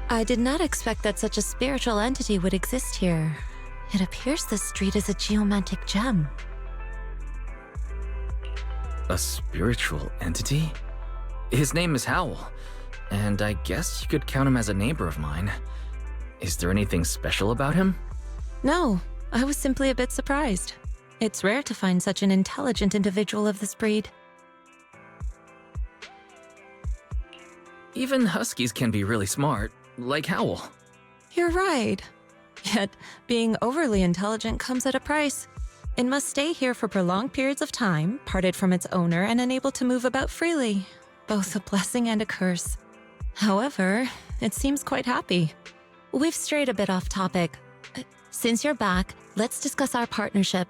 I did not expect that such a spiritual entity would exist here. It appears this street is a geomantic gem. A spiritual entity? His name is Howl, and I guess you could count him as a neighbor of mine. Is there anything special about him? No, I was simply a bit surprised. It's rare to find such an intelligent individual of this breed. Even huskies can be really smart, like Howl. You're right. Yet, being overly intelligent comes at a price. It must stay here for prolonged periods of time, parted from its owner and unable to move about freely. Both a blessing and a curse. However, it seems quite happy. We've strayed a bit off topic. Since you're back, let's discuss our partnership.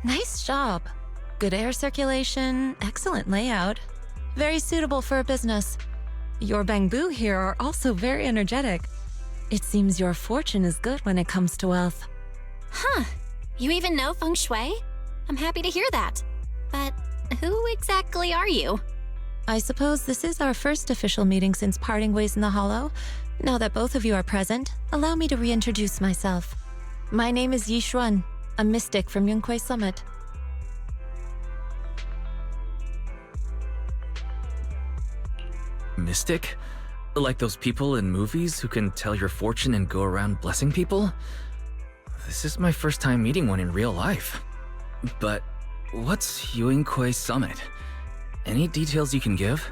Nice job. Good air circulation, excellent layout. Very suitable for a business. Your bamboo here are also very energetic. It seems your fortune is good when it comes to wealth. Huh. You even know feng shui? I'm happy to hear that. But who exactly are you? I suppose this is our first official meeting since parting ways in the Hollow. Now that both of you are present, allow me to reintroduce myself. My name is Yi Xuan, a mystic from Yunquei Summit. Mystic? Like those people in movies who can tell your fortune and go around blessing people? This is my first time meeting one in real life. But what's Yunquei Summit? Any details you can give?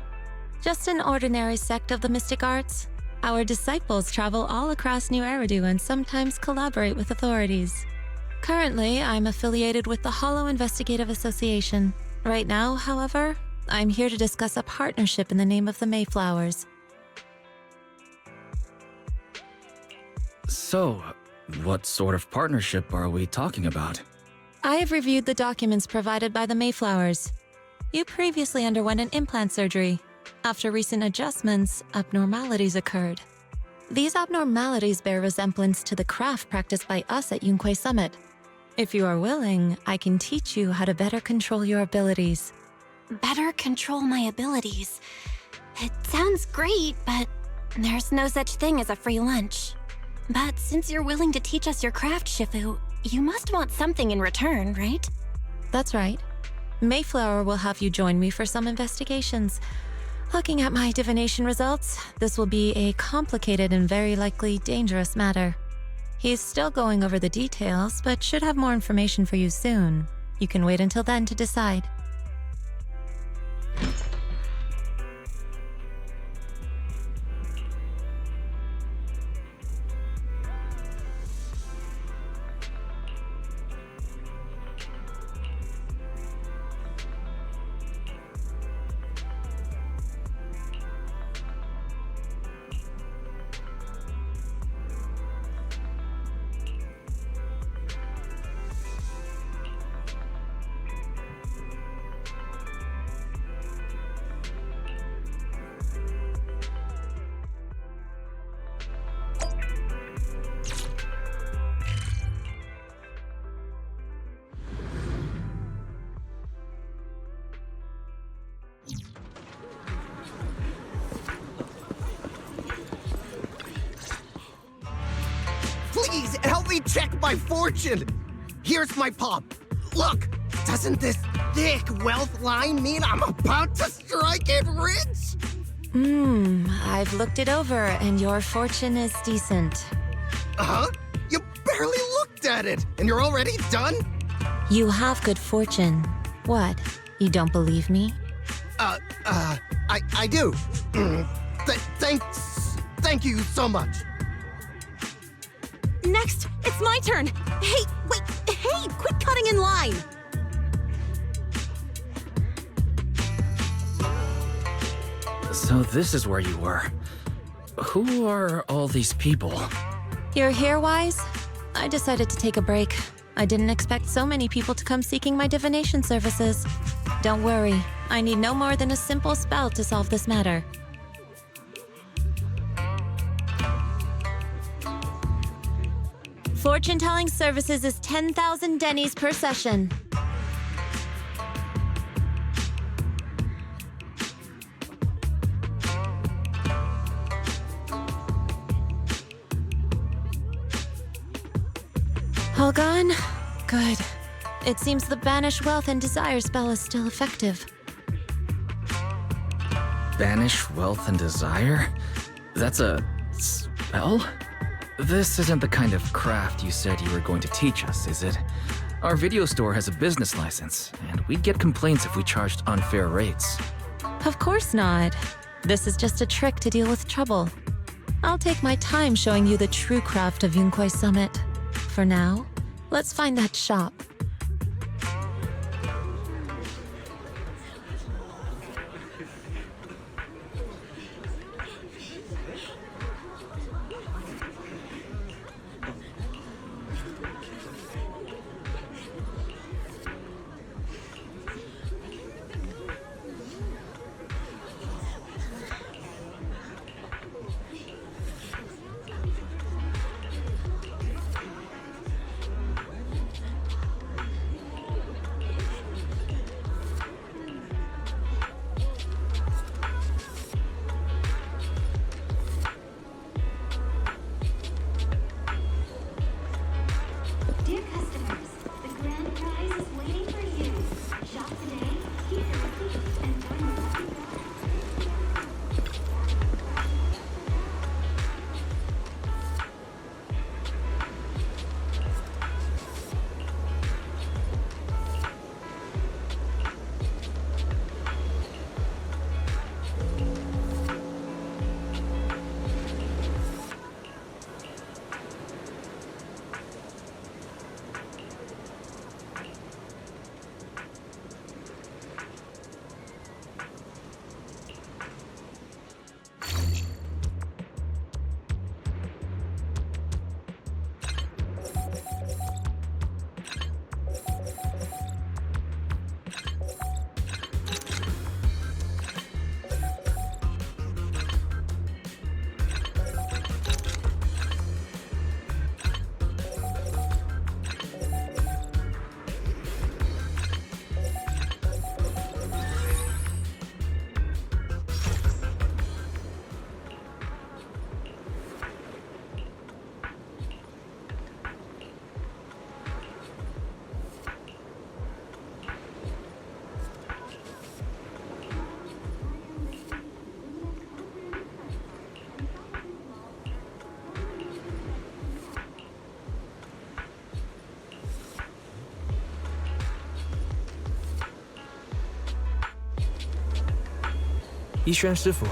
Just an ordinary sect of the mystic arts. Our disciples travel all across New Eridu and sometimes collaborate with authorities. Currently, I'm affiliated with the Hollow Investigative Association. Right now, however, I'm here to discuss a partnership in the name of the Mayflowers. So, what sort of partnership are we talking about? I have reviewed the documents provided by the Mayflowers. You previously underwent an implant surgery. After recent adjustments, abnormalities occurred. These abnormalities bear resemblance to the craft practiced by us at Yunquei Summit. If you are willing, I can teach you how to better control your abilities. Better control my abilities. It sounds great, but there's no such thing as a free lunch. But since you're willing to teach us your craft, Shifu, you must want something in return, right? That's right. Mayflower will have you join me for some investigations. Looking at my divination results, this will be a complicated and very likely dangerous matter. He's still going over the details, but should have more information for you soon. You can wait until then to decide. Please, help me check my fortune! Here's my palm. Look, doesn't this thick wealth line mean I'm about to strike it rich? I've looked it over, and your fortune is decent. Huh? You barely looked at it, and you're already done? You have good fortune. What? You don't believe me? I do. Thank you so much. Next, it's my turn. Hey, wait, hey, quit cutting in line. So this is where you were. Who are all these people? You're here, Wise? I decided to take a break. I didn't expect so many people to come seeking my divination services. Don't worry, I need no more than a simple spell to solve this matter. Fortune-telling services is 10,000 dennies per session. All gone? Good. It seems the Banish Wealth and Desire spell is still effective. Banish wealth and desire? That's a spell? This isn't the kind of craft you said you were going to teach us, is it? Our video store has a business license, and we'd get complaints if we charged unfair rates. Of course not. This is just a trick to deal with trouble. I'll take my time showing you the true craft of Yunkwei Summit. For now, let's find that shop. Dear customers, the grand prize is waiting for you. Shop today, keep your receipts, and join the lucky draw. Yishuan Shifu,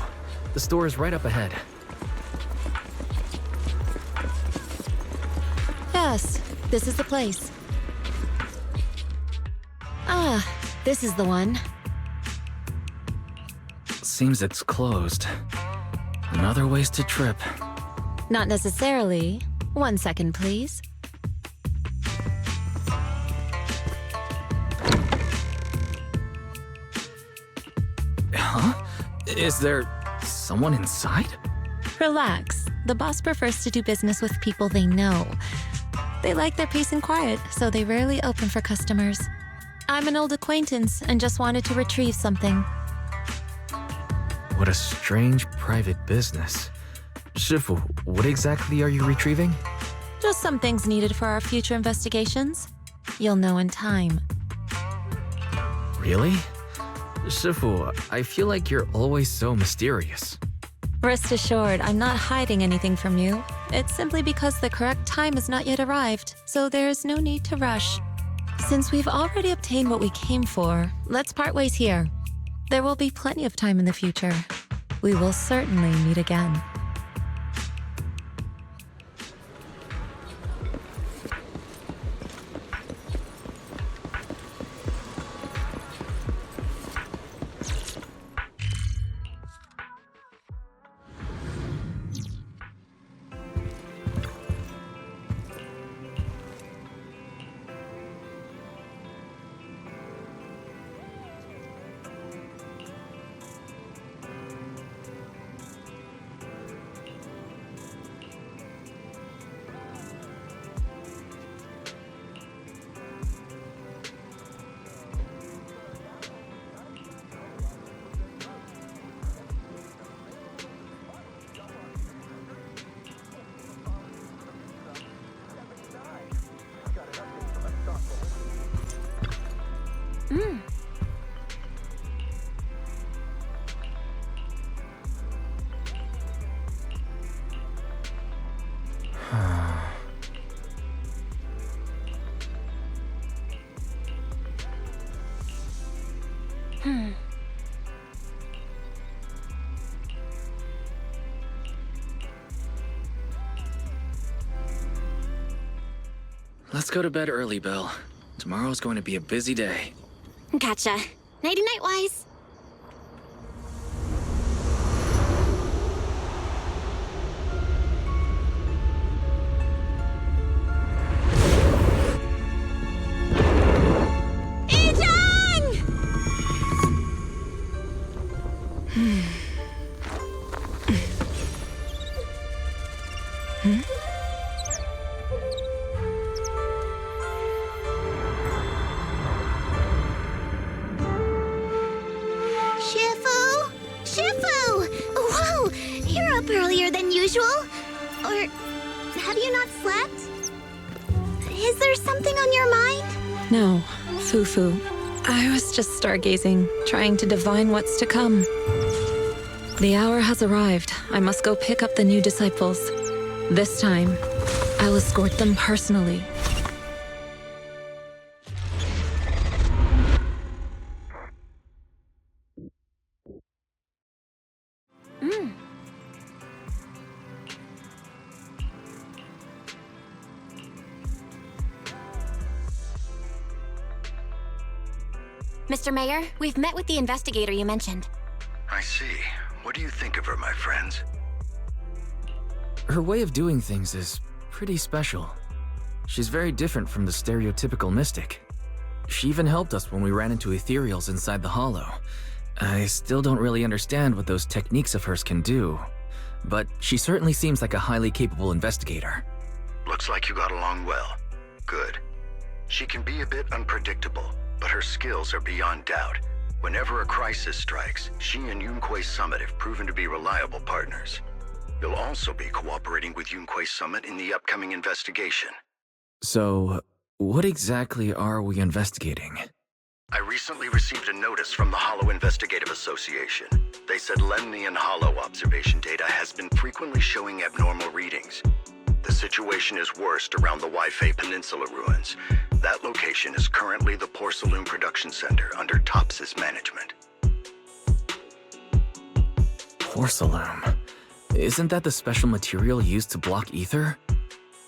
the store is right up ahead. Yes, this is the place. Ah, this is the one. Seems it's closed. Another wasted trip. Not necessarily. 1 second, please. Huh? Is there someone inside? Relax. The boss prefers to do business with people they know. They like their peace and quiet, so they rarely open for customers. I'm an old acquaintance and just wanted to retrieve something. What a strange private business. Shifu, what exactly are you retrieving? Just some things needed for our future investigations. You'll know in time. Really? Shifu, I feel like you're always so mysterious. Rest assured, I'm not hiding anything from you. It's simply because the correct time has not yet arrived, so there is no need to rush. Since we've already obtained what we came for, let's part ways here. There will be plenty of time in the future. We will certainly meet again. Let's go to bed early, Belle. Tomorrow's going to be a busy day. Gotcha. Nighty-night, Wise. Shifu! Shifu! Whoa! You're up earlier than usual? Or have you not slept? Is there something on your mind? No, Fufu. I was just stargazing, trying to divine what's to come. The hour has arrived. I must go pick up the new disciples. This time, I'll escort them personally. Mr. Mayor, we've met with the investigator you mentioned. I see. What do you think of her, my friends? Her way of doing things is pretty special. She's very different from the stereotypical mystic. She even helped us when we ran into ethereals inside the Hollow. I still don't really understand what those techniques of hers can do, but she certainly seems like a highly capable investigator. Looks like you got along well. Good. She can be a bit unpredictable, but her skills are beyond doubt. Whenever a crisis strikes, she and Yunquei Summit have proven to be reliable partners. You'll also be cooperating with Yunquei Summit in the upcoming investigation. So, what exactly are we investigating? I recently received a notice from the Hollow Investigative Association. They said Lemnian Hollow observation data has been frequently showing abnormal readings. The situation is worst around the Waifei Peninsula ruins. That location is currently the Porcelain Production Center under Topsys management. Porcelain? Isn't that the special material used to block ether?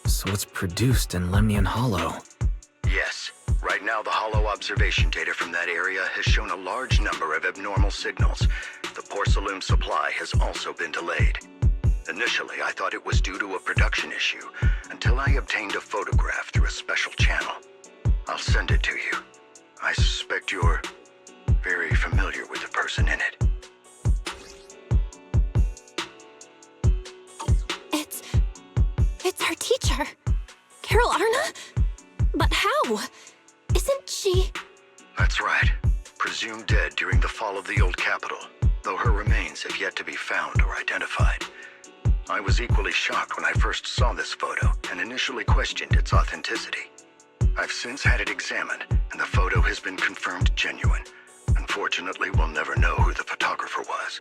So it's produced in Lemnian Hollow. Yes. Right now, the Hollow observation data from that area has shown a large number of abnormal signals. The porcelain supply has also been delayed. Initially, I thought it was due to a production issue, until I obtained a photograph through a special channel. I'll send it to you. I suspect you're very familiar with the person in it. It's our teacher. Carol Arna? But how? Isn't she... That's right. Presumed dead during the fall of the old capital, though her remains have yet to be found or identified. I was equally shocked when I first saw this photo and initially questioned its authenticity. I've since had it examined, and the photo has been confirmed genuine. Unfortunately, we'll never know who the photographer was.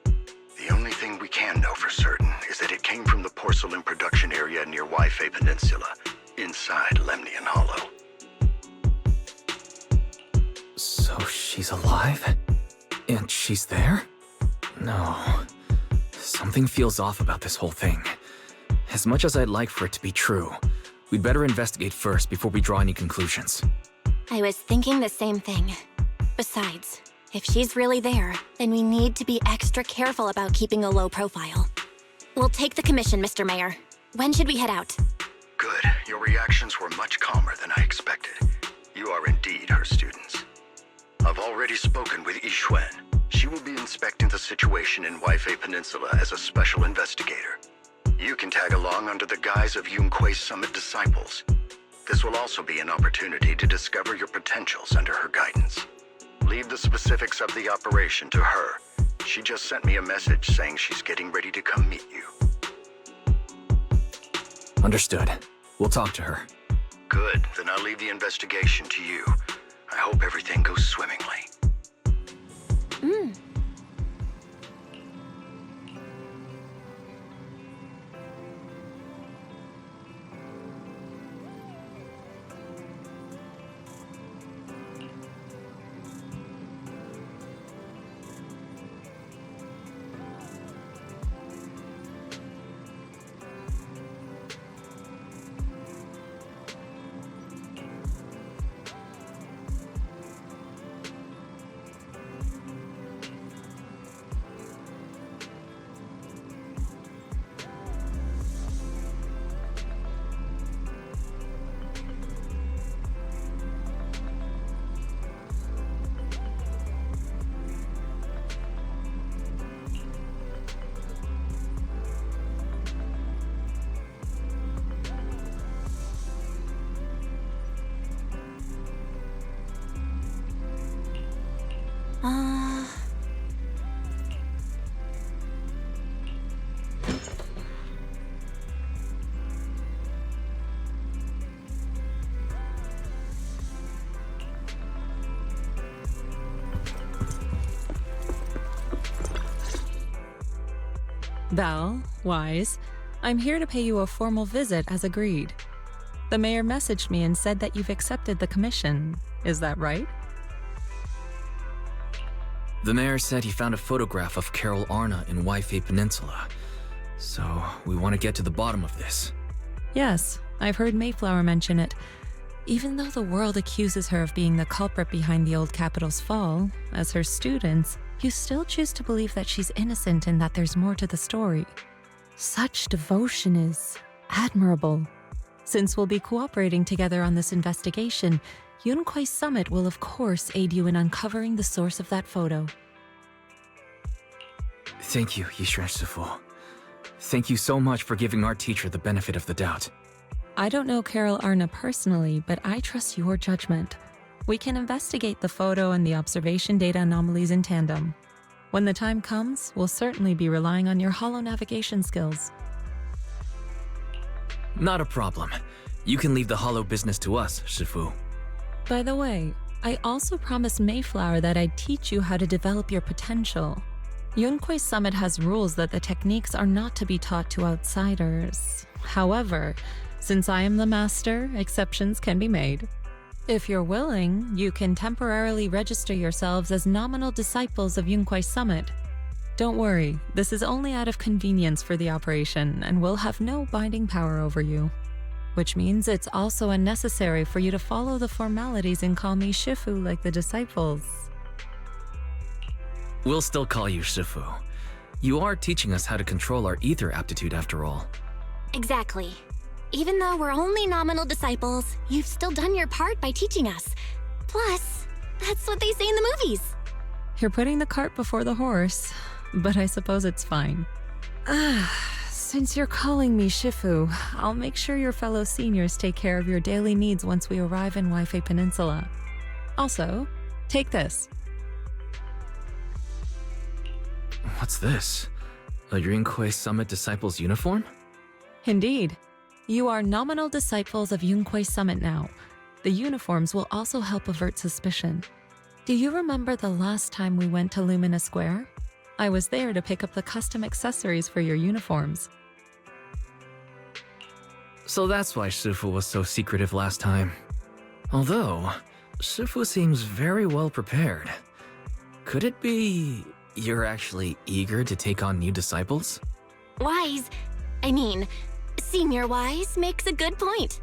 The only thing we can know for certain is that it came from the porcelain production area near Waifei Peninsula, inside Lemnian Hollow. So she's alive? And she's there? No. Something feels off about this whole thing. As much as I'd like for it to be true, we'd better investigate first before we draw any conclusions. I was thinking the same thing. Besides, if she's really there, then we need to be extra careful about keeping a low profile. We'll take the commission, Mr. Mayor. When should we head out? Good. Your reactions were much calmer than I expected. You are indeed her students. I've already spoken with Yixuan. She will be inspecting the situation in Waifei Peninsula as a special investigator. You can tag along under the guise of Yunquei Summit disciples. This will also be an opportunity to discover your potentials under her guidance. Leave the specifics of the operation to her. She just sent me a message saying she's getting ready to come meet you. Understood. We'll talk to her. Good, then I'll leave the investigation to you. I hope everything goes swimmingly. Belle, Wise, I'm here to pay you a formal visit as agreed. The mayor messaged me and said that you've accepted the commission. Is that right? The mayor said he found a photograph of Carol Arna in Waifei Peninsula. So, we want to get to the bottom of this. Yes, I've heard Mayflower mention it. Even though the world accuses her of being the culprit behind the old capital's fall, as her students, you still choose to believe that she's innocent and that there's more to the story. Such devotion is admirable. Since we'll be cooperating together on this investigation, Yunkwei Summit will of course aid you in uncovering the source of that photo. Thank you, Yishuan Shifu. Thank you so much for giving our teacher the benefit of the doubt. I don't know Carol Arna personally, but I trust your judgment. We can investigate the photo and the observation data anomalies in tandem. When the time comes, we'll certainly be relying on your holo navigation skills. Not a problem. You can leave the holo business to us, Shifu. By the way, I also promised Mayflower that I'd teach you how to develop your potential. Yunkwei Summit has rules that the techniques are not to be taught to outsiders. However, since I am the master, exceptions can be made. If you're willing, you can temporarily register yourselves as nominal disciples of Yunkwei Summit. Don't worry, this is only out of convenience for the operation and will have no binding power over you. Which means it's also unnecessary for you to follow the formalities and call me Shifu like the disciples. We'll still call you Shifu. You are teaching us how to control our ether aptitude after all. Exactly. Even though we're only nominal disciples, you've still done your part by teaching us. Plus, that's what they say in the movies. You're putting the cart before the horse, but I suppose it's fine. Since you're calling me Shifu, I'll make sure your fellow seniors take care of your daily needs once we arrive in Waifei Peninsula. Also, take this. What's this? A Yunkwei Summit Disciples uniform? Indeed. You are nominal disciples of Yunkwei Summit now. The uniforms will also help avert suspicion. Do you remember the last time we went to Lumina Square? I was there to pick up the custom accessories for your uniforms. So that's why Shifu was so secretive last time. Although, Shifu seems very well prepared. Could it be you're actually eager to take on new disciples? Senior Wise makes a good point.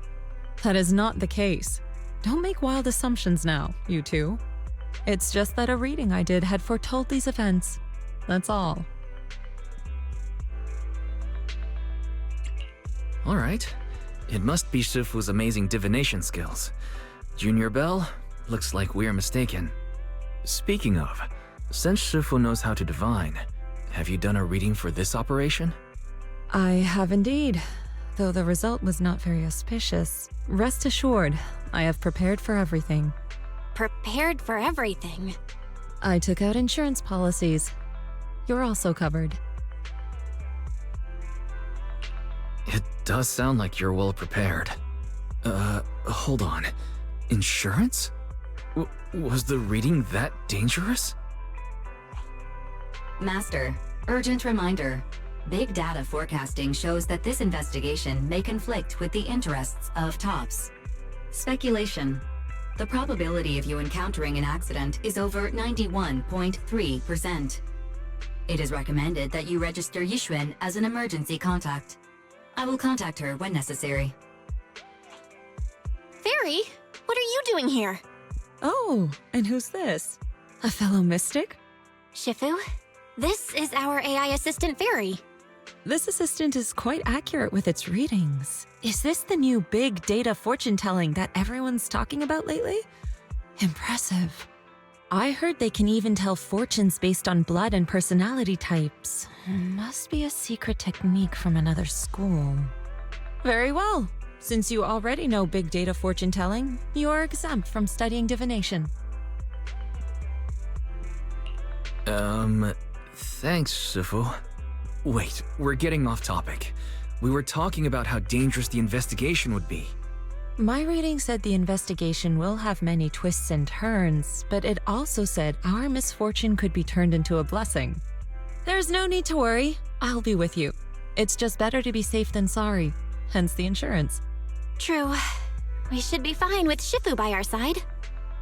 That is not the case. Don't make wild assumptions now, you two. It's just that a reading I did had foretold these events. That's all. Alright. It must be Shifu's amazing divination skills. Junior Belle, looks like we're mistaken. Speaking of, since Shifu knows how to divine, have you done a reading for this operation? I have indeed, though the result was not very auspicious. Rest assured, I have prepared for everything. Prepared for everything. I took out insurance policies. You're also covered. It does sound like you're well prepared. Hold on. Insurance? Was the reading that dangerous? Master, urgent reminder. Big data forecasting shows that this investigation may conflict with the interests of TOPS. Speculation. The probability of you encountering an accident is over 91.3%. It is recommended that you register Yixuan as an emergency contact. I will contact her when necessary. Fairy, what are you doing here? Oh, and who's this? A fellow mystic? Shifu, this is our AI assistant Fairy. This assistant is quite accurate with its readings. Is this the new big data fortune telling that everyone's talking about lately? Impressive. I heard they can even tell fortunes based on blood and personality types. Must be a secret technique from another school. Very well. Since you already know big data fortune telling, you are exempt from studying divination. Thanks, Shifu. Wait, we're getting off topic. We were talking about how dangerous the investigation would be. My reading said the investigation will have many twists and turns, but it also said our misfortune could be turned into a blessing. There's no need to worry. I'll be with you. It's just better to be safe than sorry, hence the insurance. True. We should be fine with Shifu by our side.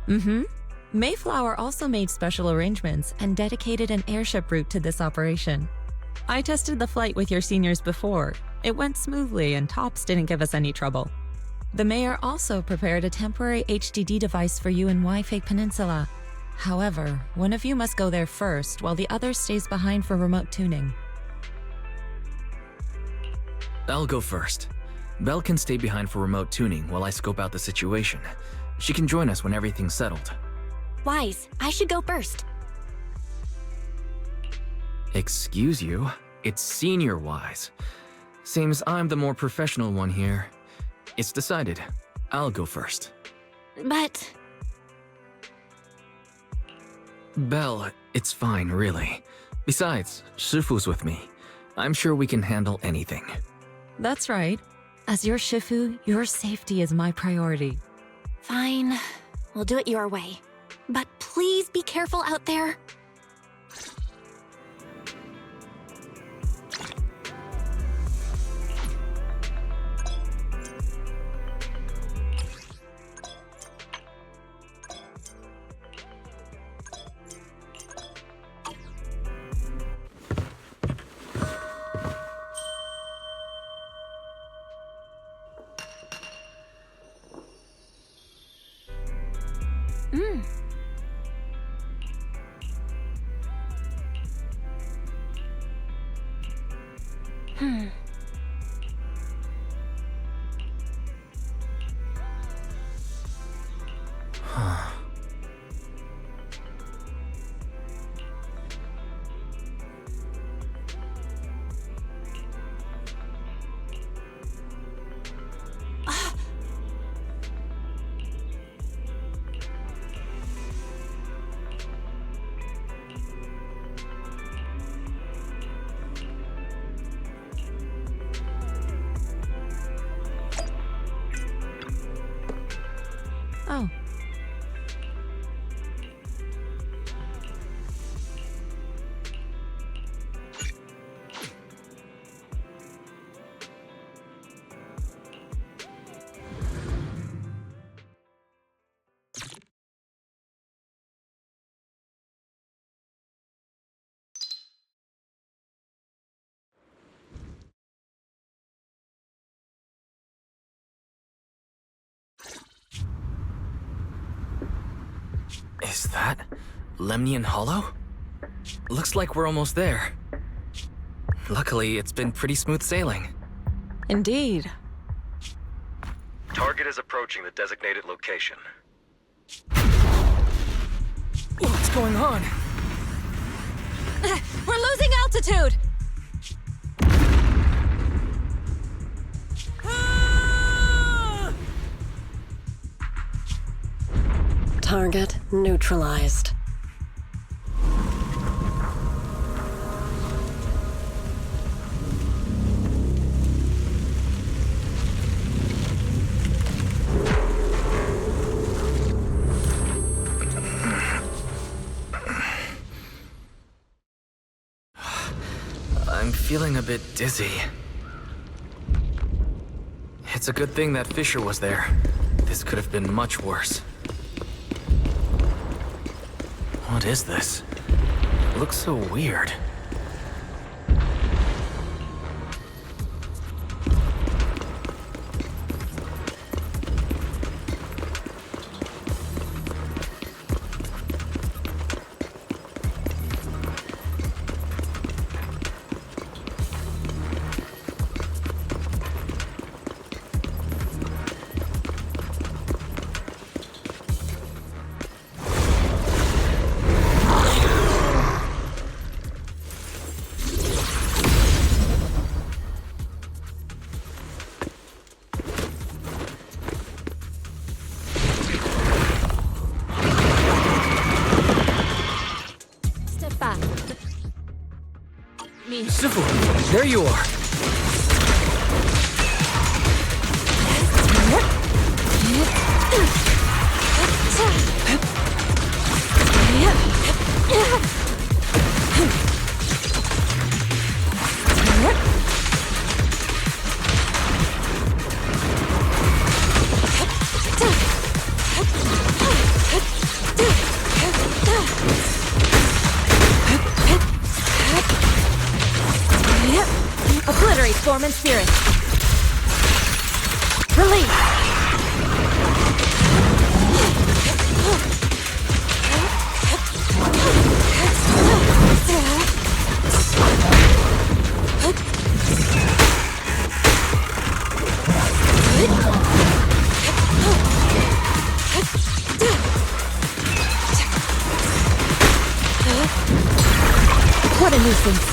Mm-hmm. Mayflower also made special arrangements and dedicated an airship route to this operation. I tested the flight with your seniors before. It went smoothly and TOPS didn't give us any trouble. The mayor also prepared a temporary HDD device for you in Wi-Fi Peninsula. However, one of you must go there first while the other stays behind for remote tuning. I'll go first. Belle can stay behind for remote tuning while I scope out the situation. She can join us when everything's settled. Wise, I should go first. Excuse you? It's Senior Wise. Seems I'm the more professional one here. It's decided. I'll go first. But... Belle, it's fine, really. Besides, Shifu's with me. I'm sure we can handle anything. That's right. As your Shifu, your safety is my priority. Fine. We'll do it your way. But please be careful out there. Oh. Is that Lemnian Hollow? Looks like we're almost there. Luckily, it's been pretty smooth sailing. Indeed. Target is approaching the designated location. What's going on? We're losing altitude! Target neutralized. feeling a bit dizzy. It's a good thing that Fisher was there. This could have been much worse. What is this? It looks so weird. Sifu, there you are. Obliterate form and spirit. Release. What a nuisance.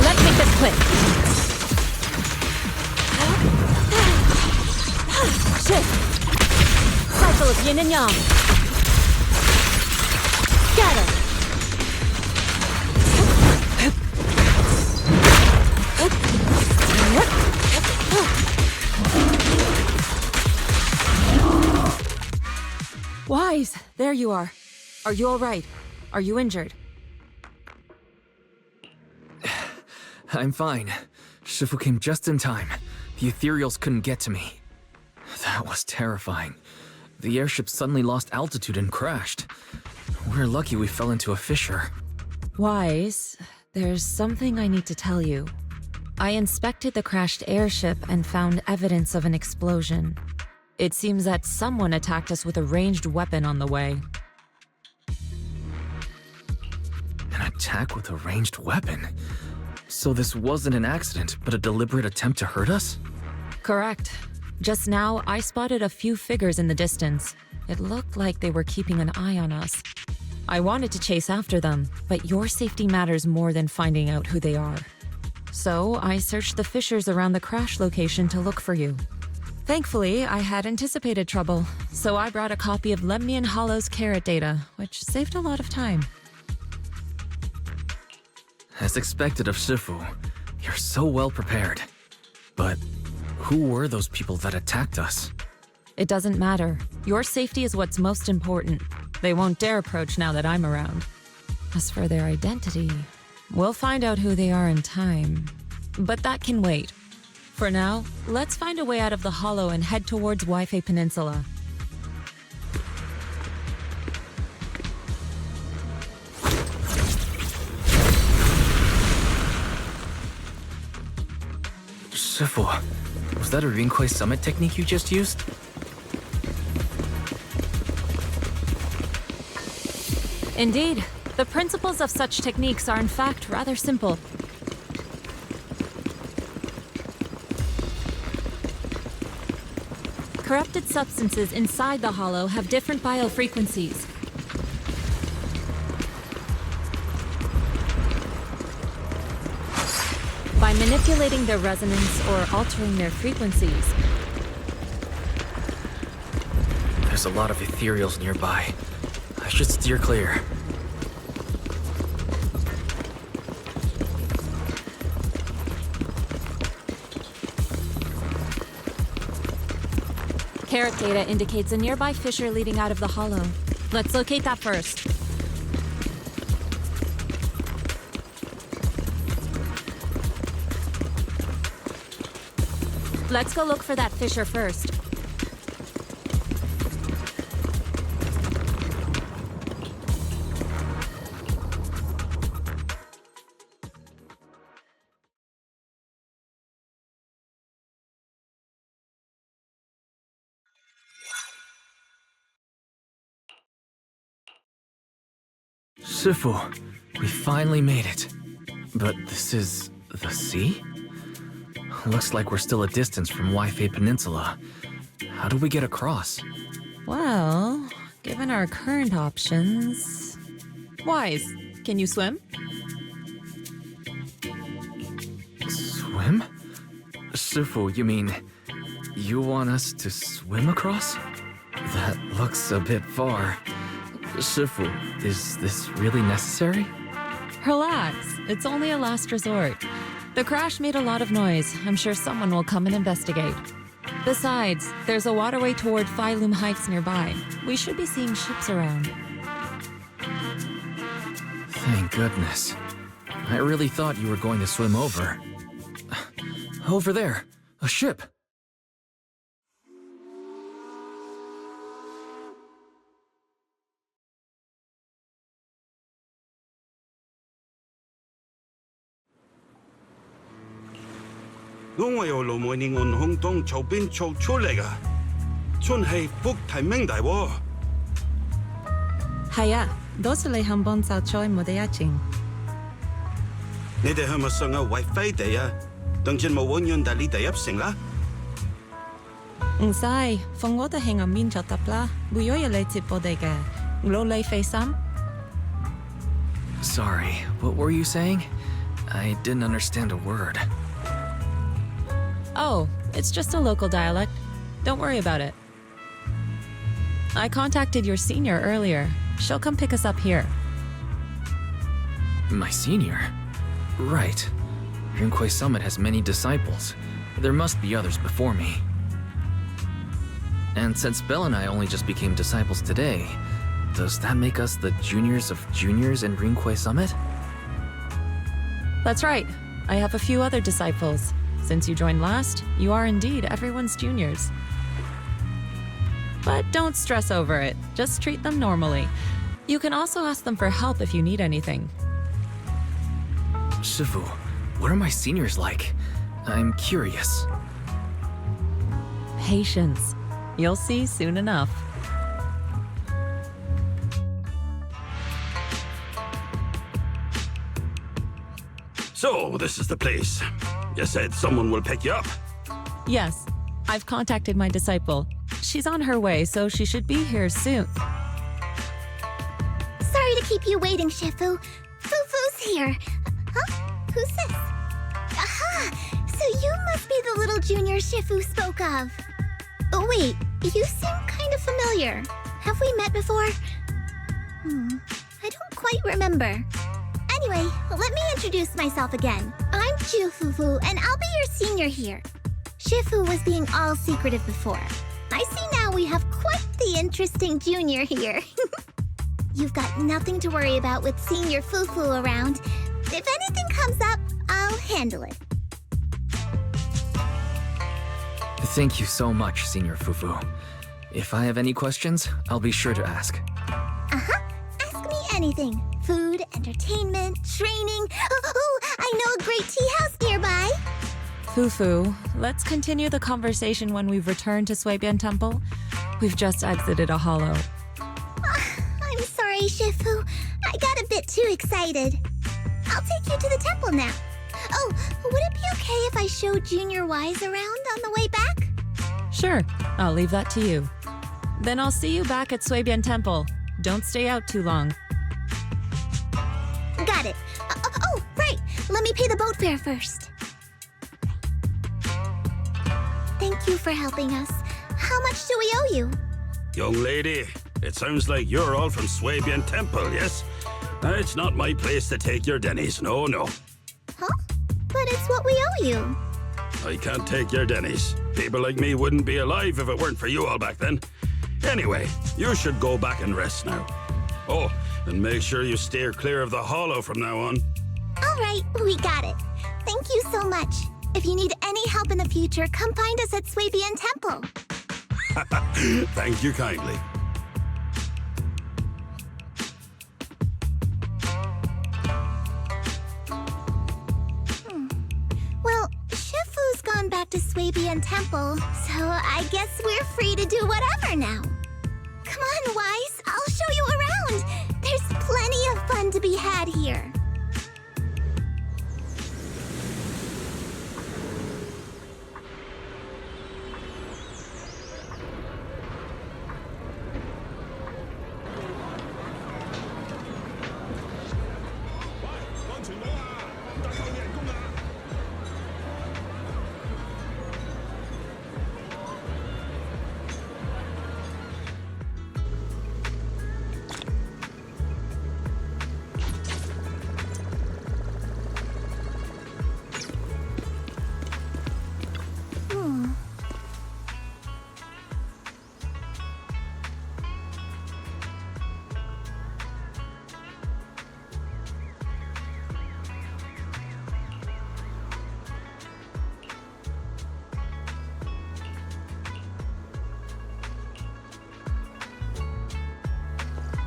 Let's make this quick. Shift. Cycle of yin and yang. Scatter. Wise, there you are. Are you all right? Are you injured? I'm fine. Shifu came just in time. The ethereals couldn't get to me. That was terrifying. The airship suddenly lost altitude and crashed. We're lucky we fell into a fissure. Wise, there's something I need to tell you. I inspected the crashed airship and found evidence of an explosion. It seems that someone attacked us with a ranged weapon on the way. An attack with a ranged weapon? So this wasn't an accident, but a deliberate attempt to hurt us? Correct. Just now, I spotted a few figures in the distance. It looked like they were keeping an eye on us. I wanted to chase after them, but your safety matters more than finding out who they are. So I searched the fissures around the crash location to look for you. Thankfully, I had anticipated trouble, so I brought a copy of Lemnian Hollow's carrot data, which saved a lot of time. As expected of Shifu, you're so well prepared. But who were those people that attacked us? It doesn't matter. Your safety is what's most important. They won't dare approach now that I'm around. As for their identity, we'll find out who they are in time. But that can wait. For now, let's find a way out of the hollow and head towards Wi-Fi Peninsula. Shifu, was that a Rinkwei summit technique you just used? Indeed. The principles of such techniques are in fact rather simple. Corrupted substances inside the hollow have different biofrequencies. By manipulating their resonance or altering their frequencies. There's a lot of ethereals nearby. I should steer clear. Carrot data indicates a nearby fissure leading out of the hollow. Let's locate that first. Let's go look for that fissure first. Shifu, we finally made it. But this is the sea? Looks like we're still a distance from Waifei Peninsula. How do we get across? Well, given our current options... Wise, can you swim? Swim? Shifu, you mean you want us to swim across? That looks a bit far. Shifu, is this really necessary? Relax, it's only a last resort. The crash made a lot of noise. I'm sure someone will come and investigate. Besides, there's a waterway toward Phylum Heights nearby. We should be seeing ships around. Thank goodness. I really thought you were going to swim over. Over there, a ship.我由路梅尼岸空東潮邊潮出嚟㗎，春氣福提明大喎。係啊，多謝你肯幫就再冇得一陣。你哋係咪上嘅為飛地啊？當陣冇揾人帶你哋入城啦？唔使，放我哋喺岸邊就得啦，會有人嚟接我哋嘅，攞你費心。Sorry, what were you saying? I didn't understand a word. Oh, it's just a local dialect. Don't worry about it. I contacted your senior earlier. She'll come pick us up here. My senior? Right. Rinkwei Summit has many disciples. There must be others before me. And since Belle and I only just became disciples today, does that make us the juniors of juniors in Rinkwei Summit? That's right. I have a few other disciples. Since you joined last, you are indeed everyone's juniors. But don't stress over it. Just treat them normally. You can also ask them for help if you need anything. Shifu, what are my seniors like? I'm curious. Patience. You'll see soon enough. So, this is the place. You said someone will pick you up. Yes, I've contacted my disciple. She's on her way, so she should be here soon. Sorry to keep you waiting, Shifu. Fufu's here. Huh? Who's this? Aha! So you must be the little junior Shifu spoke of. Oh, wait. You seem kind of familiar. Have we met before? I don't quite remember. Anyway, let me introduce myself again. I'm Fufu, and I'll be your senior here. Shifu was being all secretive before. I see now we have quite the interesting junior here. You've got nothing to worry about with senior Fufu around. If anything comes up, I'll handle it. Thank you so much, Senior Fufu. If I have any questions, I'll be sure to ask. Uh-huh. Ask me anything. Food, entertainment, training. Oh, I know a great tea house nearby. Fufu, let's continue the conversation when we've returned to Suibian Temple. We've just exited a hollow. I'm sorry, Shifu. I got a bit too excited. I'll take you to the temple now. Oh, would it be okay if I show Junior Wise around on the way back? Sure, I'll leave that to you. Then I'll see you back at Suibian Temple. Don't stay out too long. Got it. Oh, right. Let me pay the boat fare first. Thank you for helping us. How much do we owe you? Young lady, it sounds like you're all from Suibian Temple, yes? It's not my place to take your dennies, no. Huh? But it's what we owe you. I can't take your dennies. People like me wouldn't be alive if it weren't for you all back then. Anyway, you should go back and rest now. Oh, and make sure you steer clear of the hollow from now on. All right, we got it. Thank you so much. If you need any help in the future, come find us at Swabian Temple. Thank you kindly. Well, Shifu's gone back to Swabian Temple, so I guess we're free to do whatever now. Come on, Wise, I'll show you around. There's plenty of fun to be had here.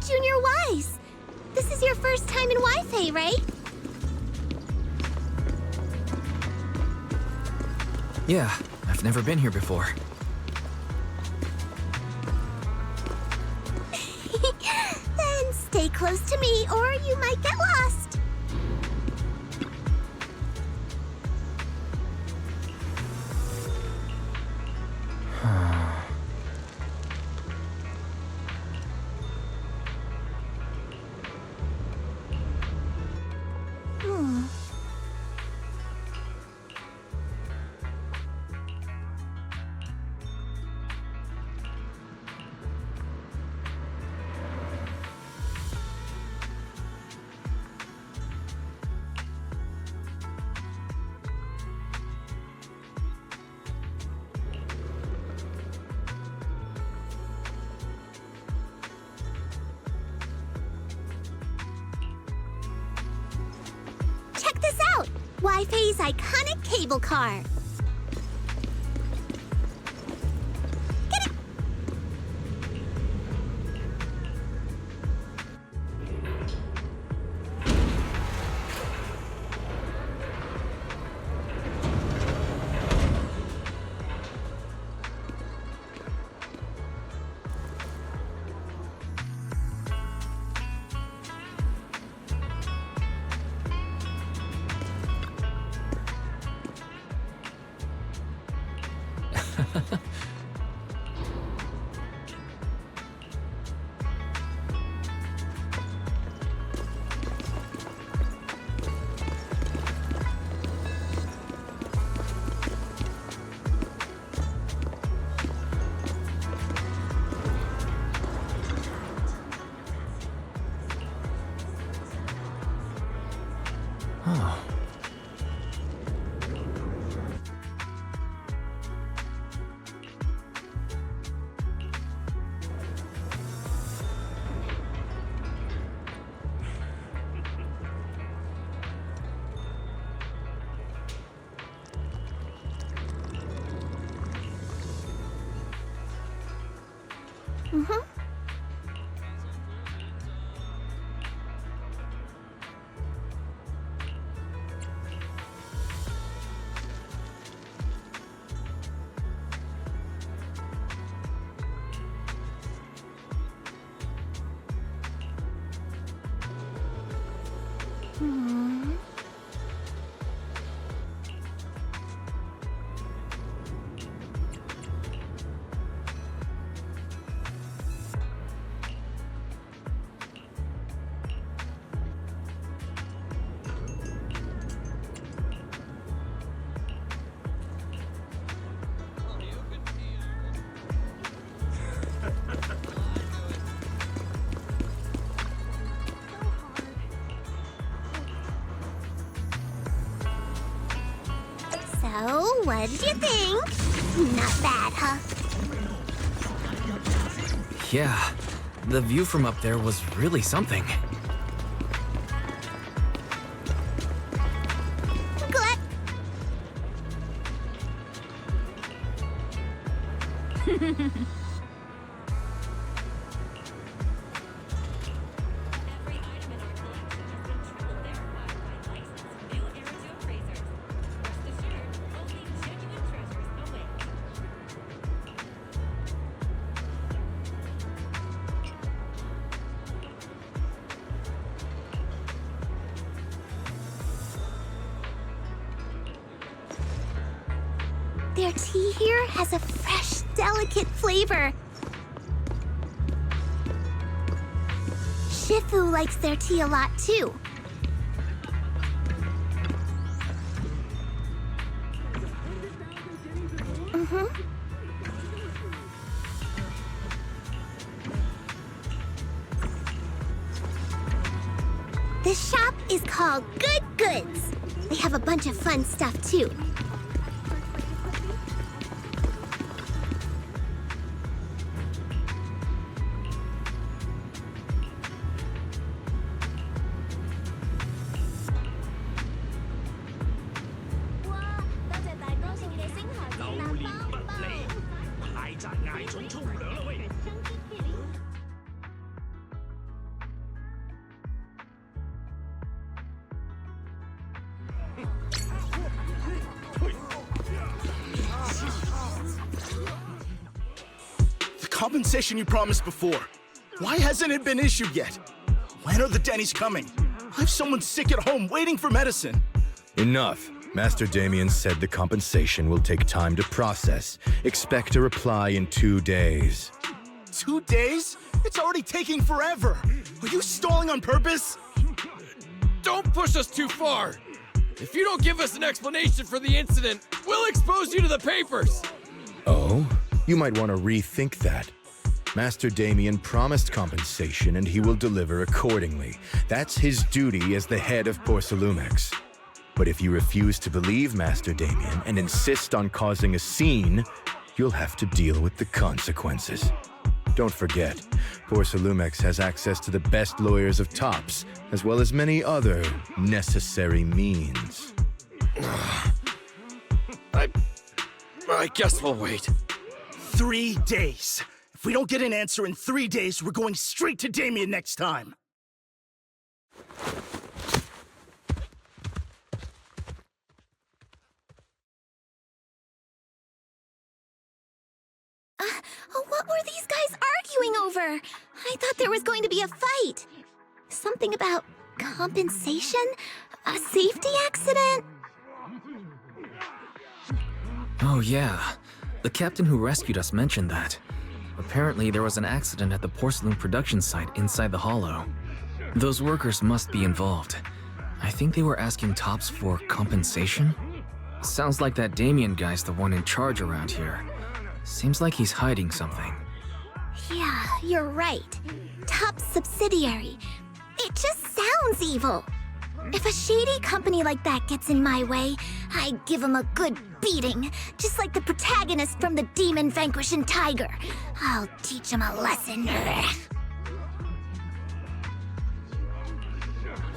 Junior Wise, this is your first time in Wi-Fi, right? Yeah, I've never been here before. Then stay close to me or you might get lost. Check this out! Wi-Fi's iconic cable car. Get it! Oh. Mm-hmm. So, what did you think? Not bad, huh? Yeah, the view from up there was really something. Glad. Their tea here has a fresh, delicate flavor. Shifu likes their tea a lot too. This shop is called Good Goods. They have a bunch of fun stuff too. Compensation you promised before. Why hasn't it been issued yet? When are the Denny's coming? I have someone sick at home waiting for medicine. Enough. Master Damien said the compensation will take time to process. Expect a reply in 2 days. 2 days? It's already taking forever. Are you stalling on purpose? Don't push us too far. If you don't give us an explanation for the incident, we'll expose you to the papers. Oh? You might want to rethink that. Master Damien promised compensation and he will deliver accordingly. That's his duty as the head of Porcelumex. But if you refuse to believe Master Damien and insist on causing a scene, you'll have to deal with the consequences. Don't forget, Porcelumex has access to the best lawyers of Tops, as well as many other necessary means. I guess we'll wait. 3 days. If we don't get an answer in 3 days, we're going straight to Damien next time. What were these guys arguing over? I thought there was going to be a fight. Something about compensation? A safety accident? Oh yeah, the captain who rescued us mentioned that. Apparently there was an accident at the porcelain production site inside the hollow. Those workers must be involved. I think they were asking Tops for compensation? Sounds like that Damien guy's the one in charge around here. Seems like he's hiding something. Yeah, you're right. Top subsidiary. It just sounds evil. If a shady company like that gets in my way, I give them a good beating, just like the protagonist from the Demon Vanquishing Tiger. I'll teach them a lesson.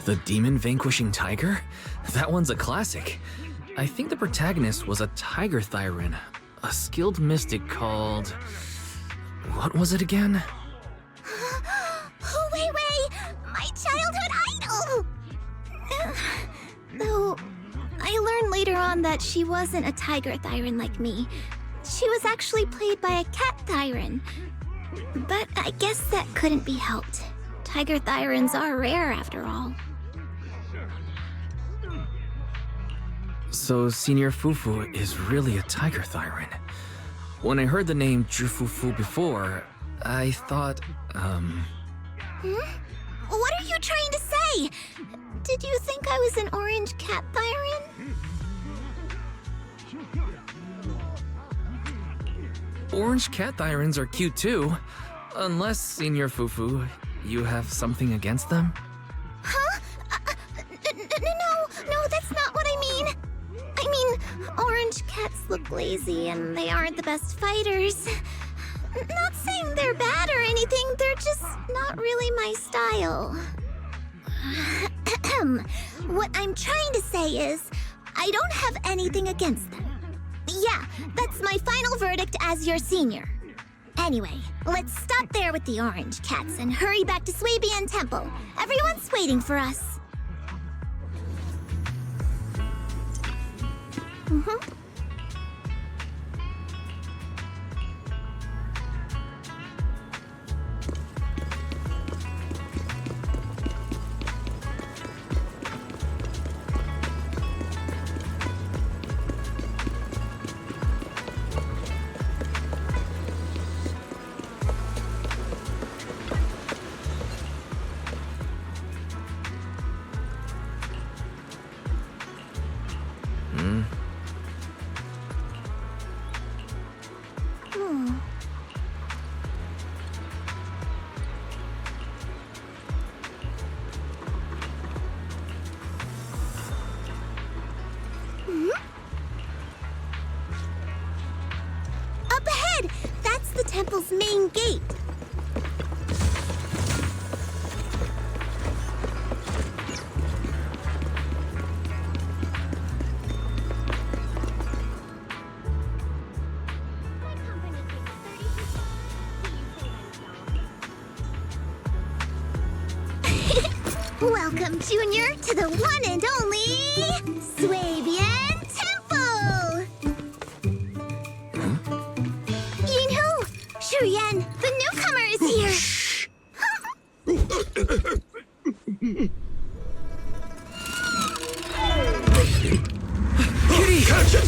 The Demon Vanquishing Tiger? That one's a classic. I think the protagonist was a Tiger Thyran, a skilled mystic called... what was it again? Wait, my childhood idol! Though, I learned later on that she wasn't a Tiger Thyran like me. She was actually played by a Cat Thyran. But I guess that couldn't be helped. Tiger Thyrans are rare after all. So Senior Fufu is really a Tiger Thyran. When I heard the name Jufufu before, I thought, What are you trying to say? Did you think I was an orange cat Thyran? Orange cat Thyrans are cute too. Unless, Senior Fufu, you have something against them? Huh? No, that's not what I mean. I mean, orange cat cats look lazy and they aren't the best fighters. Not saying they're bad or anything, they're just not really my style. What I'm trying to say is, I don't have anything against them. Yeah, that's my final verdict as your senior. Anyway, let's stop there with the orange cats and hurry back to Swabian Temple. Everyone's waiting for us. Up ahead! That's the temple's main gate. Welcome, Junior, to the one and only Swabian Temple! Yinhu! Shuyan, the newcomer is here! Kitty! Catch it!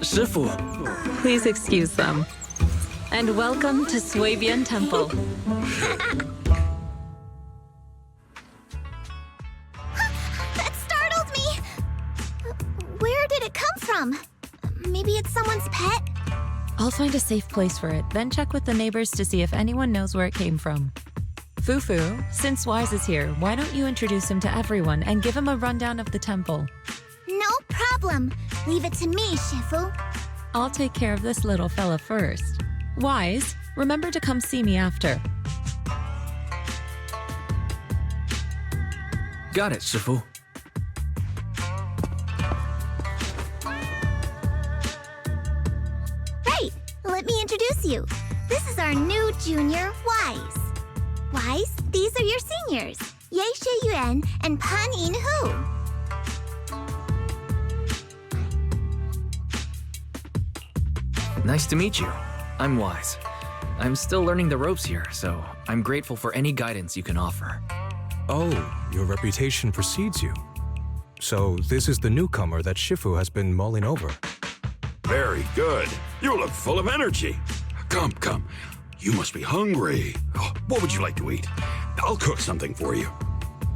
Shifu. Please excuse them. And welcome to Swabian Temple. That startled me! Where did it come from? Maybe it's someone's pet? I'll find a safe place for it, then check with the neighbors to see if anyone knows where it came from. Fufu, since Wise is here, why don't you introduce him to everyone and give him a rundown of the temple? No problem. Leave it to me, Shifu. I'll take care of this little fella first. Wise, remember to come see me after. Got it, Shifu. Right, let me introduce you. This is our new junior, Wise. Wise, these are your seniors, Ye Shi Yuan and Pan In Hu. Nice to meet you. I'm Wise. I'm still learning the ropes here, so I'm grateful for any guidance you can offer. Oh, your reputation precedes you. So this is the newcomer that Shifu has been mulling over. Very good. You look full of energy. Come, come. You must be hungry. Oh, what would you like to eat? I'll cook something for you.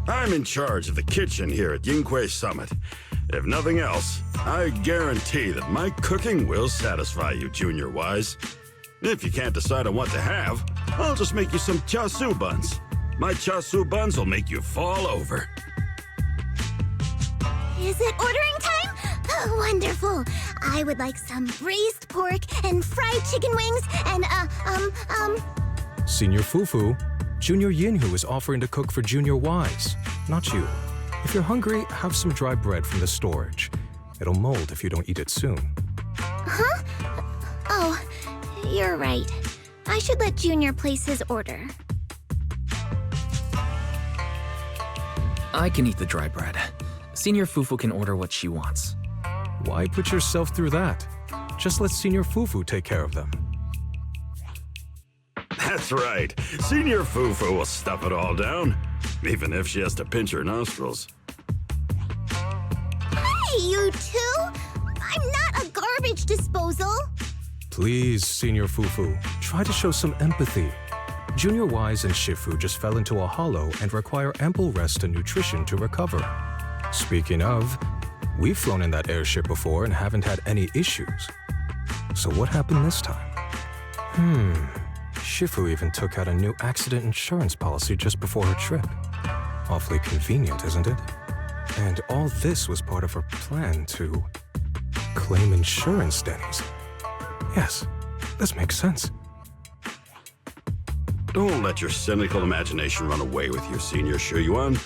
I'm in charge of the kitchen here at Yinghui Summit. If nothing else, I guarantee that my cooking will satisfy you, Junior Wise. If you can't decide on what to have, I'll just make you some chasu buns. My chasu buns will make you fall over. Is it ordering time? Oh, wonderful. I would like some braised pork and fried chicken wings and, Senior Fufu, Junior Yinhu is offering to cook for Junior Wise, not you. If you're hungry, have some dry bread from the storage. It'll mold if you don't eat it soon. Huh? Oh, you're right. I should let Junior place his order. I can eat the dry bread. Senior Fufu can order what she wants. Why put yourself through that? Just let Senior Fufu take care of them. That's right. Senior Fufu will stuff it all down, even if she has to pinch her nostrils. Hey, you two! I'm not a garbage disposal! Please, Senior Fufu, try to show some empathy. Junior Wise and Shifu just fell into a hollow and require ample rest and nutrition to recover. Speaking of, we've flown in that airship before and haven't had any issues. So what happened this time? Shifu even took out a new accident insurance policy just before her trip. Awfully convenient, isn't it? And all this was part of her plan to claim insurance, Denny's. Yes, this makes sense. Don't let your cynical imagination run away with you, Senior Shuyuan.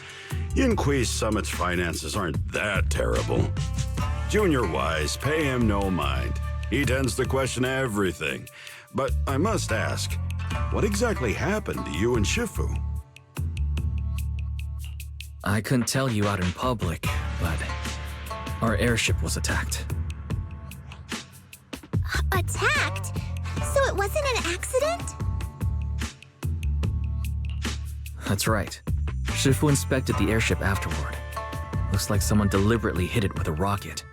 Yinqui's Summit's finances aren't that terrible. Junior Wise, pay him no mind. He tends to question everything. But I must ask, what exactly happened to you and Shifu? I couldn't tell you out in public, but our airship was attacked. Attacked? So it wasn't an accident? That's right. Shifu inspected the airship afterward. Looks like someone deliberately hit it with a rocket.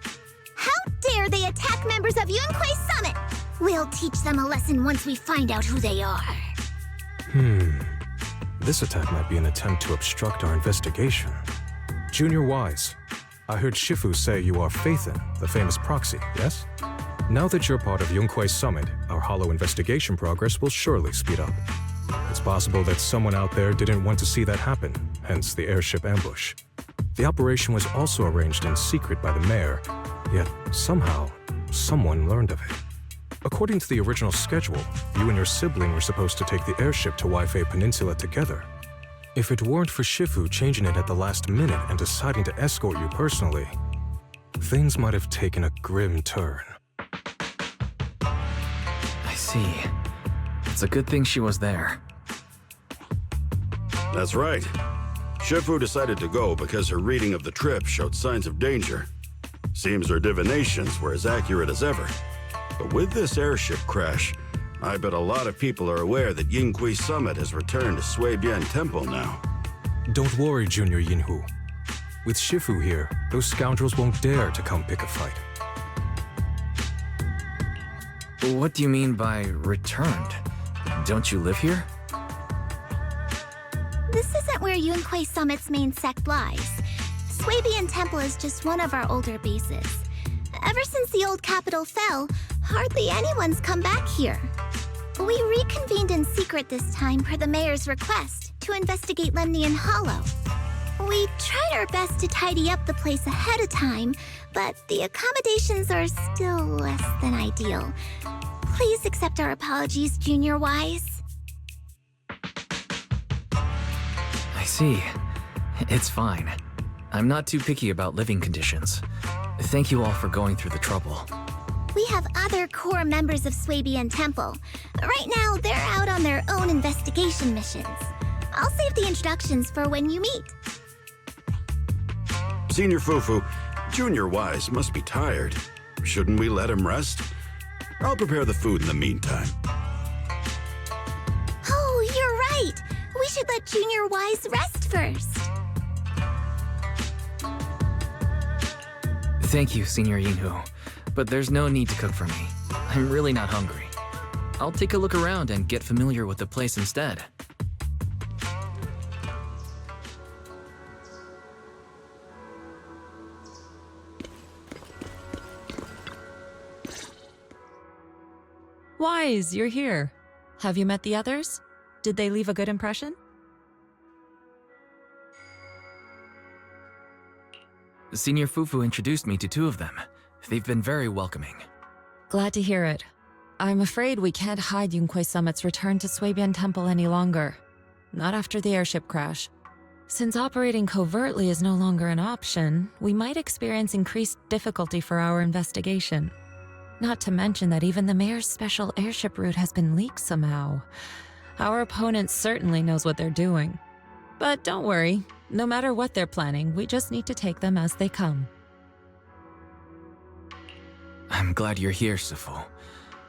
How dare they attack members of Yunque's Summit? We'll teach them a lesson once we find out who they are. This attack might be an attempt to obstruct our investigation. Junior Wise, I heard Shifu say you are Faithin, the famous proxy, yes? Now that you're part of Yunque's Summit, our hollow investigation progress will surely speed up. It's possible that someone out there didn't want to see that happen, hence the airship ambush. The operation was also arranged in secret by the mayor, yet somehow, someone learned of it. According to the original schedule, you and your sibling were supposed to take the airship to Waifei Peninsula together. If it weren't for Shifu changing it at the last minute and deciding to escort you personally, things might have taken a grim turn. I see. It's a good thing she was there. That's right. Shifu decided to go because her reading of the trip showed signs of danger. Seems her divinations were as accurate as ever. But with this airship crash, I bet a lot of people are aware that Yingqui Summit has returned to Suibian Temple now. Don't worry, Junior Yinhu. With Shifu here, those scoundrels won't dare to come pick a fight. What do you mean by returned? Don't you live here? This isn't where Yunquei Summit's main sect lies. Suibian Temple is just one of our older bases. Ever since the old capital fell, hardly anyone's come back here. We reconvened in secret this time per the mayor's request to investigate Lemnian Hollow. We tried our best to tidy up the place ahead of time, but the accommodations are still less than ideal. Please accept our apologies, Junior Wise. I see. It's fine. I'm not too picky about living conditions. Thank you all for going through the trouble. We have other core members of Suibian Temple. Right now, they're out on their own investigation missions. I'll save the introductions for when you meet. Senior Fufu, Junior Wise must be tired. Shouldn't we let him rest? I'll prepare the food in the meantime. Oh, you're right. We should let Junior Wise rest first. Thank you, Senior Yinhu. But there's no need to cook for me. I'm really not hungry. I'll take a look around and get familiar with the place instead. Wise, you're here. Have you met the others? Did they leave a good impression? Senior Fufu introduced me to two of them. They've been very welcoming. Glad to hear it. I'm afraid we can't hide Yunquei Summit's return to Suibian Temple any longer. Not after the airship crash. Since operating covertly is no longer an option, we might experience increased difficulty for our investigation. Not to mention that even the mayor's special airship route has been leaked somehow. Our opponent certainly knows what they're doing. But don't worry, no matter what they're planning, we just need to take them as they come. I'm glad you're here, Sifu.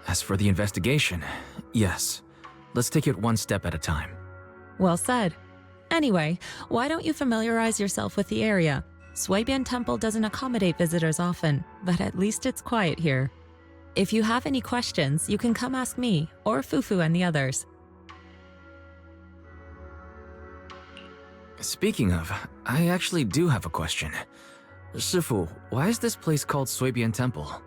As for the investigation, yes. Let's take it one step at a time. Well said. Anyway, why don't you familiarize yourself with the area? Suibian Temple doesn't accommodate visitors often, but at least it's quiet here. If you have any questions, you can come ask me, or Fufu and the others. Speaking of, I actually do have a question. Shifu, why is this place called Suibian Temple?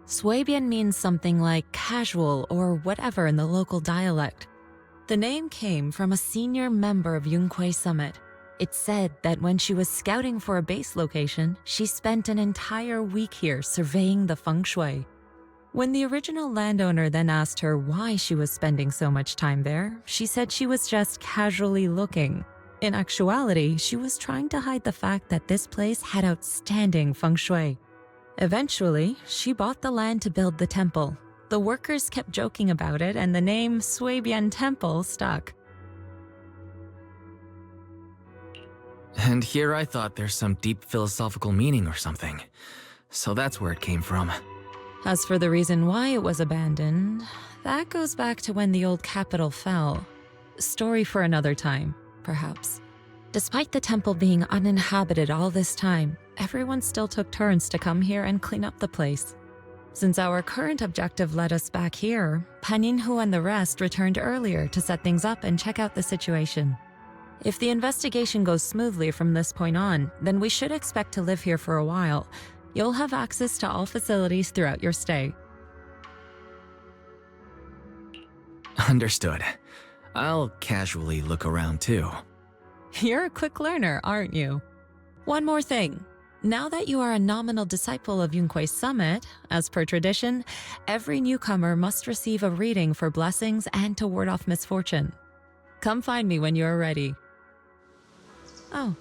Swabian means something like casual or whatever in the local dialect. The name came from a senior member of Yunquay Summit. It's said that when she was scouting for a base location, she spent an entire week here surveying the feng shui. When the original landowner then asked her why she was spending so much time there, she said she was just casually looking. In actuality, she was trying to hide the fact that this place had outstanding feng shui. Eventually, she bought the land to build the temple. The workers kept joking about it, and the name Swabian Temple stuck. And here I thought there's some deep philosophical meaning or something. So that's where it came from. As for the reason why it was abandoned, that goes back to when the old capital fell. Story for another time, perhaps. Despite the temple being uninhabited all this time, everyone still took turns to come here and clean up the place. Since our current objective led us back here, Paninhu and the rest returned earlier to set things up and check out the situation. If the investigation goes smoothly from this point on, then we should expect to live here for a while. You'll have access to all facilities throughout your stay. Understood. I'll casually look around too. You're a quick learner, aren't you? One more thing. Now that you are a nominal disciple of Yunquay Summit, as per tradition, every newcomer must receive a reading for blessings and to ward off misfortune. Come find me when you are ready. Oh.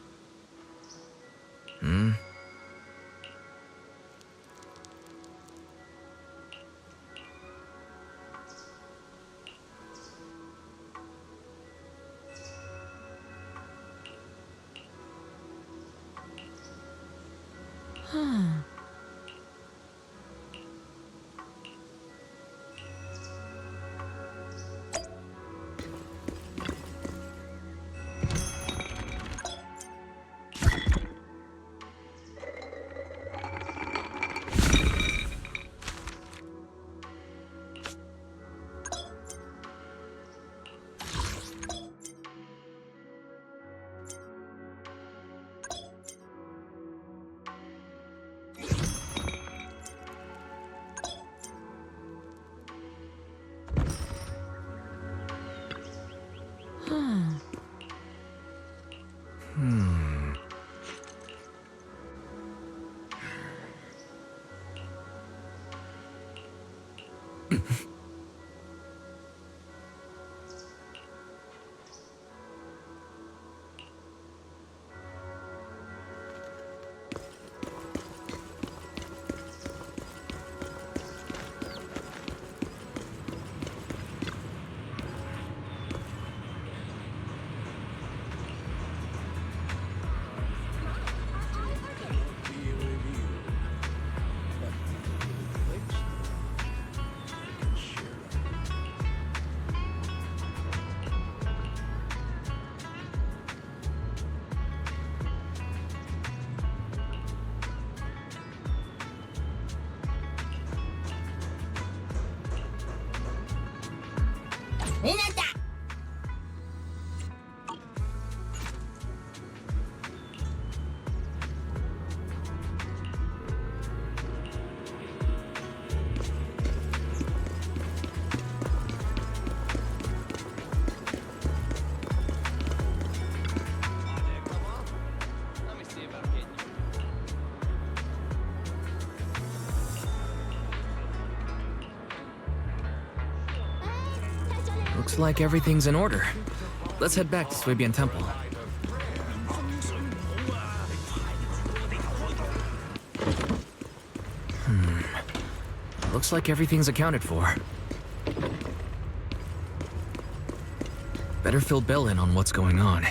Looks like everything's in order. Let's head back to Swabian Temple. Looks like everything's accounted for. Better fill Belle in on what's going on.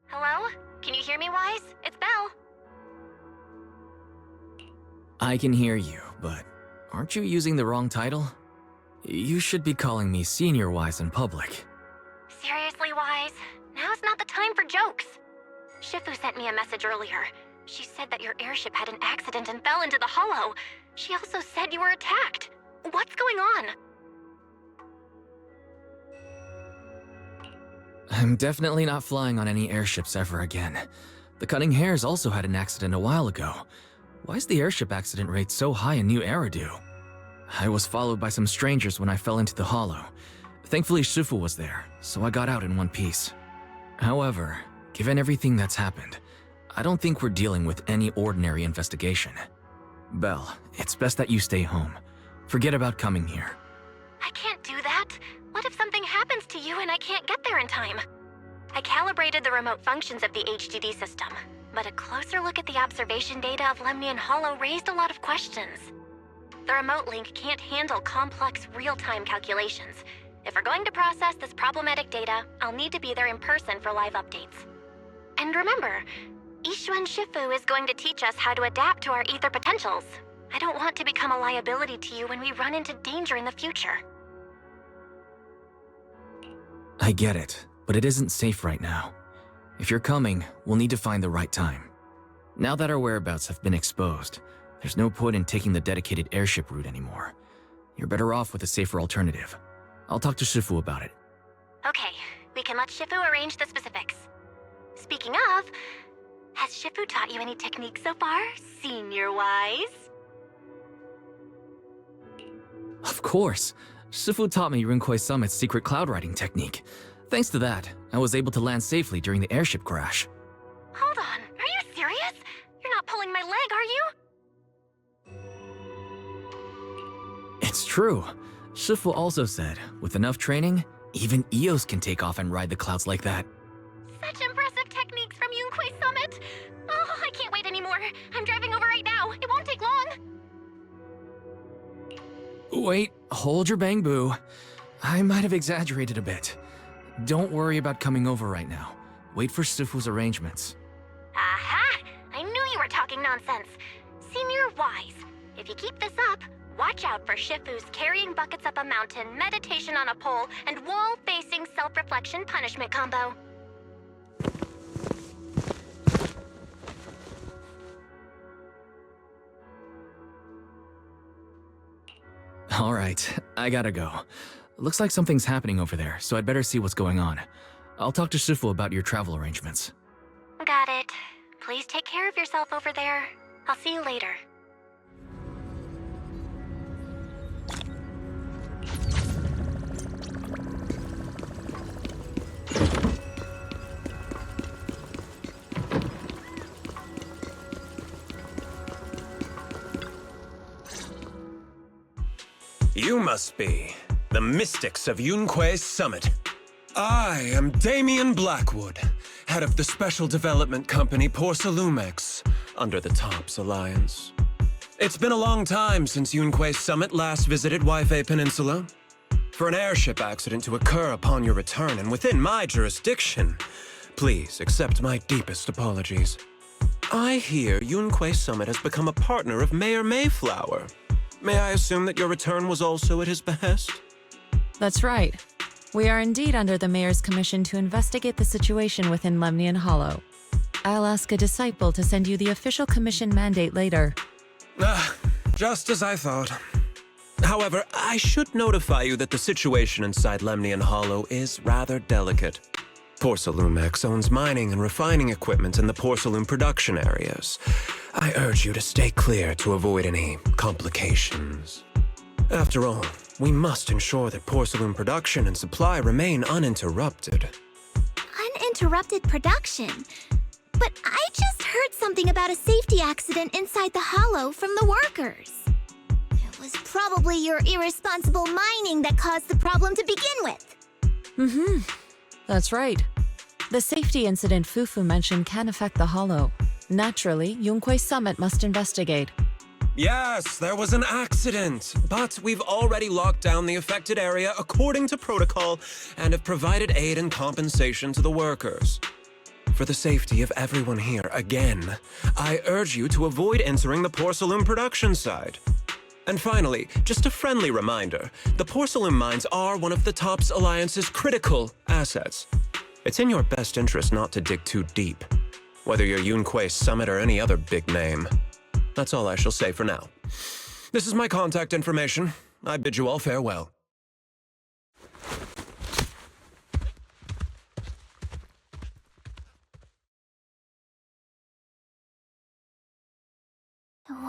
Hello? Can you hear me, Wise? It's Belle. I can hear you, but aren't you using the wrong title? You should be calling me Senior Wise in public. Seriously, Wise? Now's not the time for jokes. Shifu sent me a message earlier. She said that your airship had an accident and fell into the hollow. She also said you were attacked. What's going on? I'm definitely not flying on any airships ever again. The Cunning Hares also had an accident a while ago. Why is the airship accident rate so high in New Eridu? I was followed by some strangers when I fell into the hollow. Thankfully, Shifu was there, so I got out in one piece. However, given everything that's happened, I don't think we're dealing with any ordinary investigation. Belle, it's best that you stay home. Forget about coming here. I can't do that. What if something happens to you and I can't get there in time? I calibrated the remote functions of the HDD system, but a closer look at the observation data of Lemnian Hollow raised a lot of questions. The remote link can't handle complex real-time calculations. If we're going to process this problematic data, I'll need to be there in person for live updates. And remember, Yixuan Shifu is going to teach us how to adapt to our ether potentials. I don't want to become a liability to you when we run into danger in the future. I get it, but it isn't safe right now. If you're coming, we'll need to find the right time. Now that our whereabouts have been exposed, there's no point in taking the dedicated airship route anymore. You're better off with a safer alternative. I'll talk to Shifu about it. Okay, we can let Shifu arrange the specifics. Speaking of, has Shifu taught you any techniques so far, senior-wise? Of course. Shifu taught me Rinkwei Summit's secret cloud riding technique. Thanks to that, I was able to land safely during the airship crash. Hold on, are you serious? You're not pulling my leg, are you? It's true. Shifu also said, with enough training, even Eos can take off and ride the clouds like that. Such impressive techniques from Yunkwei Summit! Oh, I can't wait anymore. I'm driving over right now. It won't take long. Wait, hold your bang boo. I might have exaggerated a bit. Don't worry about coming over right now. Wait for Shifu's arrangements. Aha! I knew you were talking nonsense. Senior-wise, if you keep this up, watch out for Shifu's carrying buckets up a mountain, meditation on a pole, and wall-facing self-reflection punishment combo. All right, I gotta go. Looks like something's happening over there, so I'd better see what's going on. I'll talk to Shifu about your travel arrangements. Got it. Please take care of yourself over there. I'll see you later. You must be the mystics of Yunkwei Summit. I am Damien Blackwood, head of the special development company Porcelumex, under the TOPS Alliance. It's been a long time since Yunkwei Summit last visited Waifei Peninsula. For an airship accident to occur upon your return and within my jurisdiction, please accept my deepest apologies. I hear Yunkwei Summit has become a partner of Mayor Mayflower. May I assume that your return was also at his behest? That's right. We are indeed under the Mayor's commission to investigate the situation within Lemnian Hollow. I'll ask a disciple to send you the official commission mandate later. Just as I thought. However, I should notify you that the situation inside Lemnian Hollow is rather delicate. Porcelumex owns mining and refining equipment in the porcelain production areas. I urge you to stay clear to avoid any complications. After all, we must ensure that porcelain production and supply remain uninterrupted. Uninterrupted production? But I just heard something about a safety accident inside the hollow from the workers. It was probably your irresponsible mining that caused the problem to begin with. That's right. The safety incident Fufu mentioned can affect the hollow. Naturally, Yunkwei Summit must investigate. Yes, there was an accident, but we've already locked down the affected area according to protocol and have provided aid and compensation to the workers. For the safety of everyone here, again, I urge you to avoid entering the porcelain production side. And finally, just a friendly reminder, the porcelain mines are one of the TOPS Alliance's critical assets. It's in your best interest not to dig too deep, whether you're Yunkwei Summit or any other big name. That's all I shall say for now. This is my contact information. I bid you all farewell.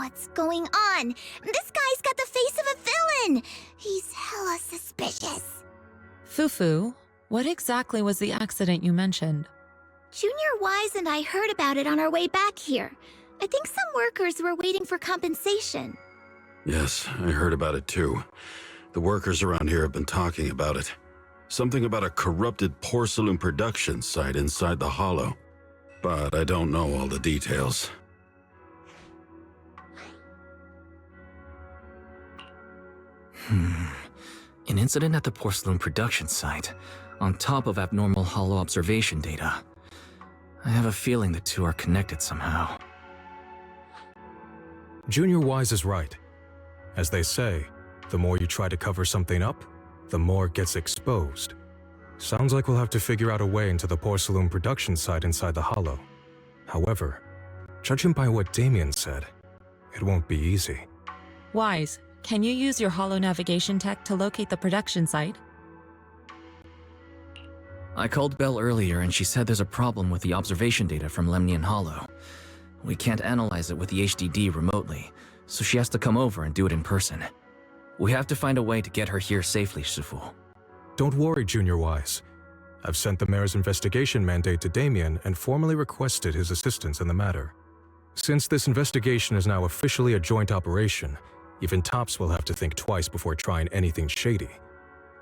What's going on? This guy's got the face of a villain! He's hella suspicious. Fufu, what exactly was the accident you mentioned? Junior Wise and I heard about it on our way back here. I think some workers were waiting for compensation. Yes, I heard about it too. The workers around here have been talking about it. Something about a corrupted porcelain production site inside the hollow. But I don't know all the details. An incident at the porcelain production site, on top of abnormal hollow observation data. I have a feeling the two are connected somehow. Junior Wise is right. As they say, the more you try to cover something up, the more it gets exposed. Sounds like we'll have to figure out a way into the porcelain production site inside the hollow. However, judging by what Damien said, it won't be easy. Wise, can you use your hollow navigation tech to locate the production site? I called Belle earlier and she said there's a problem with the observation data from Lemnian Hollow. We can't analyze it with the HDD remotely, so she has to come over and do it in person. We have to find a way to get her here safely, Shifu. Don't worry, Junior Wise. I've sent the mayor's investigation mandate to Damien and formally requested his assistance in the matter. Since this investigation is now officially a joint operation, even Tops will have to think twice before trying anything shady.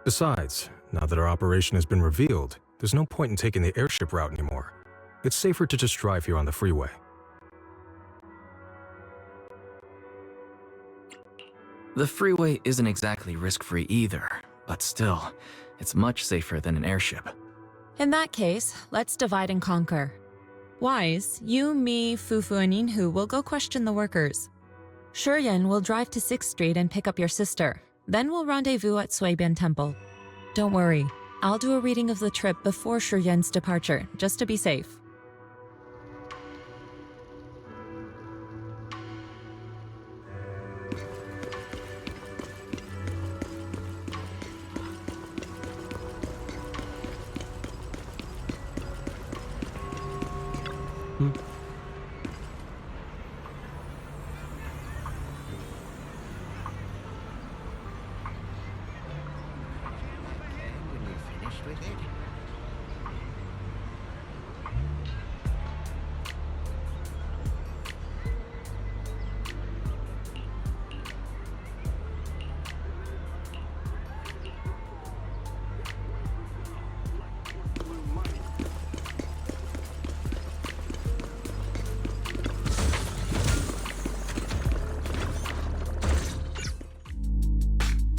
Besides, now that our operation has been revealed, there's no point in taking the airship route anymore. It's safer to just drive here on the freeway. The freeway isn't exactly risk-free either, but still, it's much safer than an airship. In that case, let's divide and conquer. Wise, you, me, Fufu, and Inhu will go question the workers. Shuryen will drive to 6th Street and pick up your sister. Then we'll rendezvous at Suibian Temple. Don't worry, I'll do a reading of the trip before Shuryen's departure, just to be safe.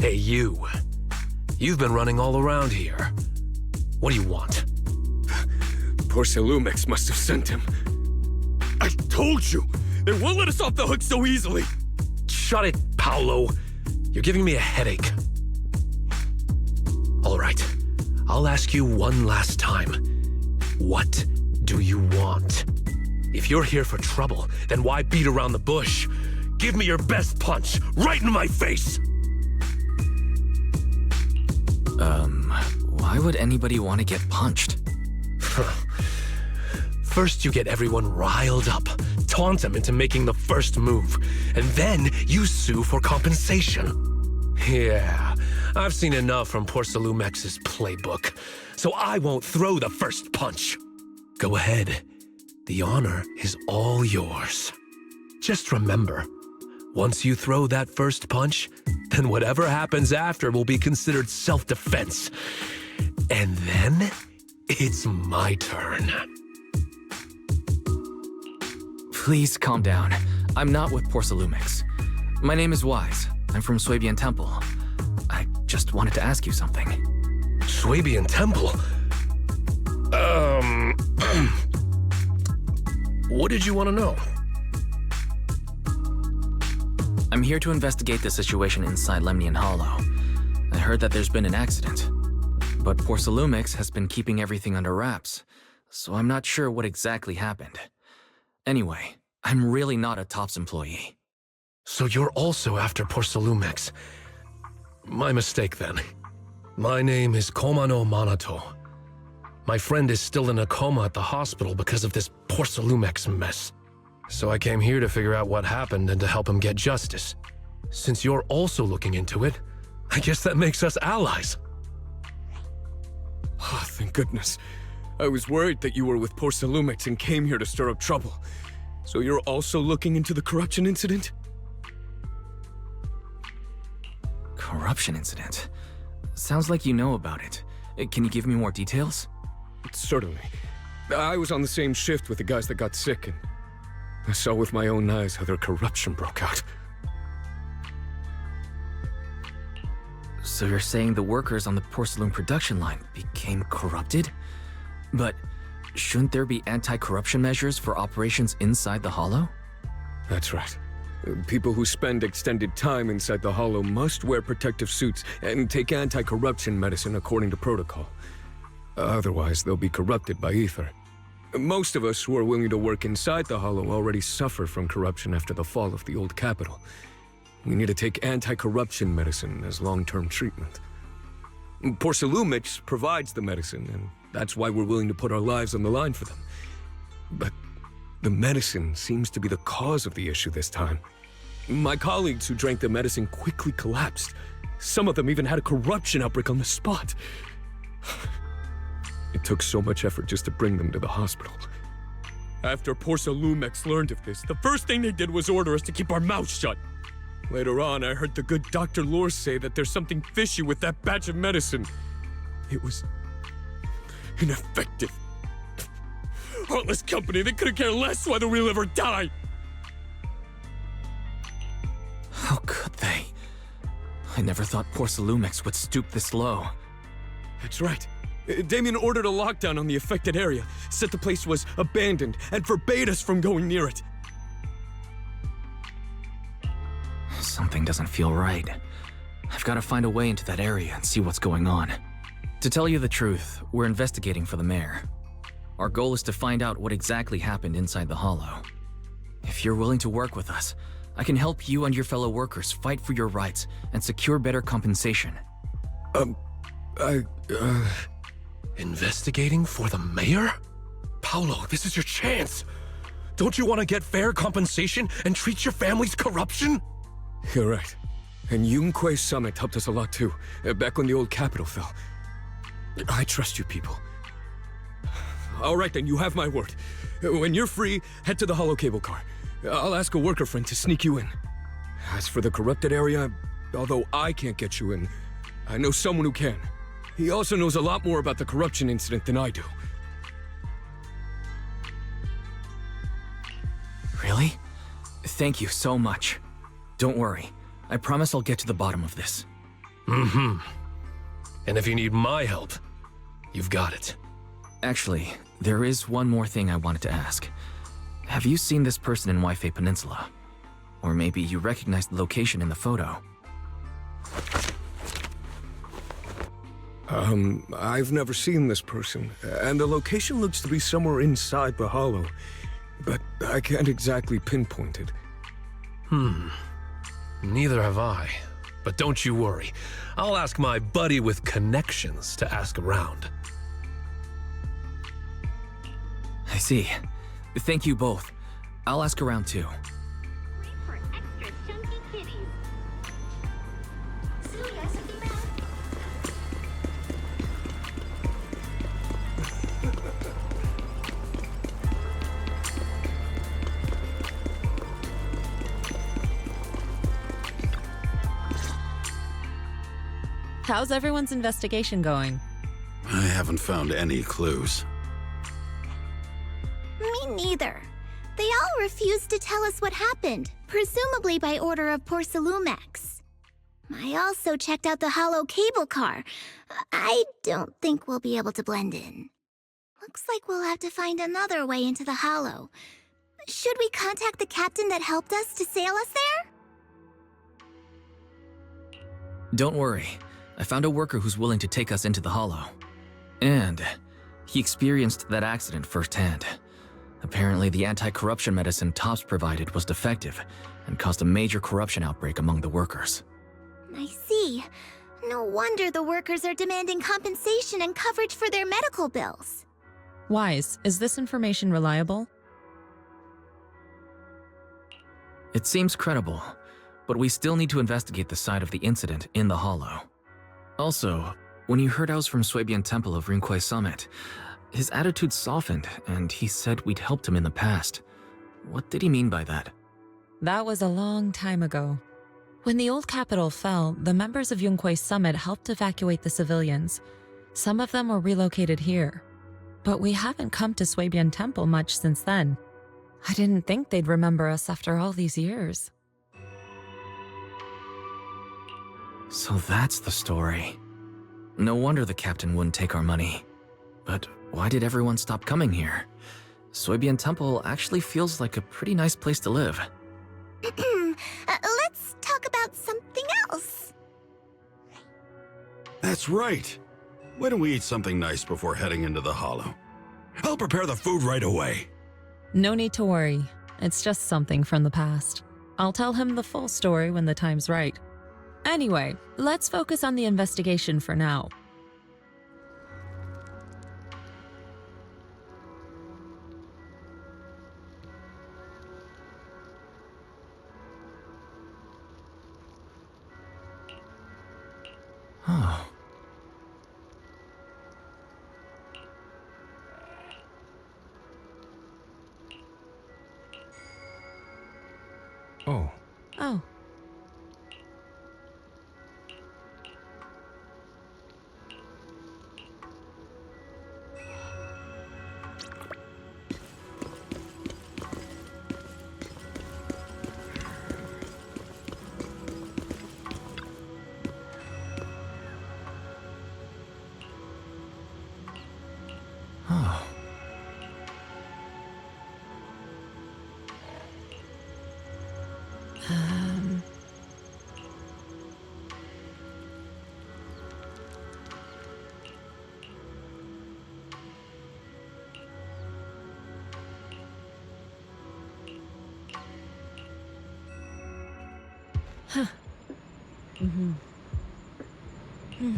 Hey, you. You've been running all around here. What do you want? Porcelumex must have sent him. I told you! They won't let us off the hook so easily! Shut it, Paolo. You're giving me a headache. All right. I'll ask you one last time. What do you want? If you're here for trouble, then why beat around the bush? Give me your best punch, right in my face! Why would anybody want to get punched? First you get everyone riled up, taunt them into making the first move, and then you sue for compensation. Yeah, I've seen enough from Porcelumex's playbook, so I won't throw the first punch. Go ahead. The honor is all yours. Just remember, once you throw that first punch, then whatever happens after will be considered self-defense. And then, it's my turn. Please calm down. I'm not with Porcelumex. My name is Wise. I'm from Suibian Temple. I just wanted to ask you something. Suibian Temple? What did you want to know? I'm here to investigate the situation inside Lemnian Hollow. I heard that there's been an accident, but Porcelumex has been keeping everything under wraps, so I'm not sure what exactly happened. Anyway, I'm really not a TOPS employee. So you're also after Porcelumex. My mistake then. My name is Komano Manato. My friend is still in a coma at the hospital because of this Porcelumex mess. So I came here to figure out what happened and to help him get justice. Since you're also looking into it, I guess that makes us allies. Oh, thank goodness. I was worried that you were with Porcelumix and came here to stir up trouble. So you're also looking into the corruption incident? Corruption incident? Sounds like you know about it. Can you give me more details? Certainly. I was on the same shift with the guys that got sick, and I saw with my own eyes how their corruption broke out. So you're saying the workers on the porcelain production line became corrupted? But shouldn't there be anti-corruption measures for operations inside the Hollow? That's right. People who spend extended time inside the Hollow must wear protective suits and take anti-corruption medicine according to protocol. Otherwise, they'll be corrupted by ether. Most of us who are willing to work inside the Hollow already suffer from corruption after the fall of the old capital. We need to take anti-corruption medicine as long-term treatment. Porcelumix provides the medicine, and that's why we're willing to put our lives on the line for them. But the medicine seems to be the cause of the issue this time. My colleagues who drank the medicine quickly collapsed. Some of them even had a corruption outbreak on the spot. It took so much effort just to bring them to the hospital. After Porcelumix learned of this, the first thing they did was order us to keep our mouths shut. Later on, I heard the good Dr. Lore say that there's something fishy with that batch of medicine. It was ineffective. Heartless company, they couldn't care less whether we live or die. How could they? I never thought Porcelumix would stoop this low. That's right. Damien ordered a lockdown on the affected area, said the place was abandoned, and forbade us from going near it. Something doesn't feel right. I've got to find a way into that area and see what's going on. To tell you the truth, we're investigating for the mayor. Our goal is to find out what exactly happened inside the Hollow. If you're willing to work with us, I can help you and your fellow workers fight for your rights and secure better compensation. Investigating for the mayor? Paolo, this is your chance. Don't you want to get fair compensation and treat your family's corruption? You're right. And Yunque's summit helped us a lot too, back when the old capital fell. I trust you people. All right then, you have my word. When you're free, head to the Hollow cable car. I'll ask a worker friend to sneak you in. As for the corrupted area, although I can't get you in, I know someone who can. He also knows a lot more about the corruption incident than I do. Really? Thank you so much. Don't worry. I promise I'll get to the bottom of this. Mm-hmm. And if you need my help, you've got it. Actually, there is one more thing I wanted to ask. Have you seen this person in Waifei Peninsula? Or maybe you recognize the location in the photo. I've never seen this person, and the location looks to be somewhere inside the Hollow, but I can't exactly pinpoint it. Neither have I. But don't you worry. I'll ask my buddy with connections to ask around. I see. Thank you both. I'll ask around too. For extra chunky kitties. How's everyone's investigation going? I haven't found any clues. Me neither. They all refused to tell us what happened, presumably by order of Porcelumix. I also checked out the Hollow cable car. I don't think we'll be able to blend in. Looks like we'll have to find another way into the Hollow. Should we contact the captain that helped us to sail us there? Don't worry. I found a worker who's willing to take us into the Hollow. And he experienced that accident firsthand. Apparently, the anti-corruption medicine Tops provided was defective and caused a major corruption outbreak among the workers. I see. No wonder the workers are demanding compensation and coverage for their medical bills. Wise, is this information reliable? It seems credible, but we still need to investigate the side of the incident in the Hollow. Also, when you heard I was from Swabian Temple of Rinkwei Summit, his attitude softened and he said we'd helped him in the past. What did he mean by that? That was a long time ago. When the old capital fell, the members of Rinkwei Summit helped evacuate the civilians. Some of them were relocated here. But we haven't come to Swabian Temple much since then. I didn't think they'd remember us after all these years. So that's the story. No wonder the captain wouldn't take our money. But why did everyone stop coming here? Swabian Temple actually feels like a pretty nice place to live. Let's talk about something else. That's right. Why don't we eat something nice before heading into the Hollow? I'll prepare the food right away. No need to worry. It's just something from the past. I'll tell him the full story when the time's right. Anyway, let's focus on the investigation for now. Oh. Oh. Oh. Oh. Huh. Mm-hmm. Hmm.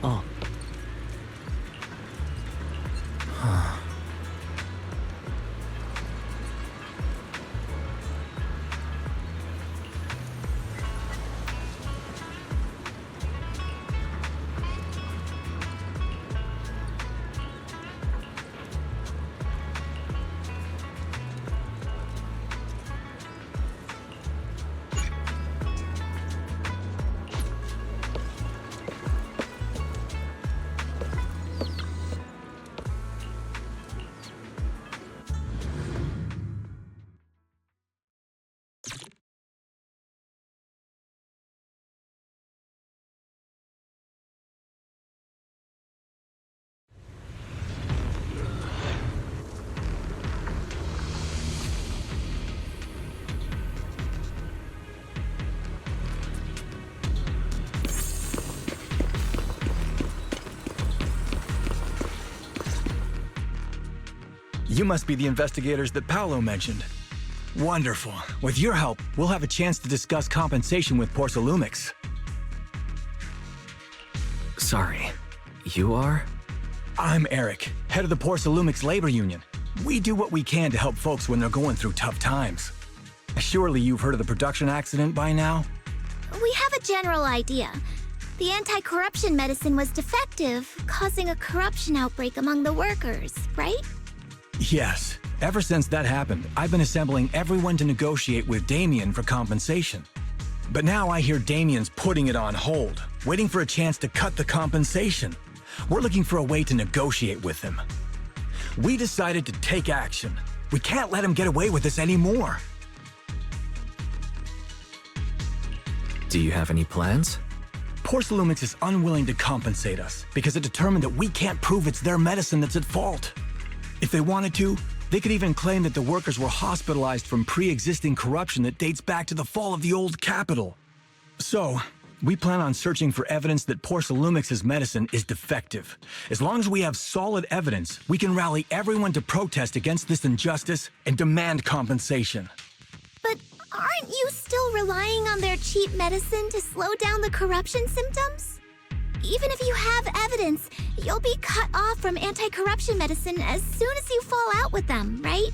Oh. You must be the investigators that Paolo mentioned. Wonderful. With your help, we'll have a chance to discuss compensation with Porcelumix. Sorry. You are? I'm Eric, head of the Porcelumix Labor Union. We do what we can to help folks when they're going through tough times. Surely you've heard of the production accident by now? We have a general idea. The anti-corruption medicine was defective, causing a corruption outbreak among the workers, right? Yes. Ever since that happened, I've been assembling everyone to negotiate with Damien for compensation. But now I hear Damien's putting it on hold, waiting for a chance to cut the compensation. We're looking for a way to negotiate with him. We decided to take action. We can't let him get away with this anymore. Do you have any plans? Porcelumix is unwilling to compensate us because it determined that we can't prove it's their medicine that's at fault. If they wanted to, they could even claim that the workers were hospitalized from pre-existing corruption that dates back to the fall of the old capital. So, we plan on searching for evidence that Porcelumix's medicine is defective. As long as we have solid evidence, we can rally everyone to protest against this injustice and demand compensation. But aren't you still relying on their cheap medicine to slow down the corruption symptoms? Even if you have evidence, you'll be cut off from anti-corruption medicine as soon as you fall out with them, right?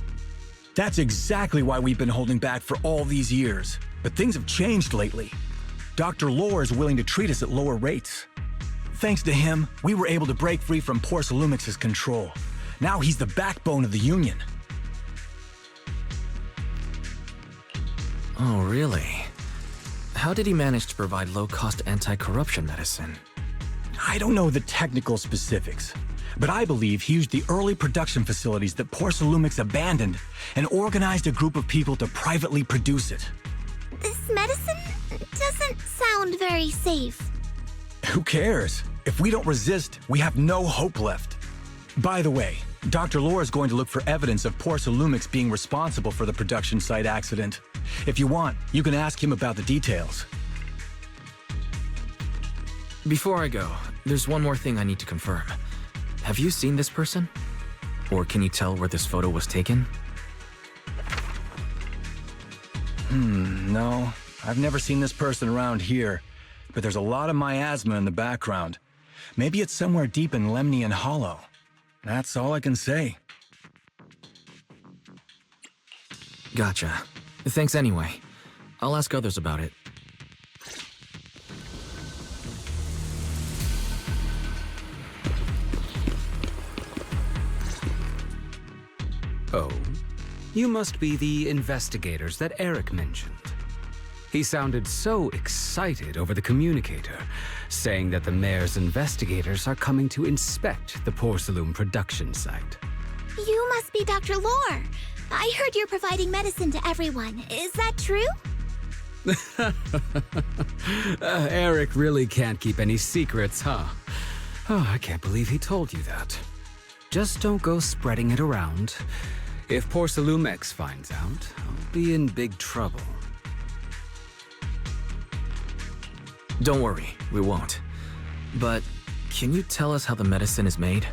That's exactly why we've been holding back for all these years. But things have changed lately. Dr. Lore is willing to treat us at lower rates. Thanks to him, we were able to break free from Porcelumix's control. Now he's the backbone of the Union. Oh, really? How did he manage to provide low-cost anti-corruption medicine? I don't know the technical specifics, but I believe he used the early production facilities that Porcelumix abandoned and organized a group of people to privately produce it. This medicine doesn't sound very safe. Who cares? If we don't resist, we have no hope left. By the way, Dr. Lore is going to look for evidence of Porcelumix being responsible for the production site accident. If you want, you can ask him about the details. Before I go, there's one more thing I need to confirm. Have you seen this person? Or can you tell where this photo was taken? No. I've never seen this person around here, but there's a lot of miasma in the background. Maybe it's somewhere deep in Lemnian Hollow. That's all I can say. Gotcha. Thanks anyway. I'll ask others about it. Oh, you must be the investigators that Eric mentioned. He sounded so excited over the communicator, saying that the mayor's investigators are coming to inspect the Porcelum production site. You must be Dr. Lore. I heard you're providing medicine to everyone. Is that true? Eric really can't keep any secrets, huh? Oh, I can't believe he told you that. Just don't go spreading it around. If Porcelumix finds out, I'll be in big trouble. Don't worry, we won't. But can you tell us how the medicine is made?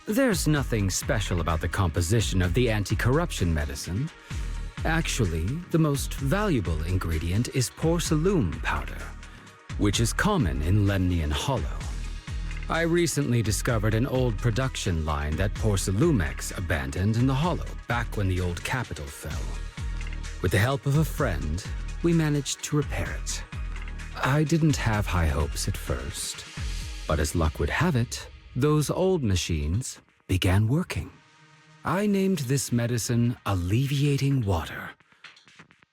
There's nothing special about the composition of the anti-corruption medicine. Actually, the most valuable ingredient is Porcelum powder, which is common in Lemnian Hollow. I recently discovered an old production line that Porcelumix abandoned in the Hollow back when the old capital fell. With the help of a friend, we managed to repair it. I didn't have high hopes at first, but as luck would have it, those old machines began working. I named this medicine Alleviating Water.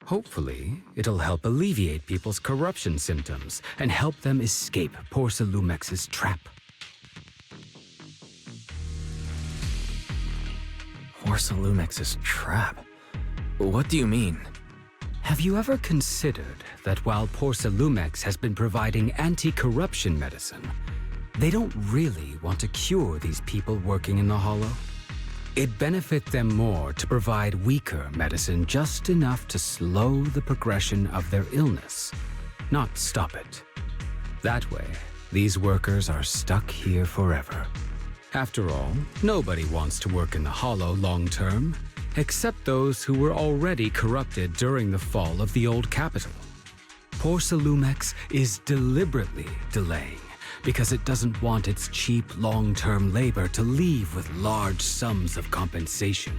Hopefully, it'll help alleviate people's corruption symptoms and help them escape Porcelumix's trap. Porcelumix's trap? What do you mean? Have you ever considered that while Porcelumix has been providing anti-corruption medicine, they don't really want to cure these people working in the Hollow? It'd benefit them more to provide weaker medicine just enough to slow the progression of their illness, not stop it. That way, these workers are stuck here forever. After all, nobody wants to work in the Hollow long-term, except those who were already corrupted during the fall of the old capital. Porcelumix is deliberately delaying, because it doesn't want its cheap, long-term labor to leave with large sums of compensation.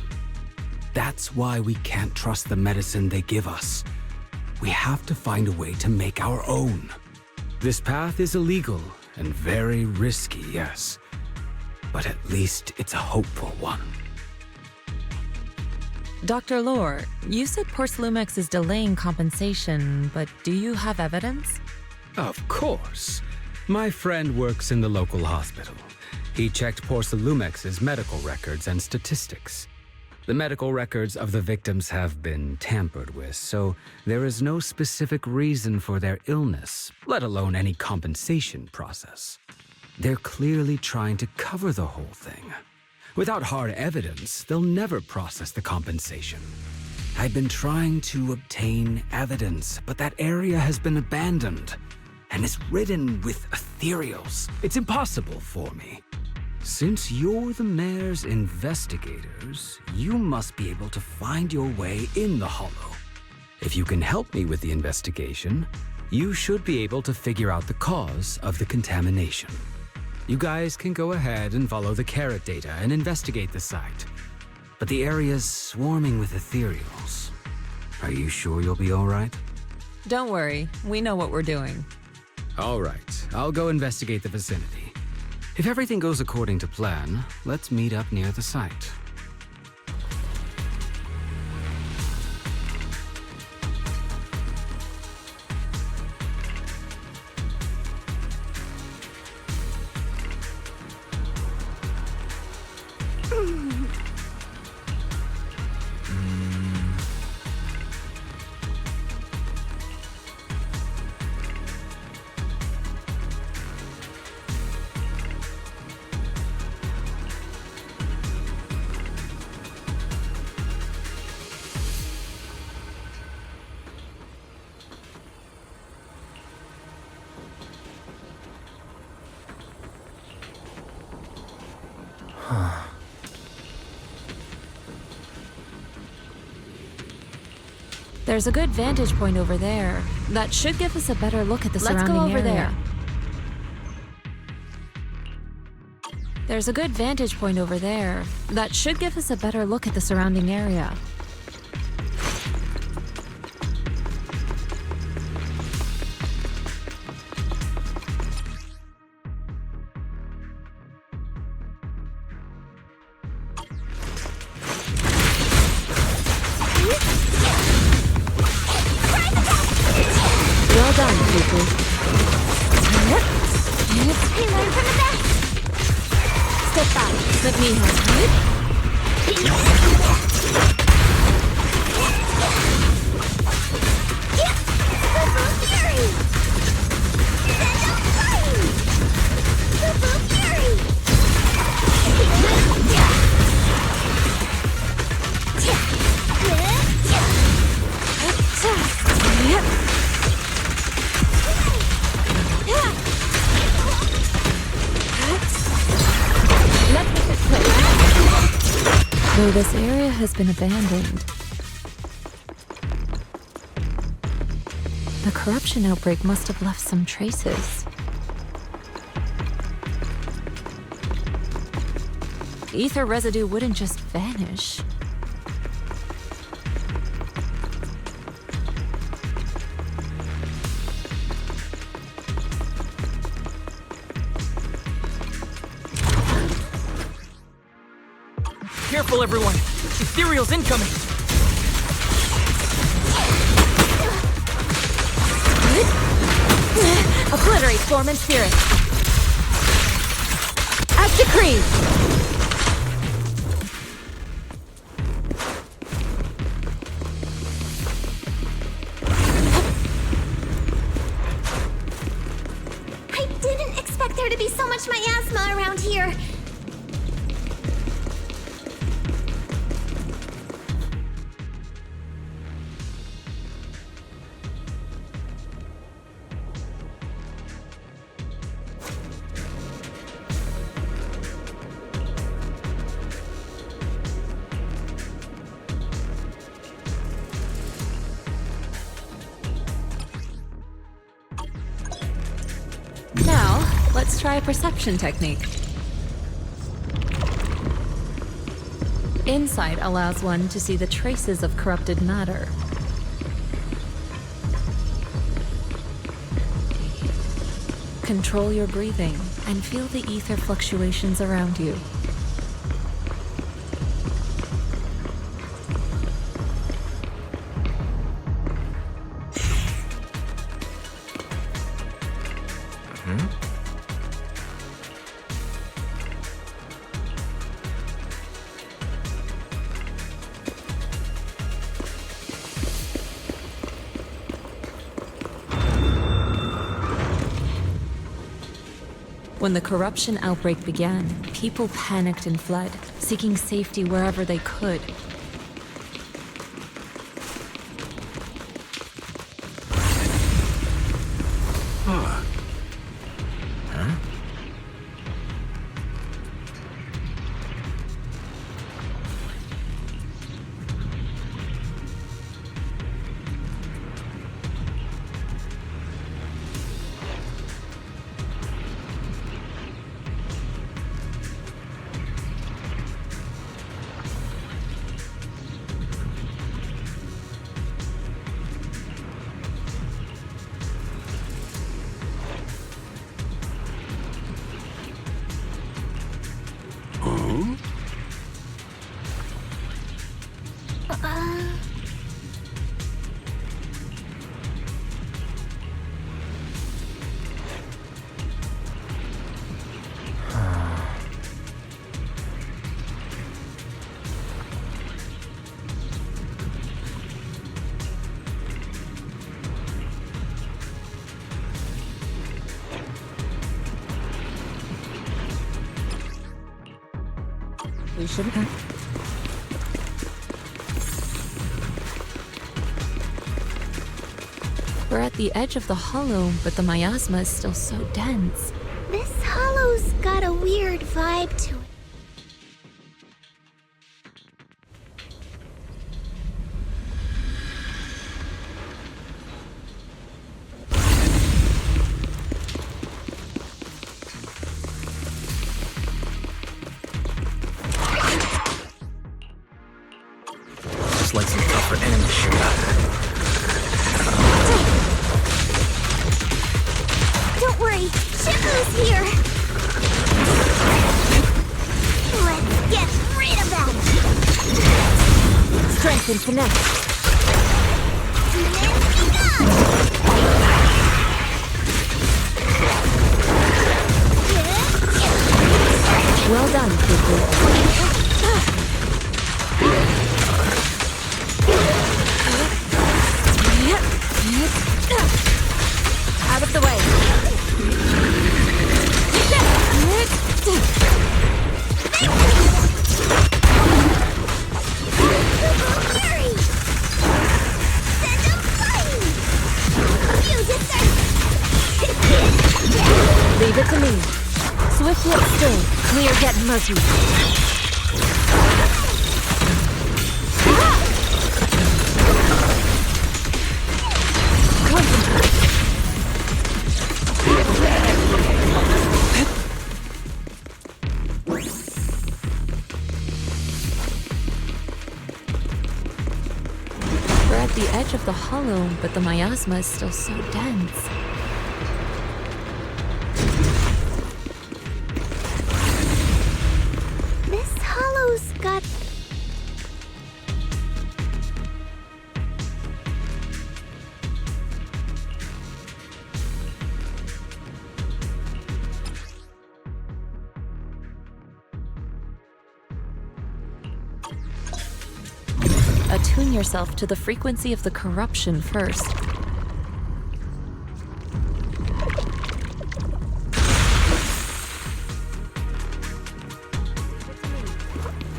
That's why we can't trust the medicine they give us. We have to find a way to make our own. This path is illegal and very risky, yes. But at least it's a hopeful one. Dr. Lore, you said Porcelumex is delaying compensation, but do you have evidence? Of course. My friend works in the local hospital. He checked Porcelumex's medical records and statistics. The medical records of the victims have been tampered with, so there is no specific reason for their illness, let alone any compensation process. They're clearly trying to cover the whole thing. Without hard evidence, they'll never process the compensation. I've been trying to obtain evidence, but that area has been abandoned and is ridden with ethereals. It's impossible for me. Since you're the mayor's investigators, you must be able to find your way in the Hollow. If you can help me with the investigation, you should be able to figure out the cause of the contamination. You guys can go ahead and follow the carrot data and investigate the site. But the area's swarming with ethereals. Are you sure you'll be all right? Don't worry, we know what we're doing. All right, I'll go investigate the vicinity. If everything goes according to plan, let's meet up near the site. There's a good vantage point over there. That should give us a better look at the surrounding area. Let's go over there. There's a good vantage point over there. That should give us a better look at the surrounding area. Though this area has been abandoned, the corruption outbreak must have left some traces. Ether residue wouldn't just vanish. Careful, everyone! Ethereal's incoming! Obliterate form and spirit. As decreed! I didn't expect there to be so much miasma around here. Let's try a perception technique. Insight allows one to see the traces of corrupted matter. Control your breathing and feel the ether fluctuations around you. When the corruption outbreak began, people panicked and fled, seeking safety wherever they could. We shouldn't have. We're at the edge of the hollow, but the miasma is still so dense. This hollow's got a weird vibe to it. Like some tougher enemy shoot up. Don't worry, Shifu's here! Let's get rid of them! Strength and finesse. Well done, people. Out of the way. Leave it to me. Swift yet still, clear yet murky. We're at the edge of the hollow, but the miasma is still so dense. This hollow's got... Attune yourself to the frequency of the corruption first.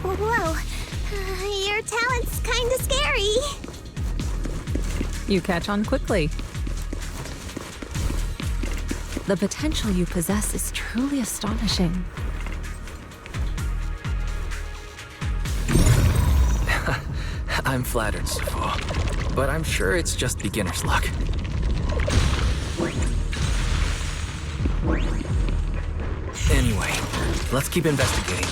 Whoa, your talent's kinda scary. You catch on quickly. The potential you possess is truly astonishing. I'm flattered, Sifu, but I'm sure it's just beginner's luck. Let's keep investigating.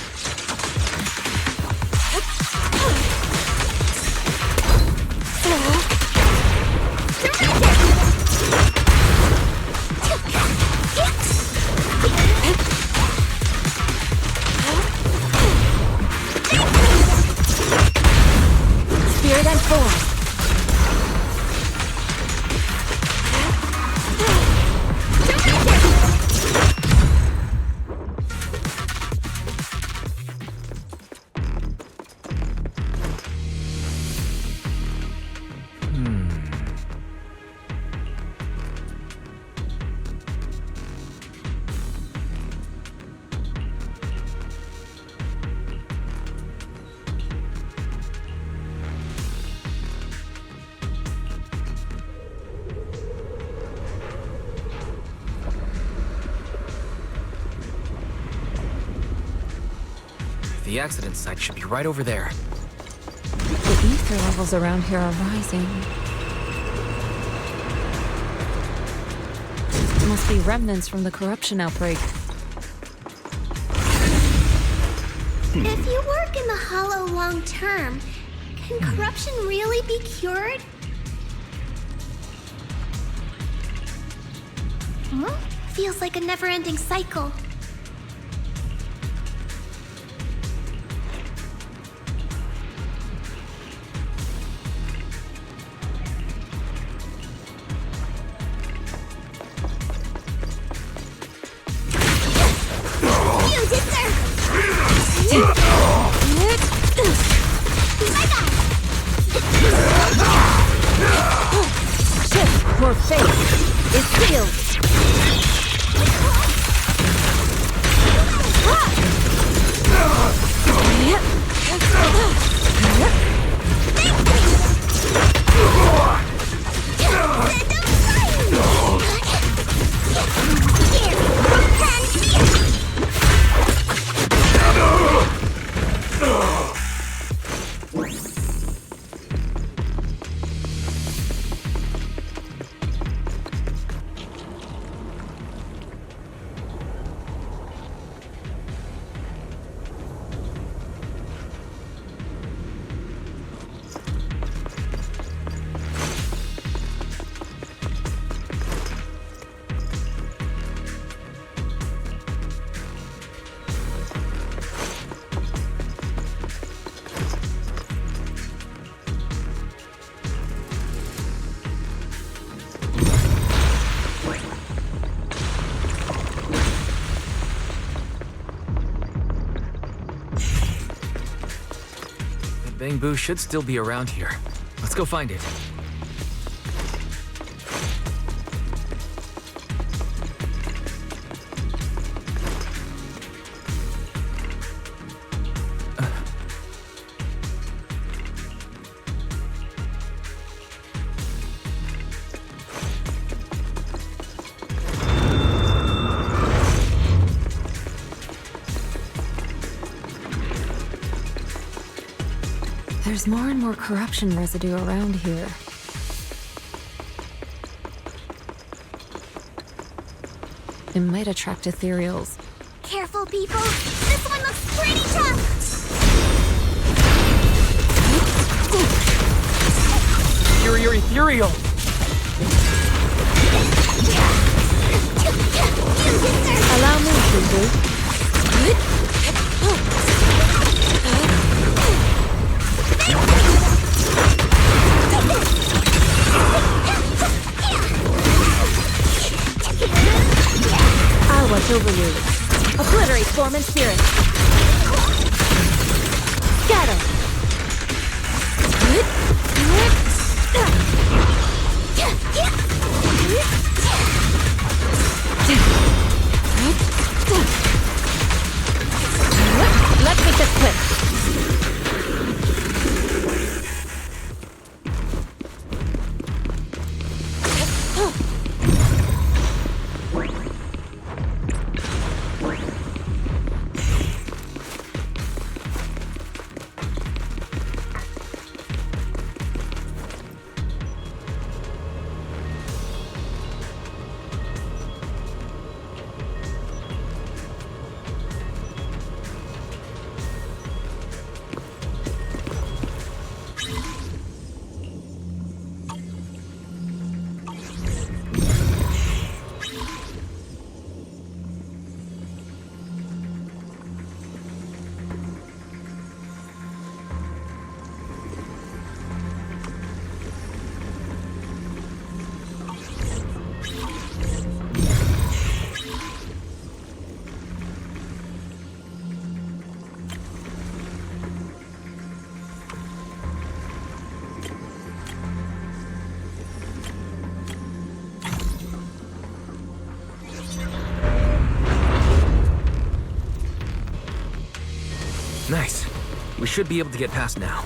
Spirit and force. The accident site should be right over there. The ether levels around here are rising. Must be remnants from the corruption outbreak. If you work in the Hollow long term, can corruption really be cured? Huh? Feels like a never-ending cycle. Your fate is sealed. Bangbu should still be around here. Let's go find it. There's more and more corruption residue around here. It might attract ethereals. Careful, people! This one looks pretty tough! You're ethereal! Allow me, Shifu. I'll watch over you. Obliterate form and spirit. Scatter. Let me just click. should be able to get past now.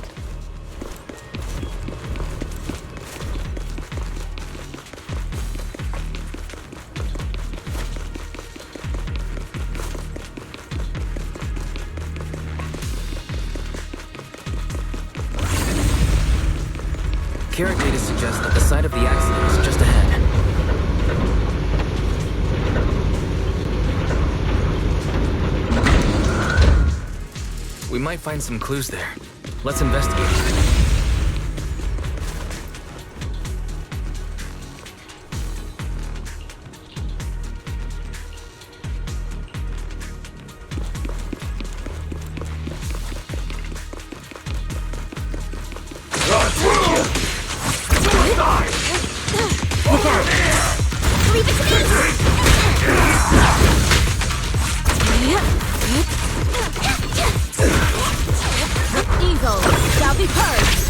Carrot data suggests that the site of the accident is just ahead. We might find some clues there. Let's investigate. Evil shall be purged.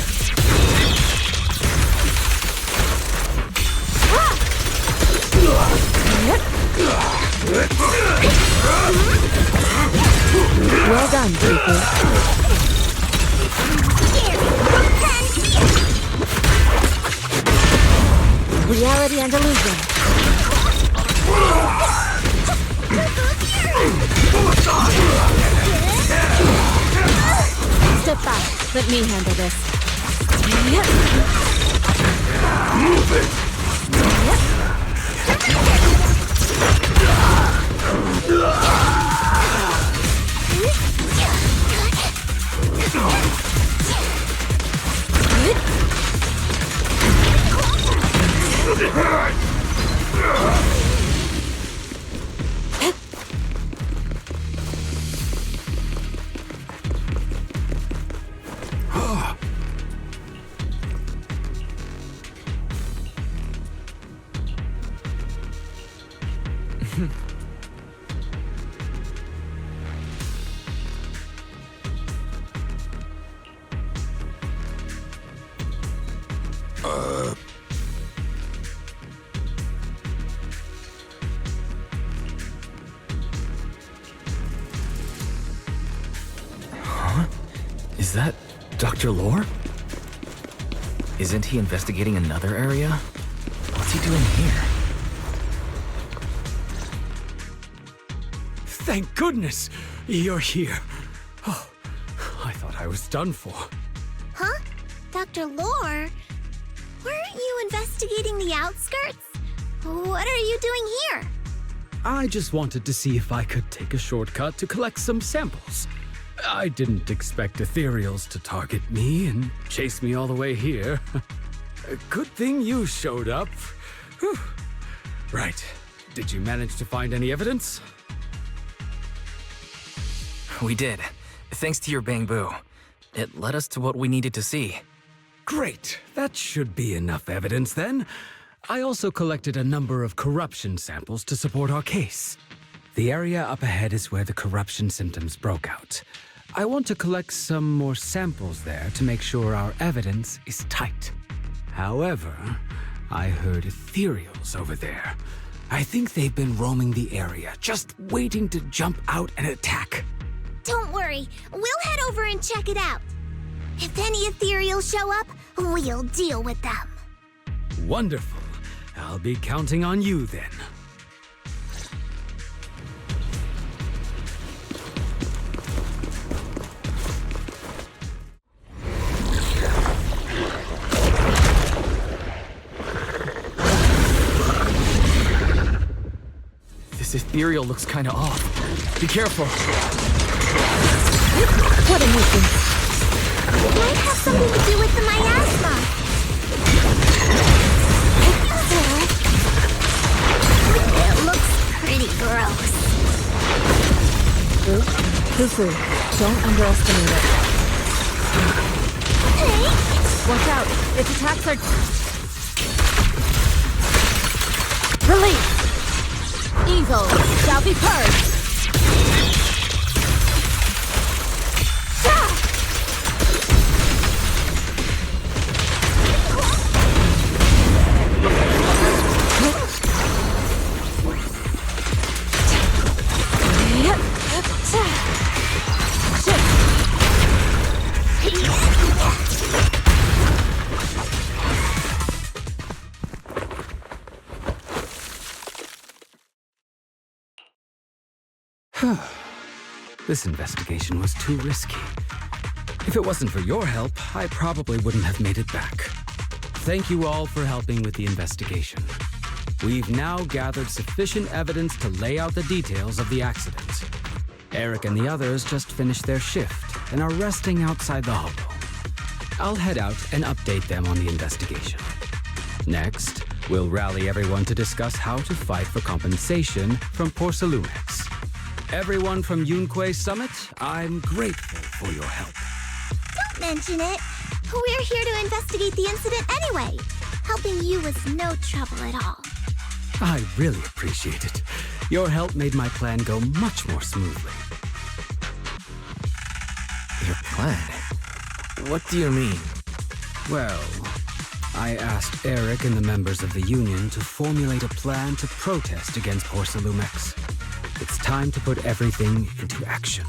Well done, Fufu. Reality and illusion. Step back. Let me handle this. Move it. Is that Dr. Lore? Isn't he investigating another area? What's he doing here? Thank goodness you're here. Oh, I thought I was done for. Huh? Dr. Lore? Weren't you investigating the outskirts? What are you doing here? I just wanted to see if I could take a shortcut to collect some samples. I didn't expect ethereals to target me and chase me all the way here. Good thing you showed up. Whew. Right. Did you manage to find any evidence? We did. Thanks to your bamboo. It led us to what we needed to see. Great. That should be enough evidence then. I also collected a number of corruption samples to support our case. The area up ahead is where the corruption symptoms broke out. I want to collect some more samples there to make sure our evidence is tight. However, I heard ethereals over there. I think they've been roaming the area, just waiting to jump out and attack. Don't worry, we'll head over and check it out. If any ethereals show up, we'll deal with them. Wonderful. I'll be counting on you then. This ethereal looks kinda off. Be careful. What a nuisance. It might have something to do with the miasma. It looks pretty gross. Fufu, don't underestimate it. Hey! Watch out! Its attacks are... Release! Evil shall be purged! This investigation was too risky. If it wasn't for your help, I probably wouldn't have made it back. Thank you all for helping with the investigation. We've now gathered sufficient evidence to lay out the details of the accident. Eric and the others just finished their shift and are resting outside the hollow. I'll head out and update them on the investigation. Next, we'll rally everyone to discuss how to fight for compensation from Porcelumex. Everyone from Yunque Summit, I'm grateful for your help. Don't mention it. We're here to investigate the incident anyway. Helping you was no trouble at all. I really appreciate it. Your help made my plan go much more smoothly. Your plan? What do you mean? Well, I asked Eric and the members of the Union to formulate a plan to protest against Porcelumex. It's time to put everything into action.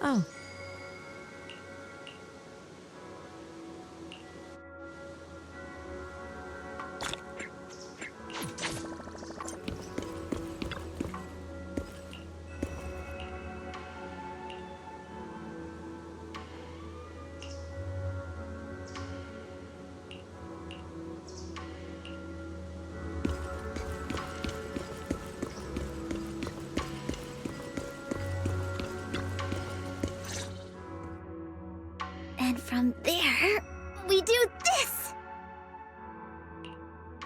Oh. And from there, we do this!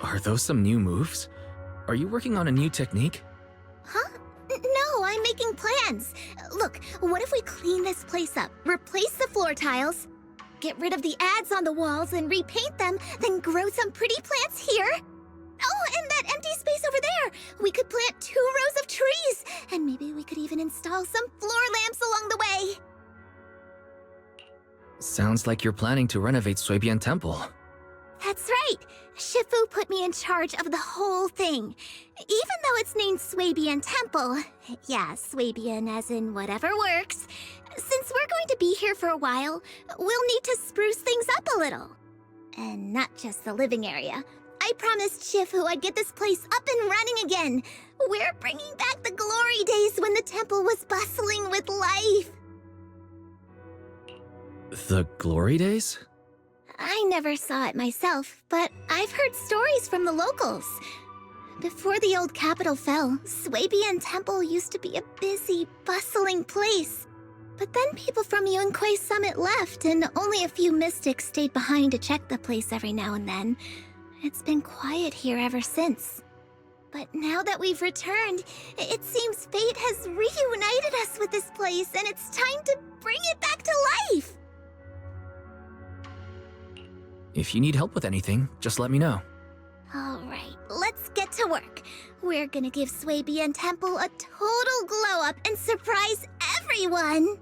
Are those some new moves? Are you working on a new technique? Huh? No, I'm making plans. Look, what if we clean this place up, replace the floor tiles, get rid of the ads on the walls and repaint them, then grow some pretty plants here? Oh, and that empty space over there! We could plant 2 rows of trees, and maybe we could even install some floor lamps along the way. Sounds like you're planning to renovate Suebian Temple. That's right! Shifu put me in charge of the whole thing. Even though it's named Suebian Temple, yeah, Suebian as in whatever works, since we're going to be here for a while, we'll need to spruce things up a little. And not just the living area. I promised Shifu I'd get this place up and running again. We're bringing back the glory days when the temple was bustling with life. The glory days? I never saw it myself, but I've heard stories from the locals. Before the old capital fell, Suebian Temple used to be a busy, bustling place. But then people from Yunque Summit left, and only a few mystics stayed behind to check the place every now and then. It's been quiet here ever since. But now that we've returned, it seems fate has reunited us with this place, and it's time to bring it back to life! If you need help with anything, just let me know. Alright, let's get to work. We're gonna give Suebian Temple a total glow-up and surprise everyone!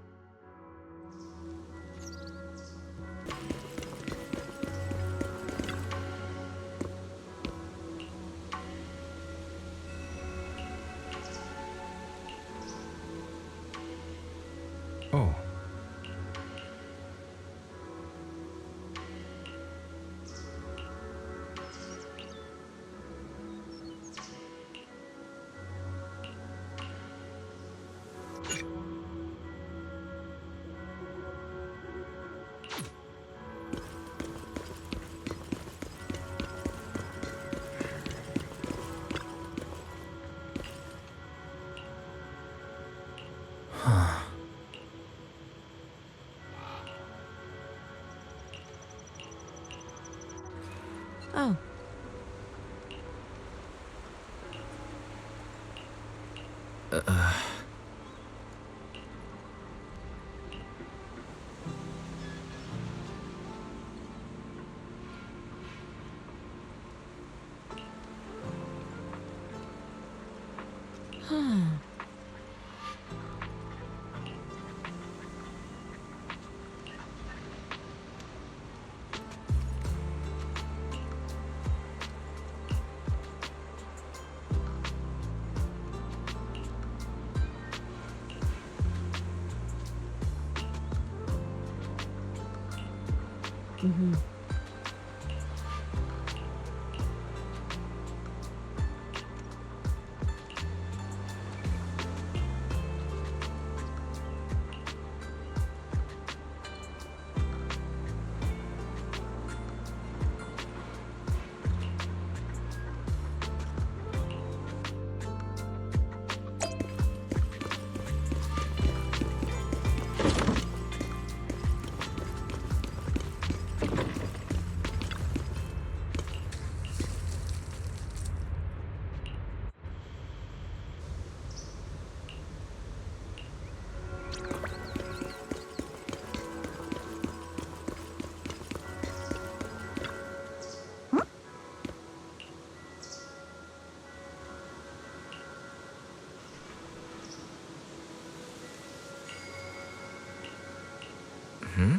Mm-hmm. Hmm?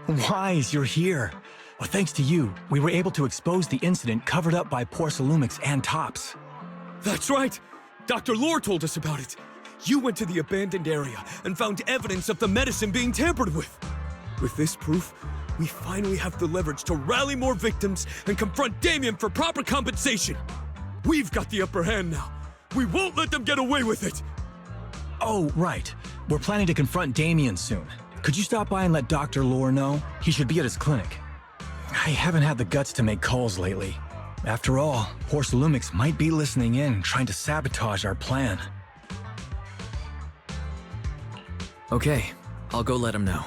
Wise, you're here. Well, thanks to you, we were able to expose the incident covered up by Porcelumix and Tops. That's right! Dr. Lore told us about it. You went to the abandoned area and found evidence of the medicine being tampered with. With this proof, we finally have the leverage to rally more victims and confront Damien for proper compensation. We've got the upper hand now. We won't let them get away with it. Oh, right. We're planning to confront Damien soon. Could you stop by and let Dr. Lore know? He should be at his clinic. I haven't had the guts to make calls lately. After all, Porcelumix might be listening in, trying to sabotage our plan. Okay, I'll go let him know.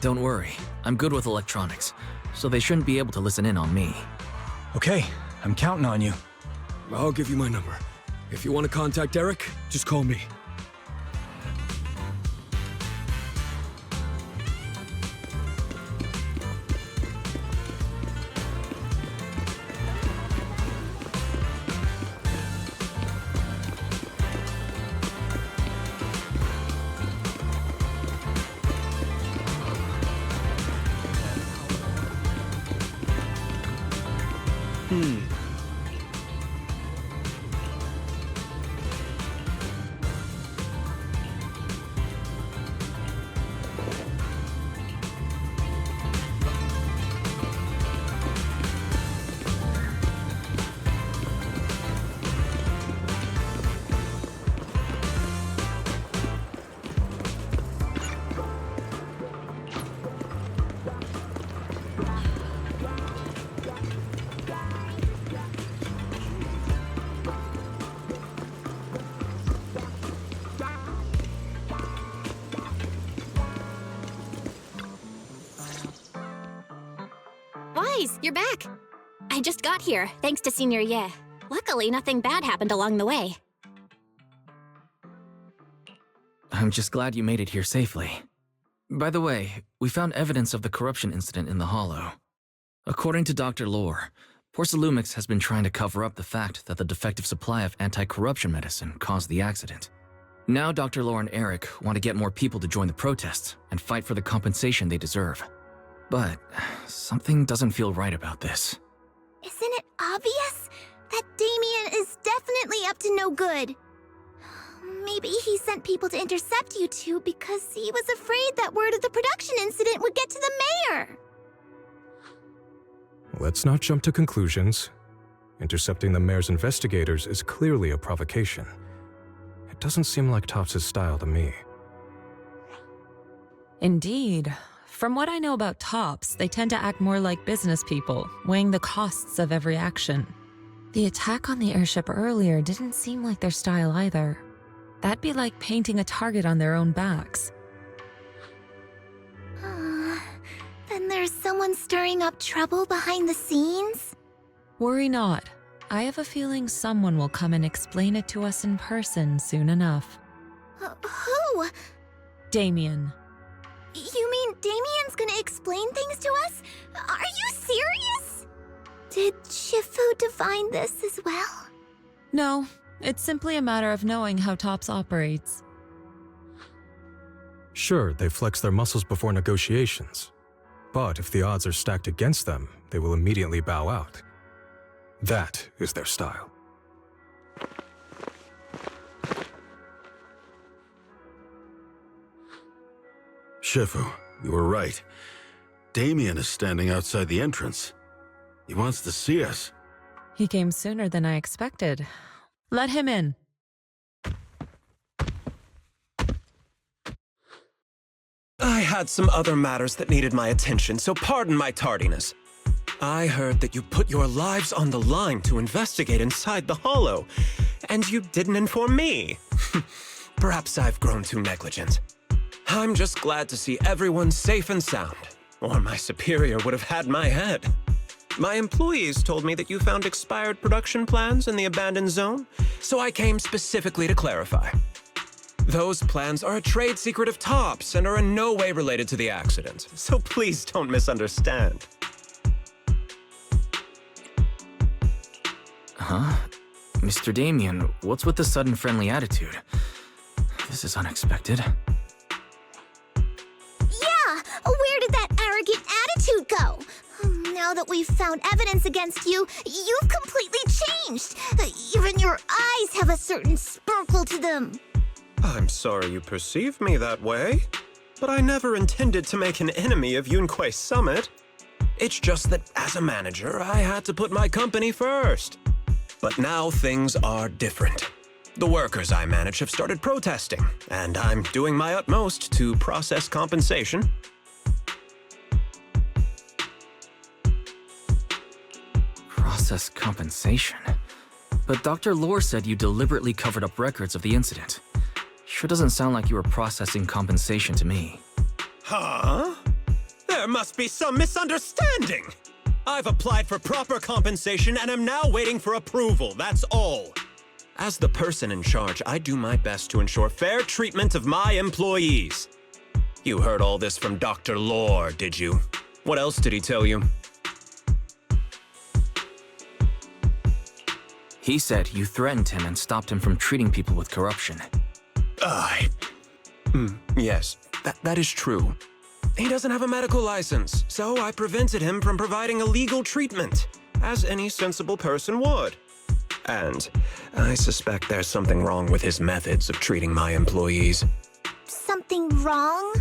Don't worry, I'm good with electronics, so they shouldn't be able to listen in on me. Okay, I'm counting on you. I'll give you my number. If you want to contact Eric, just call me. Wise, you're back. I just got here, thanks to Senior Ye. Luckily, nothing bad happened along the way. I'm just glad you made it here safely. By the way, we found evidence of the corruption incident in the Hollow. According to Dr. Lore, Porcelumix has been trying to cover up the fact that the defective supply of anti-corruption medicine caused the accident. Now Dr. Lore and Eric want to get more people to join the protests and fight for the compensation they deserve. But something doesn't feel right about this. Isn't it obvious that Damien is definitely up to no good? Maybe he sent people to intercept you two because he was afraid that word of the production incident would get to the mayor. Let's not jump to conclusions. Intercepting the mayor's investigators is clearly a provocation. doesn't seem like Topps' style to me. Indeed. From what I know about Topps, they tend to act more like business people, weighing the costs of every action. The attack on the airship earlier didn't seem like their style either. That'd be like painting a target on their own backs. Then there's someone stirring up trouble behind the scenes? Worry not. I have a feeling someone will come and explain it to us in person soon enough. Who? Damien. You mean Damien's gonna explain things to us? Are you serious? Did Shifu define this as well? No, it's simply a matter of knowing how Topps operates. Sure, they flex their muscles before negotiations. But if the odds are stacked against them, they will immediately bow out. That is their style. Shifu, you were right. Damien is standing outside the entrance. He wants to see us. He came sooner than I expected. Let him in. I had some other matters that needed my attention, so pardon my tardiness. I heard that you put your lives on the line to investigate inside the Hollow, and you didn't inform me. Perhaps I've grown too negligent. I'm just glad to see everyone safe and sound, or my superior would have had my head. My employees told me that you found expired production plans in the abandoned zone, so I came specifically to clarify. Those plans are a trade secret of Topps and are in no way related to the accident, so please don't misunderstand. Huh? Mr. Damien, what's with the sudden friendly attitude? This is unexpected. Yeah! Where did that arrogant attitude go? Now that we've found evidence against you, you've completely changed. Even your eyes have a certain sparkle to them. I'm sorry you perceive me that way, but I never intended to make an enemy of Yunquei Summit. It's just that as a manager, I had to put my company first. But now things are different. The workers I manage have started protesting, and I'm doing my utmost to process compensation. Process compensation? But Dr. Lore said you deliberately covered up records of the incident. Sure doesn't sound like you were processing compensation to me. Huh? There must be some misunderstanding! I've applied for proper compensation and am now waiting for approval, that's all. As the person in charge, I do my best to ensure fair treatment of my employees. You heard all this from Dr. Lore, did you? What else did he tell you? He said you threatened him and stopped him from treating people with corruption. Yes, that is true. He doesn't have a medical license, so I prevented him from providing illegal treatment, as any sensible person would. And I suspect there's something wrong with his methods of treating my employees. Something wrong?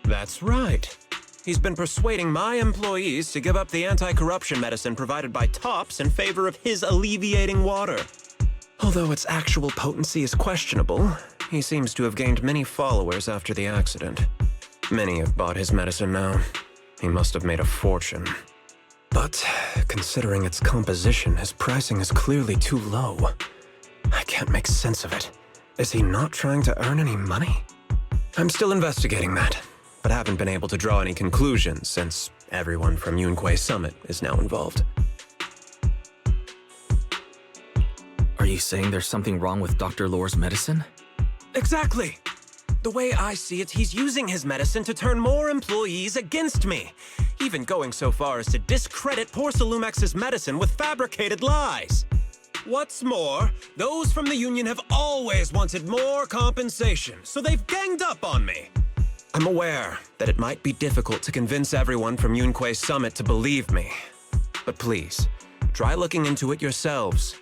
That's right. He's been persuading my employees to give up the anti-corruption medicine provided by Topps in favor of his alleviating water. Although its actual potency is questionable, he seems to have gained many followers after the accident. Many have bought his medicine now. He must have made a fortune. But considering its composition, his pricing is clearly too low. I can't make sense of it. Is he not trying to earn any money? I'm still investigating that, but haven't been able to draw any conclusions since everyone from Yunquei Summit is now involved. Are you saying there's something wrong with Dr. Lore's medicine? Exactly! The way I see it, he's using his medicine to turn more employees against me, even going so far as to discredit Porcelumex's medicine with fabricated lies. What's more, those from the union have always wanted more compensation, so they've ganged up on me. I'm aware that it might be difficult to convince everyone from Yunquei Summit to believe me, but please, try looking into it yourselves.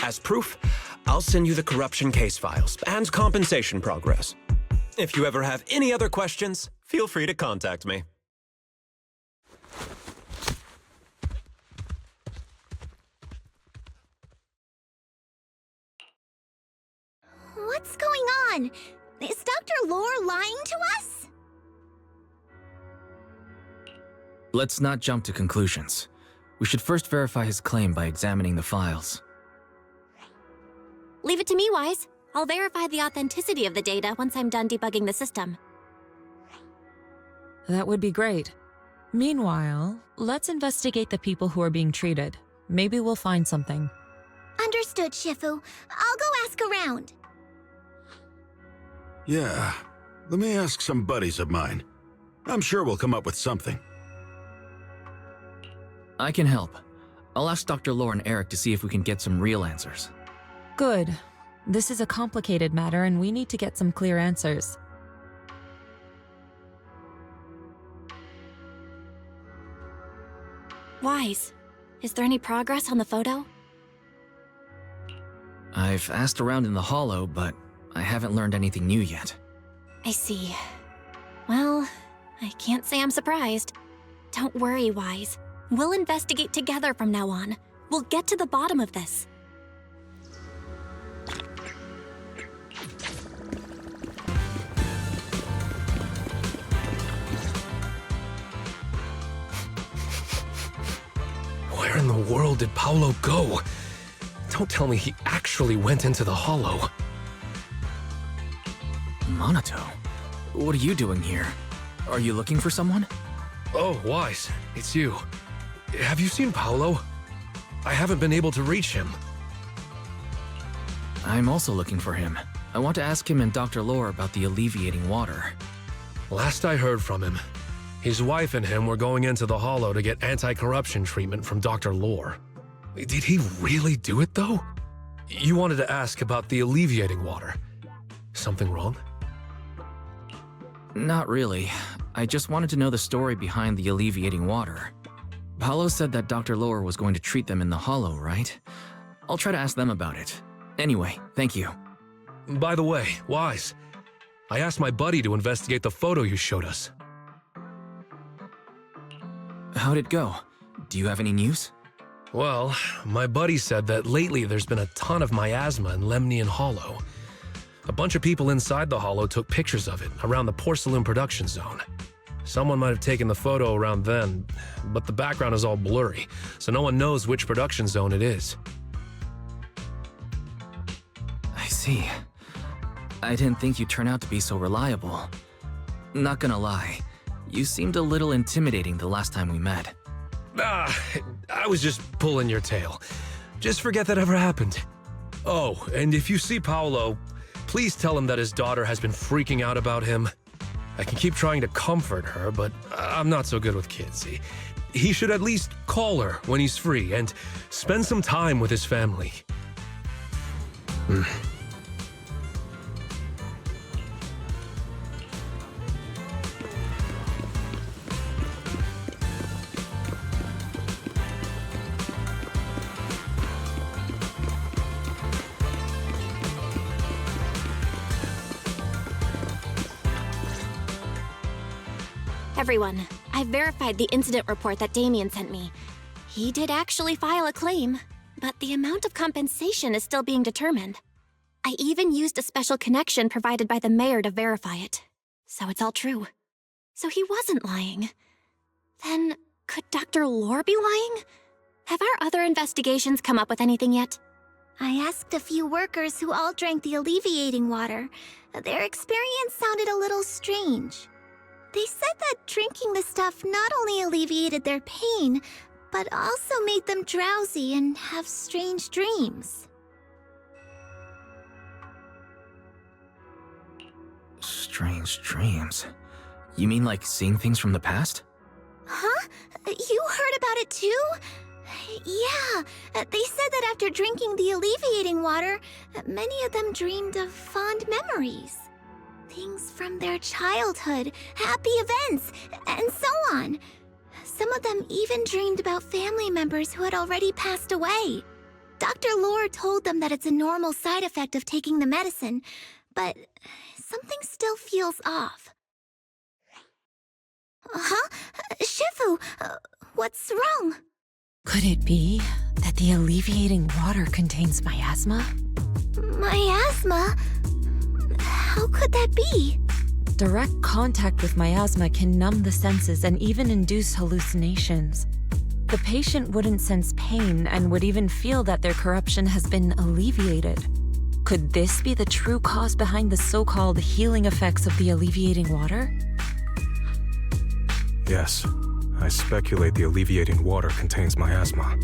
As proof, I'll send you the corruption case files and compensation progress. If you ever have any other questions, feel free to contact me. What What's going on? Is Dr. Lore lying to us? Let's not jump to conclusions. We should first verify his claim by examining the files. Leave it to me, Wise. I'll verify the authenticity of the data once I'm done debugging the system. That would be great. Meanwhile, let's investigate the people who are being treated. Maybe we'll find something. Understood, Shifu. I'll go ask around. Yeah, let me ask some buddies of mine. I'm sure we'll come up with something. I can help. I'll ask Dr. Lore and Eric to see if we can get some real answers. Good. This is a complicated matter and we need to get some clear answers. Wise, is there any progress on the photo? I've asked around in the Hollow, but I haven't learned anything new yet. I see. Well, I can't say I'm surprised. Don't worry, Wise. We'll investigate together from now on. We'll get to the bottom of this. Where in the world did Paolo go? Don't tell me he actually went into the Hollow. Monato, what are you doing here? Are you looking for someone? Oh, Wise, it's you. Have you seen Paolo? I haven't been able to reach him. I'm also looking for him. I want to ask him and Dr. Lore about the alleviating water. Last I heard from him, his wife and him were going into the Hollow to get anti-corruption treatment from Dr. Lore. Did he really do it, though? You wanted to ask about the alleviating water. Something wrong? Not really. I just wanted to know the story behind the alleviating water. Paolo said that Dr. Lore was going to treat them in the Hollow, right? I'll try to ask them about it. Anyway, thank you. By the way, Wise, I asked my buddy to investigate the photo you showed us. How'd it go? Do you have any news? Well, my buddy said that lately there's been a ton of miasma in Lemnian Hollow. A bunch of people inside the Hollow took pictures of it around the porcelain production zone. Someone might have taken the photo around then, but the background is all blurry, so no one knows which production zone it is. I see. I didn't think you'd turn out to be so reliable. Not gonna lie, you seemed a little intimidating the last time we met. I was just pulling your tail. Just forget that ever happened. Oh, and if you see Paolo, please tell him that his daughter has been freaking out about him. I can keep trying to comfort her, but I'm not so good with kids. He should at least call her when he's free and spend some time with his family. Everyone, I've verified the incident report that Damien sent me. He did actually file a claim, but the amount of compensation is still being determined. I even used a special connection provided by the mayor to verify it. So it's all true. So he wasn't lying. Then, could Dr. Lore be lying? Have our other investigations come up with anything yet? I asked a few workers who all drank the alleviating water. Their experience sounded a little strange. They said that drinking the stuff not only alleviated their pain, but also made them drowsy and have strange dreams. Strange dreams? You mean like seeing things from the past? Huh? You heard about it too? Yeah, they said that after drinking the alleviating water, many of them dreamed of fond memories. Things from their childhood, happy events, and so on. Some of them even dreamed about family members who had already passed away. Dr. Lore told them that it's a normal side effect of taking the medicine, but something still feels off. Huh? Shifu, what's wrong? Could it be that the alleviating water contains miasma? Miasma? How could that be? Direct contact with miasma can numb the senses and even induce hallucinations. The patient wouldn't sense pain and would even feel that their corruption has been alleviated. Could this be the true cause behind the so-called healing effects of the alleviating water? Yes, I speculate the alleviating water contains miasma.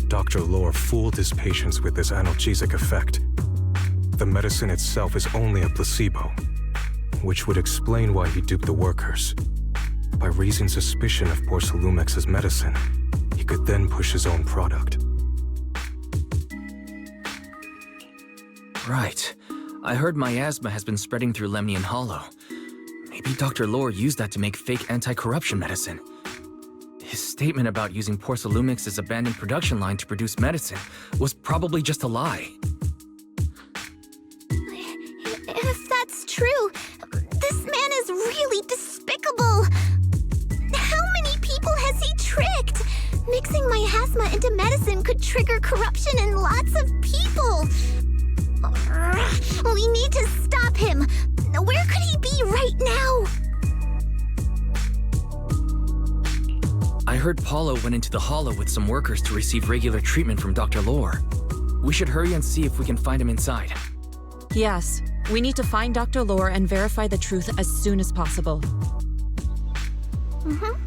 Dr. Lore fooled his patients with this analgesic effect. The medicine itself is only a placebo, which would explain why he duped the workers. By raising suspicion of Porcelumex's medicine, he could then push his own product. Right. I heard miasma has been spreading through Lemnian Hollow. Maybe Dr. Lore used that to make fake anti-corruption medicine. His statement about using Porcelumex's abandoned production line to produce medicine was probably just a lie. If that's true, this man is really despicable. How many people has he tricked? Mixing miasma into medicine could trigger corruption in lots of people. We need to stop him. Where could he be right now? I heard Paulo went into the Hollow with some workers to receive regular treatment from Dr. Lore. We should hurry and see if we can find him inside. Yes, we need to find Dr. Lore and verify the truth as soon as possible. Mm-hmm.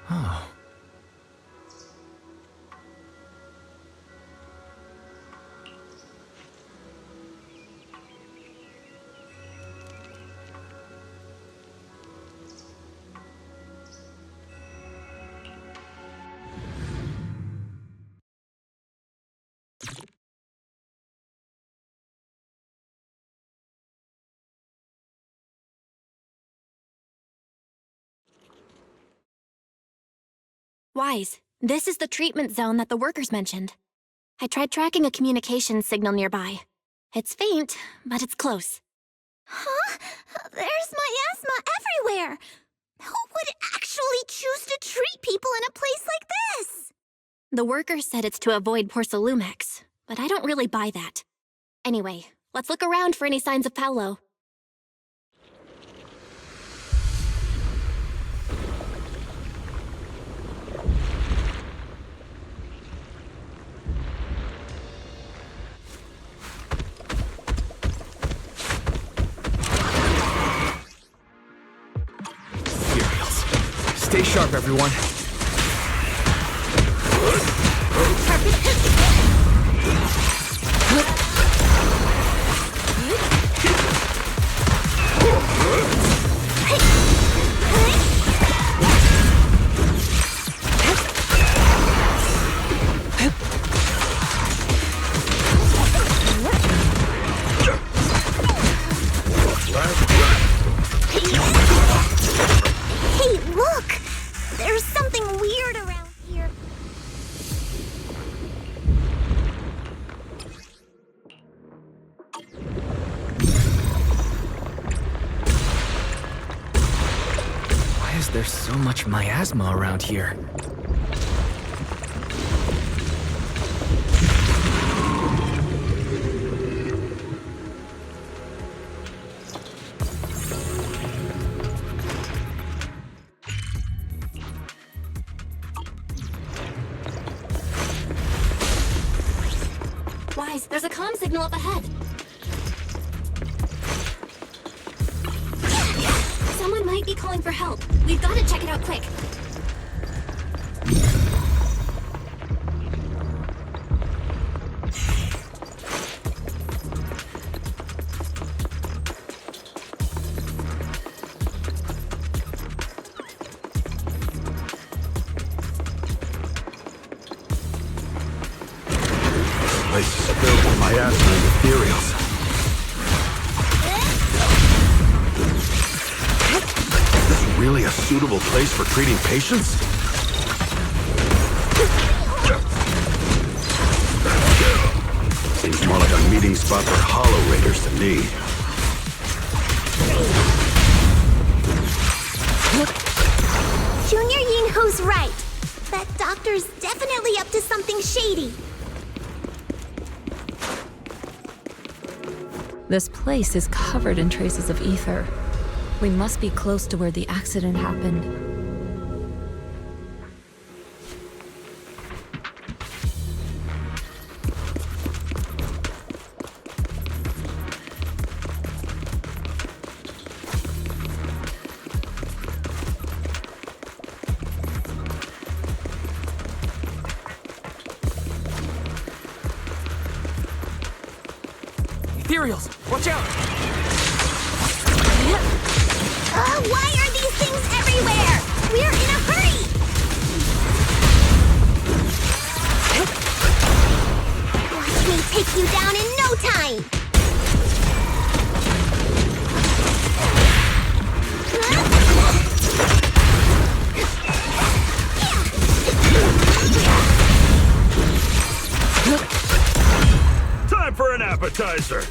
Oh. Wise, this is the treatment zone that the workers mentioned. I tried tracking a communications signal nearby. It's faint, but it's close. Huh? There's miasma everywhere! Who would actually choose to treat people in a place like this? The workers said it's to avoid Porcelumex, but I don't really buy that. Anyway, let's look around for any signs of Paulo. Stay sharp, everyone. Hey, look! There's something weird around here. Why is there so much miasma around here? Wise, there's a comm signal up ahead. Someone might be calling for help. We've got to check it out quick. Place is filled with miasma and ethereals. Is this really a suitable place for treating patients? Seems more like a meeting spot for Hollow Raiders to me. This place is covered in traces of ether. We must be close to where the accident happened. Ethereals, watch out! Why are these things everywhere? We're in a hurry! Watch me take you down in no time! Time for an appetizer.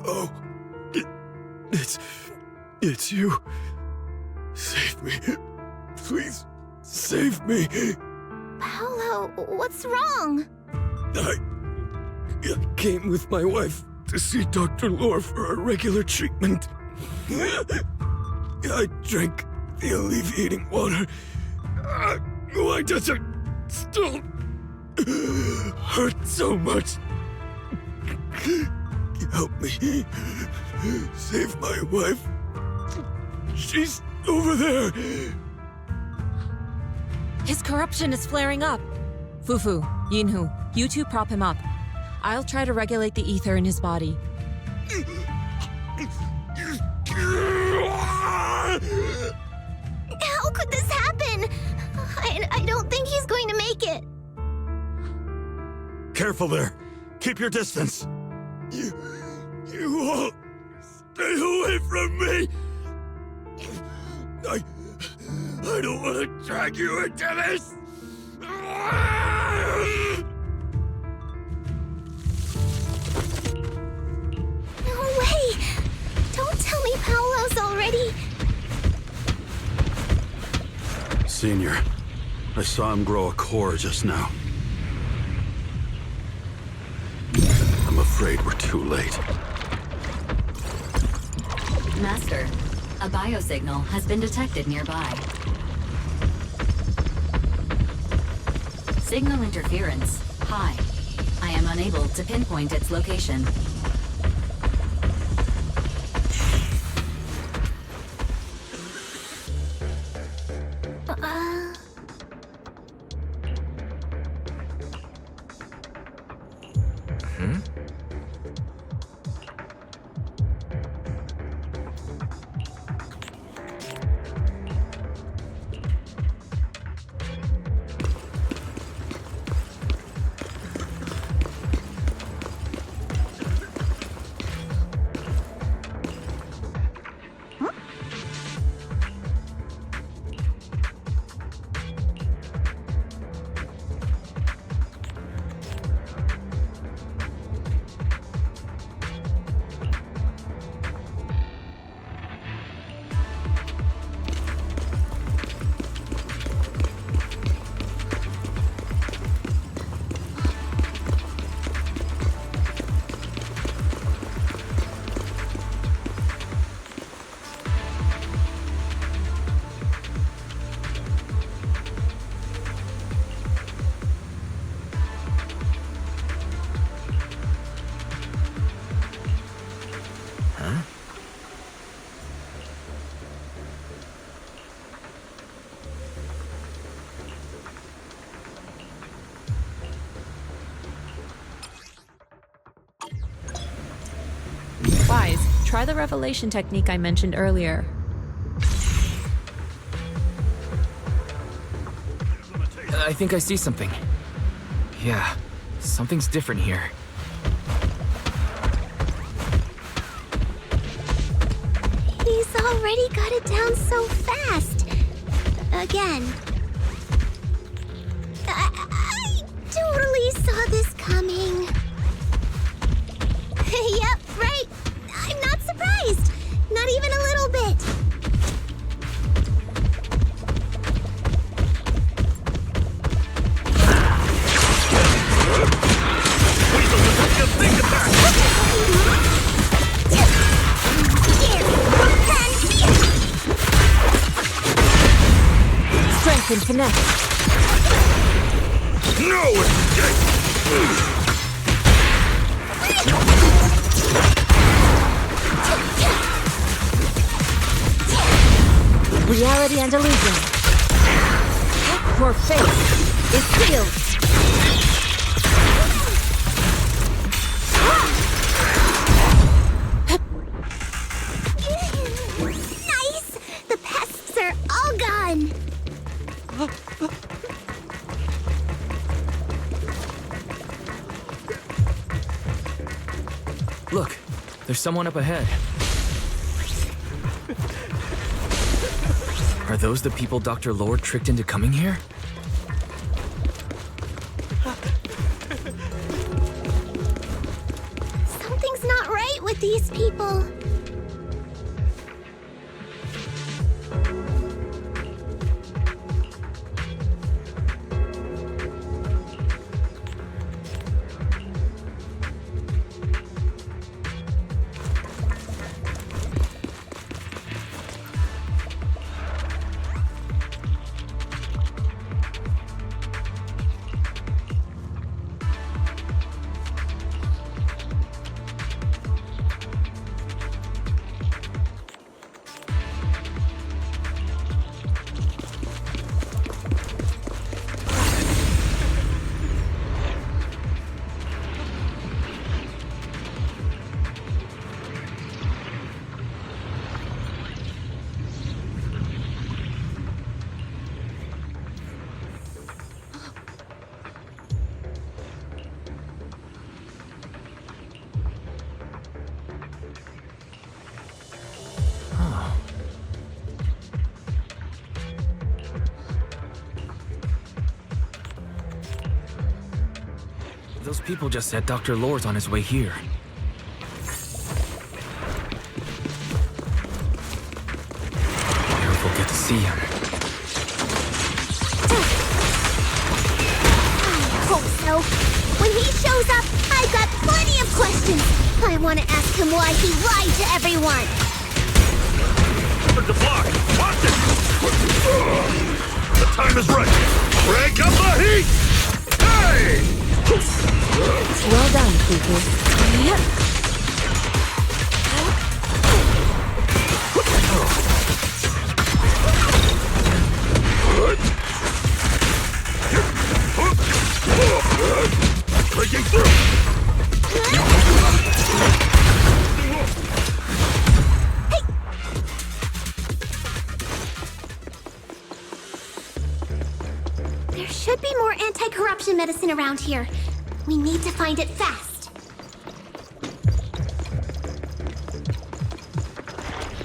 Oh, it's you. Save me. Please, save me. Paolo, what's wrong? I came with my wife to see Dr. Lore for a regular treatment. I drank the alleviating water. Why does it still hurt so much? Help me. Save my wife. She's over there. His corruption is flaring up. Fufu, Yinhu, you two prop him up. I'll try to regulate the ether in his body. How could this happen? I don't think he's going to make it. Careful there. Keep your distance. You all stay away from me. I don't want to drag you into this. No way! Don't tell me Paolo's already... Senior, I saw him grow a core just now. I'm afraid we're too late. Master, a biosignal has been detected nearby. Signal interference high. I am unable to pinpoint its location. Wise, try the revelation technique I mentioned earlier. I think I see something. Yeah, something's different here. He's already got it down so fast. Again. I totally saw this coming. Yep, right. I'm not surprised. Not even a little bit. can connect. No escape! Reality and illusion. Your fate is sealed. Nice! The pests are all gone. Look, there's someone up ahead. Are those the people Dr. Lord tricked into coming here? Something's not right with these people. Those people just said Dr. Lord's on his way here. Careful, get to see him. I hope so. When he shows up, I've got plenty of questions. I want to ask him why he lied to everyone. The block! Watch it! The time is right! Crank up the heat! Hey! Well done, Fufu. Yep. Breaking through! There should be more anti-corruption medicine around here. We need to find it fast.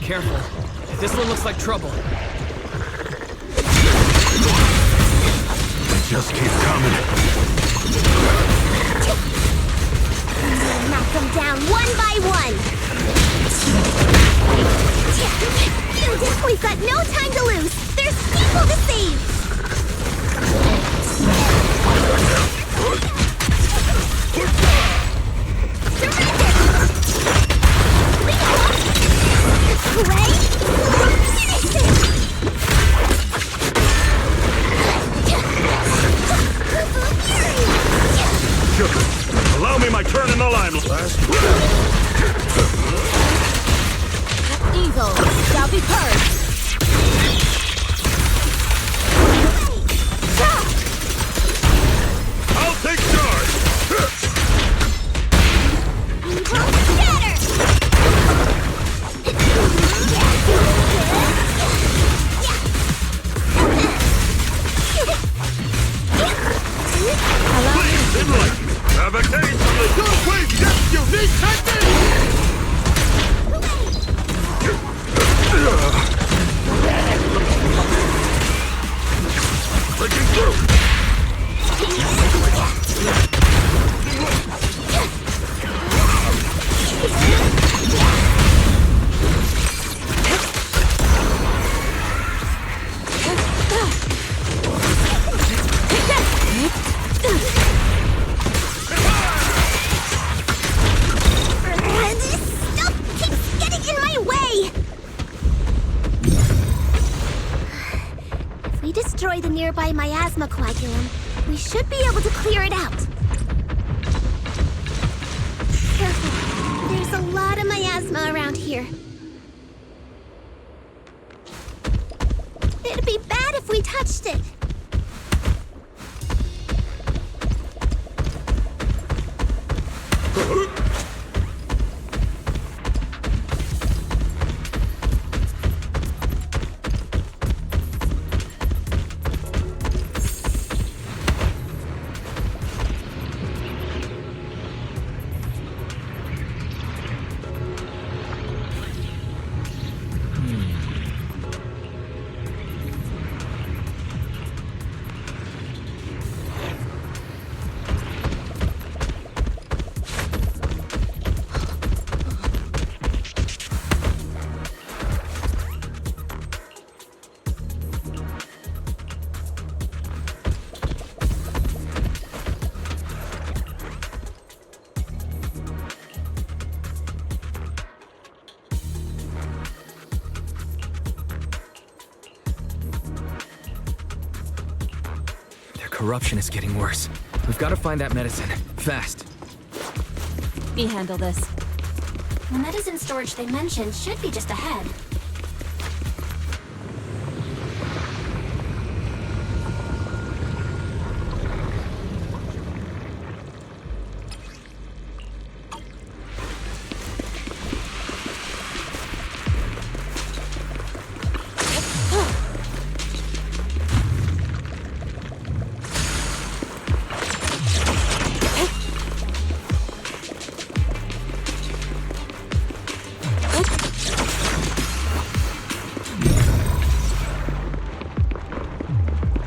Careful. This one looks like trouble. Just keep coming. Knock them down one by one. Judith, we've got no time to lose. There's people to save. Allow me my turn in the limelight. Evil shall be purged. I'll take charge. Please enlighten me. Have a taste of the good way depth unique technique. Breaking through. This stuff keeps getting in my way. If we we destroy the nearby miasma coagulum, we should be able to clear it out. Careful. There's a lot of miasma around here. It'd be bad if we touched it. Corruption is getting worse. We've got to find that medicine. Fast. Me handle this. The medicine storage they mentioned should be just ahead.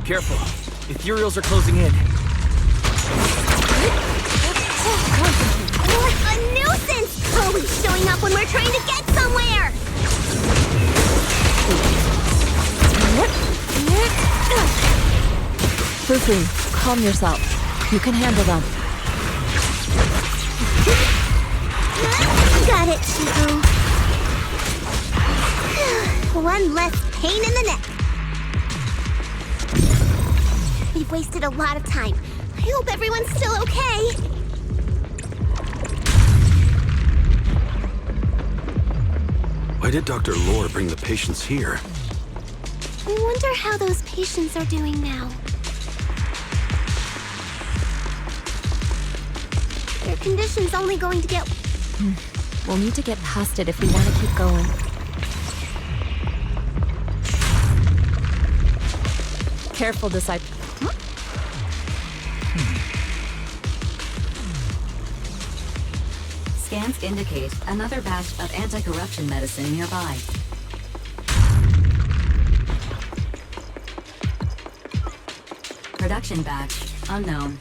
Careful. Ethereals are closing in. What a nuisance! Always showing up when we're trying to get somewhere! Fufu, calm yourself. You can handle them. Got it, Shifu. One less pain in the neck. We've wasted a lot of time. I hope everyone's still okay. Why did Dr. Lore bring the patients here? I wonder how those patients are doing now. Their condition's only going to get... We'll need to get past it if we want to keep going. Careful, disciple. Scans indicate another batch of anti-corruption medicine nearby. Production batch unknown.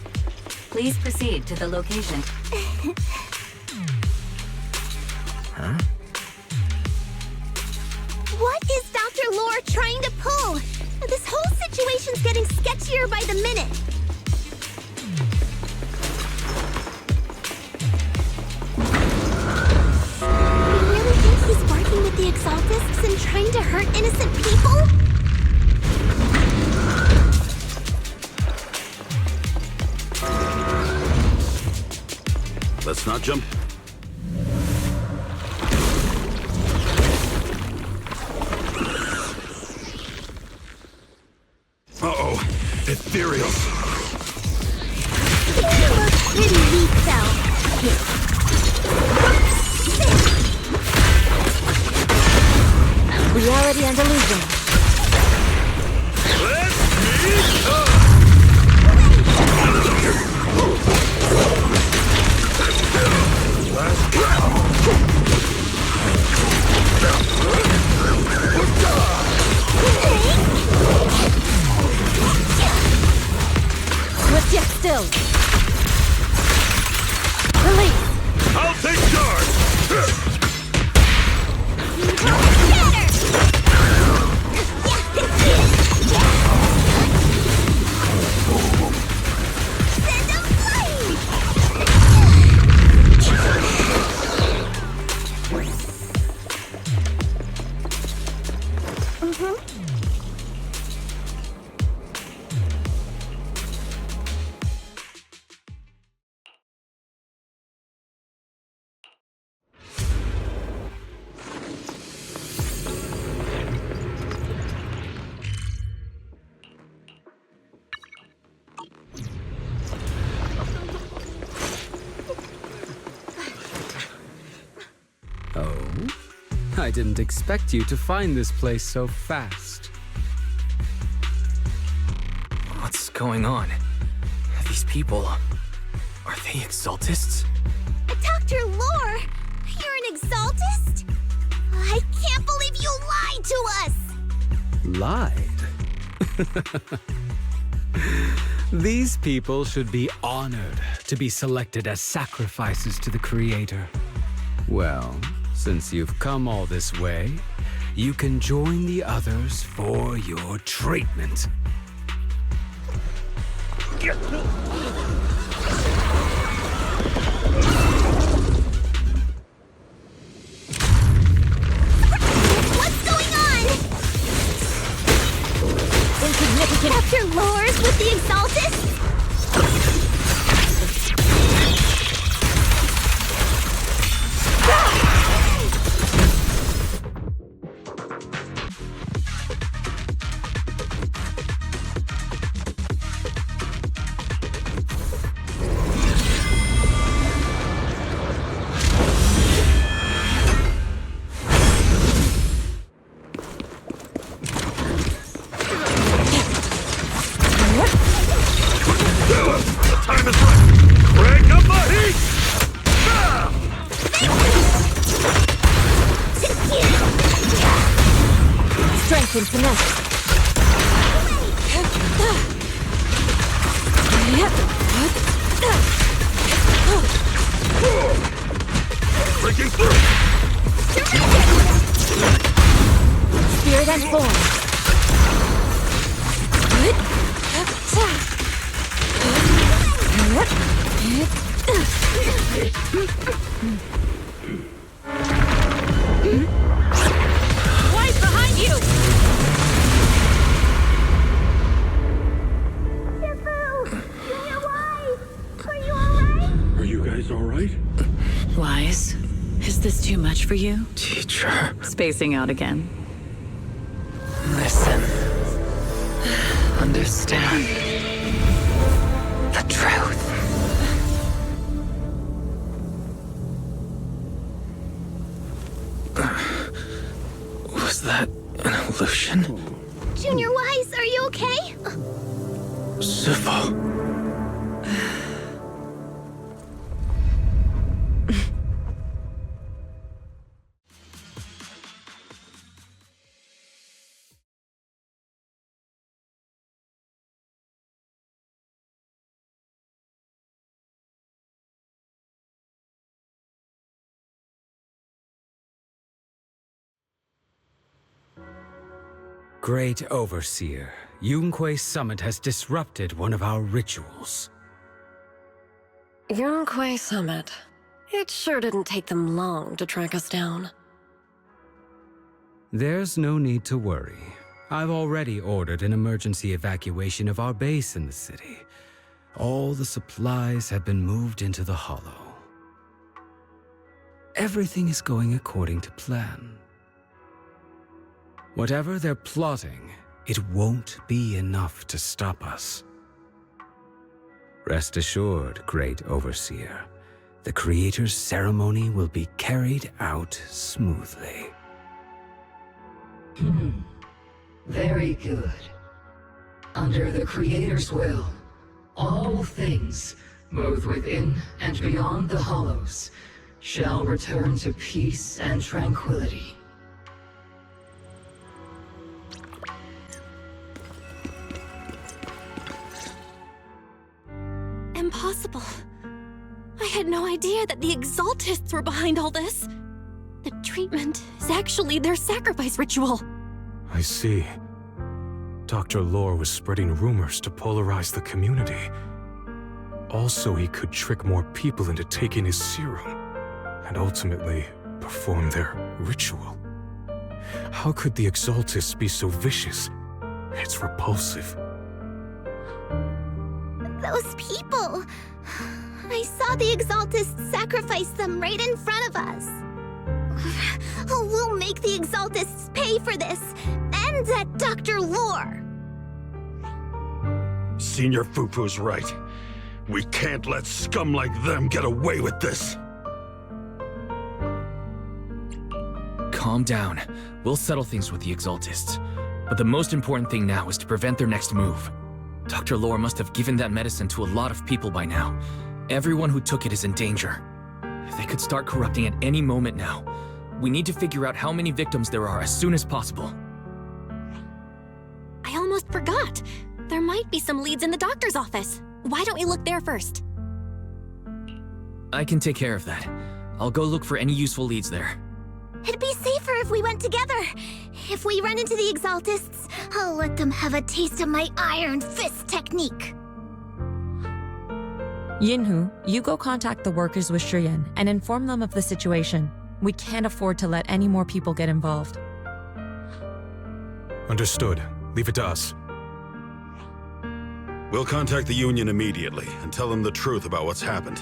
Please proceed to the location. Huh? What is Dr. Lore trying to pull? This whole situation's getting sketchier by the minute. You really think he's working with the Exaltists and trying to hurt innocent people? Let's not jump. Uh-oh. Ethereals. You look pretty weak, Belle. Reality and illusion. Swift yet still. Release. I'll take charge. I didn't expect you to find this place so fast. What's going on? These people... Are they Exaltists? Dr. Lore, you're an Exaltist? I can't believe you lied to us! Lied? These people should be honored to be selected as sacrifices to the Creator. Well, since you've come all this way, you can join the others for your treatment. What's going on? Insignificant Dr. Lore's with the Exaltists? Strength and finesse. Breaking through! Spirit and form. Twice behind you! Are you guys alright? Wise, is this too much for you? Teacher. Spacing out again. Listen. Understand. The truth. Was that an illusion? Junior Wise, are you okay? Sifu. Great Overseer, Yunque Summit has disrupted one of our rituals. Yunque Summit. It sure didn't take them long to track us down. There's no need to worry. I've already ordered an emergency evacuation of our base in the city. All the supplies have been moved into the Hollow. Everything is going according to plan. Whatever they're plotting, it won't be enough to stop us. Rest assured, Great Overseer, the Creator's ceremony will be carried out smoothly. Very good. Under the Creator's will, all things, both within and beyond the Hollows, shall return to peace and tranquility. Impossible. I had no idea that the Exaltists were behind all this. The treatment is actually their sacrifice ritual. I see. Dr. Lore was spreading rumors to polarize the community. Also, he could trick more people into taking his serum, and ultimately perform their ritual. How could the Exaltists be so vicious? It's repulsive. Those people! I saw the Exaltists sacrifice them right in front of us. We'll make the Exaltists pay for this, and that Dr. Lore! Senior Fufu's right. We can't let scum like them get away with this. calm down. We'll settle things with the Exaltists. But the most important thing now is to prevent their next move. Dr. Lore must have given that medicine to a lot of people by now. Everyone who took it is in danger. They could start corrupting at any moment now. We need to figure out how many victims there are as soon as possible. I almost forgot. There might be some leads in the doctor's office. Why don't we look there first? I can take care of that. I'll go look for any useful leads there. It'd be safer if we went together. If we run into the Exaltists, I'll let them have a taste of my iron fist technique. Yinhu, you go contact the workers with Shiyan and inform them of the situation. We can't afford to let any more people get involved. Understood. Leave it to us. We'll contact the Union immediately and tell them the truth about what's happened.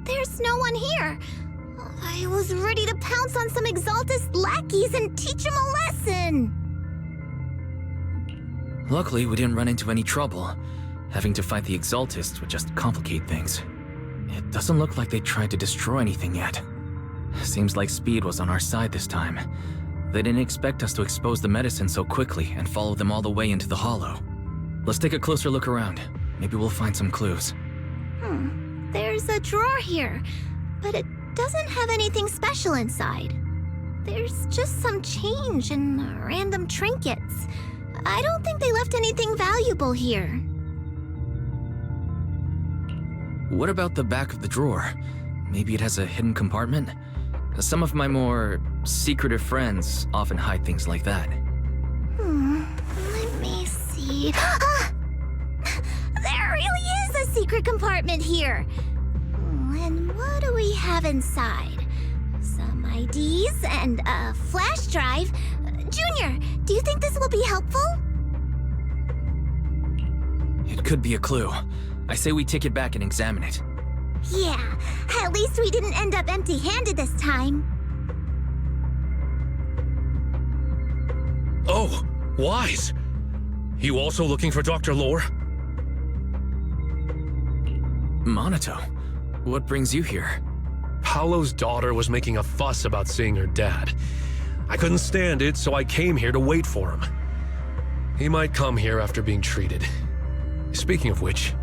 There's no one here. I was ready to pounce on some Exaltist lackeys and teach them a lesson. Luckily, we didn't run into any trouble. Having to fight the Exaltists would just complicate things. It doesn't look like they tried to destroy anything yet. Seems like speed was on our side this time. They didn't expect us to expose the medicine so quickly and follow them all the way into the hollow. Let's take a closer look around. Maybe we'll find some clues. There's a drawer here, but it doesn't have anything special inside. There's just some change and random trinkets. I don't think they left anything valuable here. What about the back of the drawer? Maybe it has a hidden compartment? Some of my more secretive friends often hide things like that. Let me see. There really is a secret compartment here. And what do we have inside? Some IDs and a flash drive. Junior, do you think this will be helpful? It could be a clue. I say we take it back and examine it. Yeah, at least we didn't end up empty-handed this time. Oh, Wise! You also looking for Dr. Lore? Monato, what brings you here? Paolo's daughter was making a fuss about seeing her dad. I couldn't stand it, so I came here to wait for him. He might come here after being treated. Speaking of which,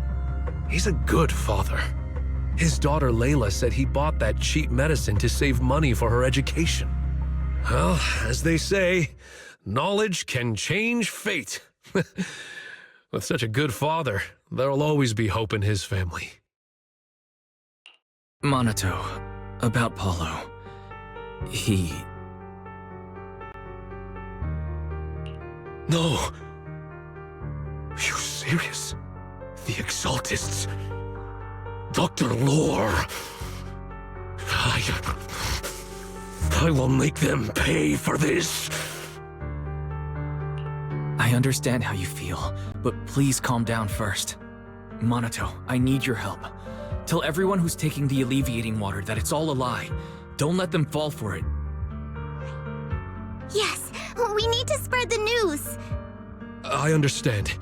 he's a good father. His daughter Layla said he bought that cheap medicine to save money for her education. Well, as they say, knowledge can change fate. With such a good father, there'll always be hope in his family. Monato, about Paulo. No! You serious? The Exaltists? Dr. Lore? I will make them pay for this. I understand how you feel, but please calm down first. Monato, I need your help. Tell everyone who's taking the alleviating water that it's all a lie. Don't let them fall for it. Yes, we need to spread the news. I understand.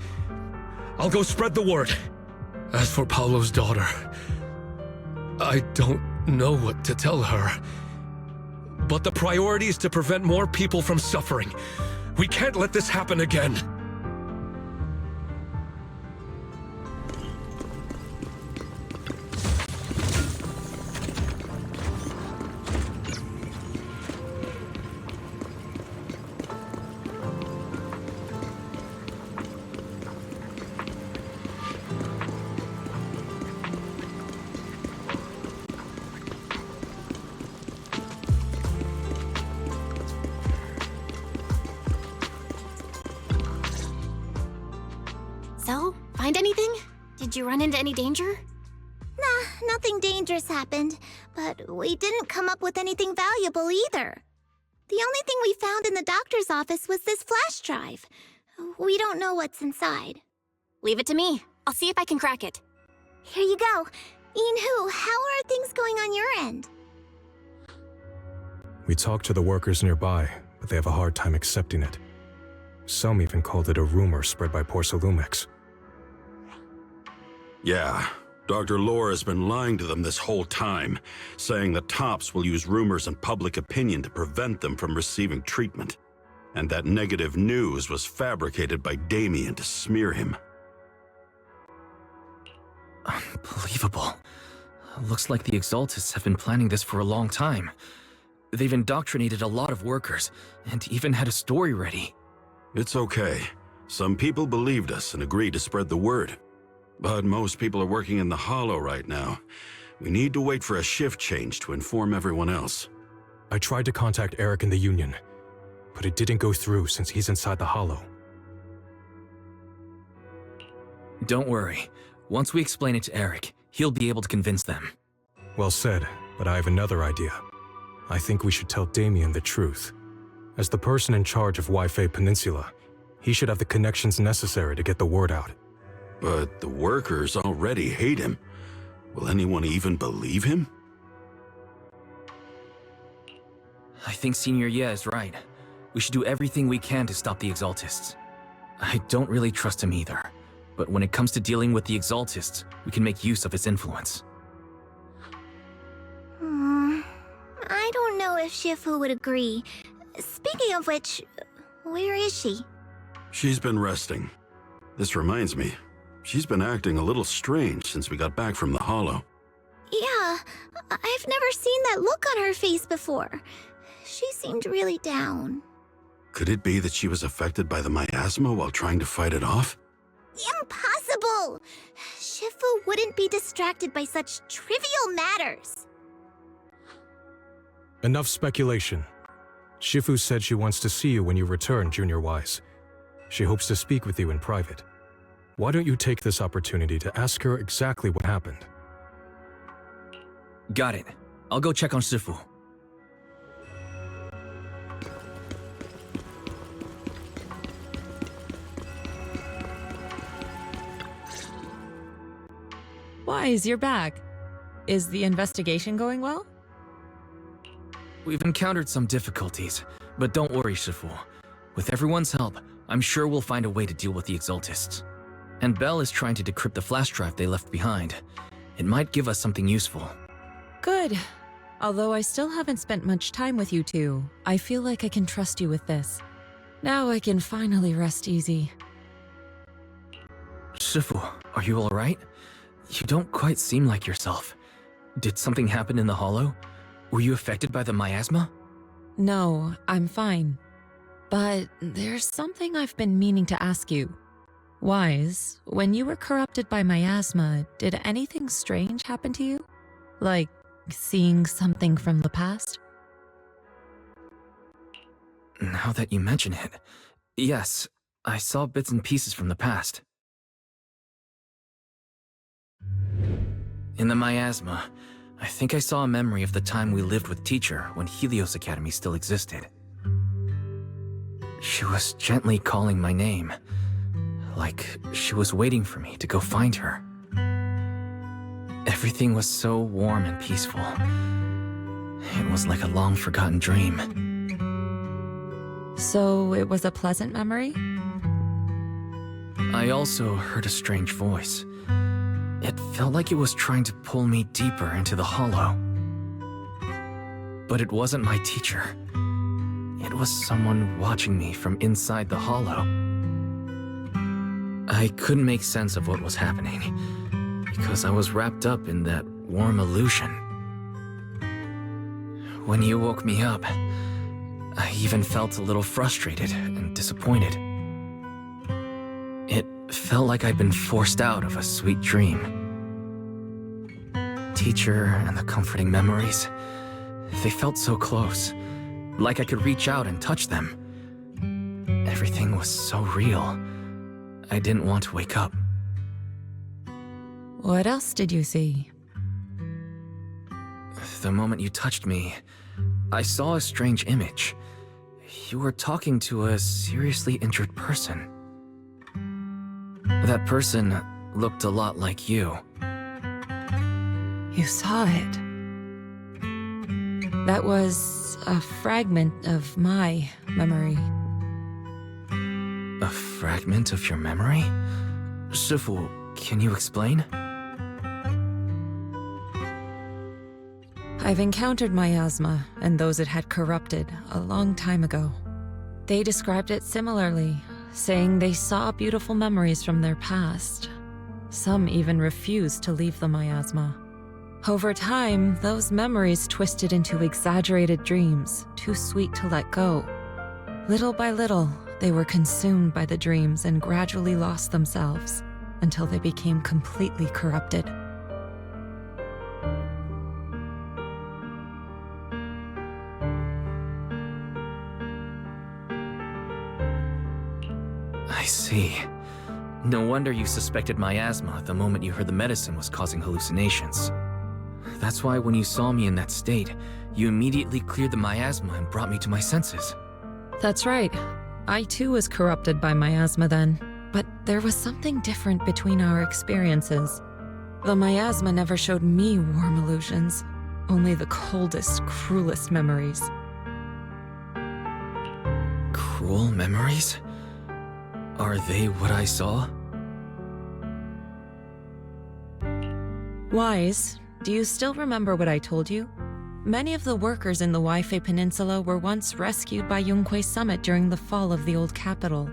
I'll go spread the word. As for Paolo's daughter, I don't know what to tell her. But the priority is to prevent more people from suffering. We can't let this happen again. So, find anything? Did you run into any danger? Nah, nothing dangerous happened, but we didn't come up with anything valuable either. The only thing we found in the doctor's office was this flash drive. We don't know what's inside. Leave it to me. I'll see if I can crack it. Here you go. Yin-Hu, how are things going on your end? We talked to the workers nearby, but they have a hard time accepting it. Some even called it a rumor spread by Porcelumex. Yeah, Dr. Lore has been lying to them this whole time, saying that Tops will use rumors and public opinion to prevent them from receiving treatment, and that negative news was fabricated by Damien to smear him. Unbelievable. Looks like the Exaltists have been planning this for a long time. They've indoctrinated a lot of workers, and even had a story ready. It's okay. Some people believed us and agreed to spread the word. But most people are working in the Hollow right now. We need to wait for a shift change to inform everyone else. I tried to contact Eric in the Union, but it didn't go through since he's inside the Hollow. Don't worry. Once we explain it to Eric, he'll be able to convince them. Well said, but I have another idea. I think we should tell Damien the truth. As the person in charge of Wi-Fi Peninsula, he should have the connections necessary to get the word out. But the workers already hate him. Will anyone even believe him? I think Senior Ye is right. We should do everything we can to stop the Exaltists. I don't really trust him either, but when it comes to dealing with the Exaltists, we can make use of his influence. I don't know if Shifu would agree. Speaking of which, where is she? She's been resting. This reminds me, she's been acting a little strange since we got back from the Hollow. Yeah, I've never seen that look on her face before. She seemed really down. Could it be that she was affected by the miasma while trying to fight it off? Impossible! Shifu wouldn't be distracted by such trivial matters. Enough speculation. Shifu said she wants to see you when you return, Junior Wise. She hopes to speak with you in private. Why don't you take this opportunity to ask her exactly what happened? Got it. I'll go check on Shifu. Wise, you're back. Is the investigation going well? We've encountered some difficulties, but don't worry, Shifu. With everyone's help, I'm sure we'll find a way to deal with the Exaltists. And Belle is trying to decrypt the flash drive they left behind. It might give us something useful. Good. Although I still haven't spent much time with you two, I feel like I can trust you with this. Now I can finally rest easy. Shifu, are you alright? You don't quite seem like yourself. Did something happen in the Hollow? Were you affected by the miasma? No, I'm fine. But there's something I've been meaning to ask you. Wise, when you were corrupted by miasma, did anything strange happen to you? Like seeing something from the past? Now that you mention it, yes, I saw bits and pieces from the past. In the miasma, I think I saw a memory of the time we lived with Teacher when Helios Academy still existed. She was gently calling my name, like she was waiting for me to go find her. Everything was so warm and peaceful. It was like a long-forgotten dream. So it was a pleasant memory? I also heard a strange voice. It felt like it was trying to pull me deeper into the Hollow. But it wasn't my teacher. It was someone watching me from inside the Hollow. I couldn't make sense of what was happening, because I was wrapped up in that warm illusion. When you woke me up, I even felt a little frustrated and disappointed. It felt like I'd been forced out of a sweet dream. Teacher and the comforting memories, they felt so close, like I could reach out and touch them. Everything was so real. I didn't want to wake up. What else did you see? The moment you touched me, I saw a strange image. you were talking to a seriously injured person. That person looked a lot like you. You saw it. That was a fragment of my memory. A fragment of your memory? Shifu, can you explain? I've encountered miasma and those it had corrupted a long time ago. They described it similarly, saying they saw beautiful memories from their past. Some even refused to leave the miasma. Over time, those memories twisted into exaggerated dreams, too sweet to let go. Little by little, they were consumed by the dreams and gradually lost themselves, until they became completely corrupted. I see. No wonder you suspected miasma the moment you heard the medicine was causing hallucinations. That's why when you saw me in that state, you immediately cleared the miasma and brought me to my senses. That's right. I too was corrupted by miasma then, but there was something different between our experiences. The miasma never showed me warm illusions, only the coldest, cruelest memories. Cruel memories? Are they what I saw? Wise, do you still remember what I told you? Many of the workers in the Waifei Peninsula were once rescued by Yonghui Summit during the fall of the old capital.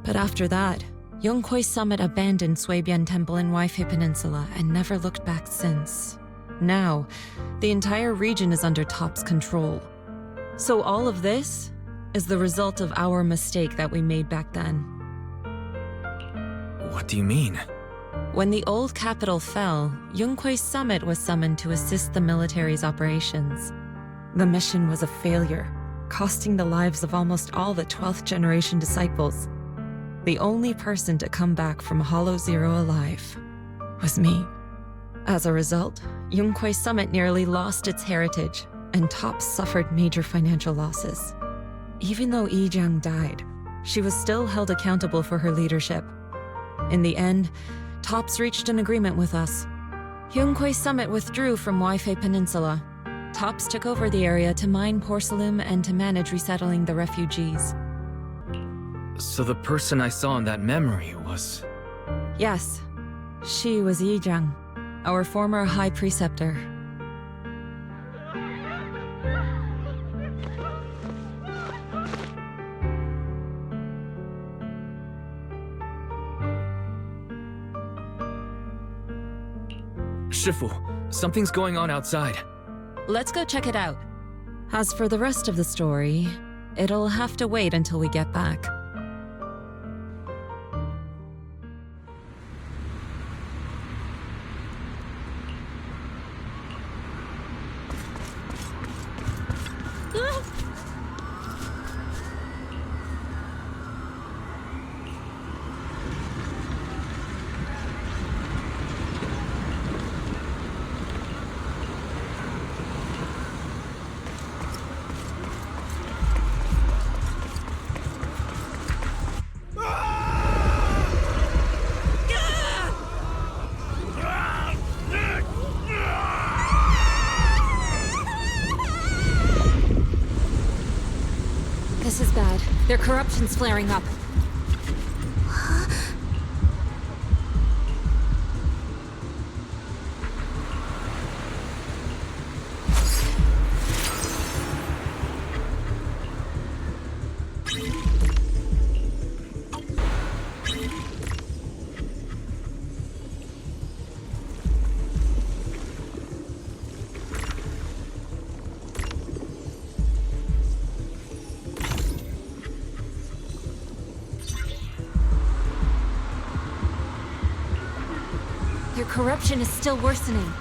But after that, Yonghui Summit abandoned Suibian Temple in Waifei Peninsula and never looked back since. Now, the entire region is under Top's control. So all of this is the result of our mistake that we made back then. What do you mean? When the old capital fell, Yonghui Summit was summoned to assist the military's operations. The mission was a failure, costing the lives of almost all the 12th generation disciples. The only person to come back from Hollow Zero alive was me. As a result, Yonghui Summit nearly lost its heritage, and Top suffered major financial losses. Even though Yijiang died, she was still held accountable for her leadership. In the end, Tops reached an agreement with us. Yonghui Summit withdrew from Waifei Peninsula. Tops took over the area to mine porcelain and to manage resettling the refugees. So the person I saw in that memory was... Yes, she was Yijiang, our former high preceptor. Shifu, something's going on outside. Let's go check it out. As for the rest of the story, it'll have to wait until we get back. This is bad. Their corruption's flaring up. Their corruption is still worsening.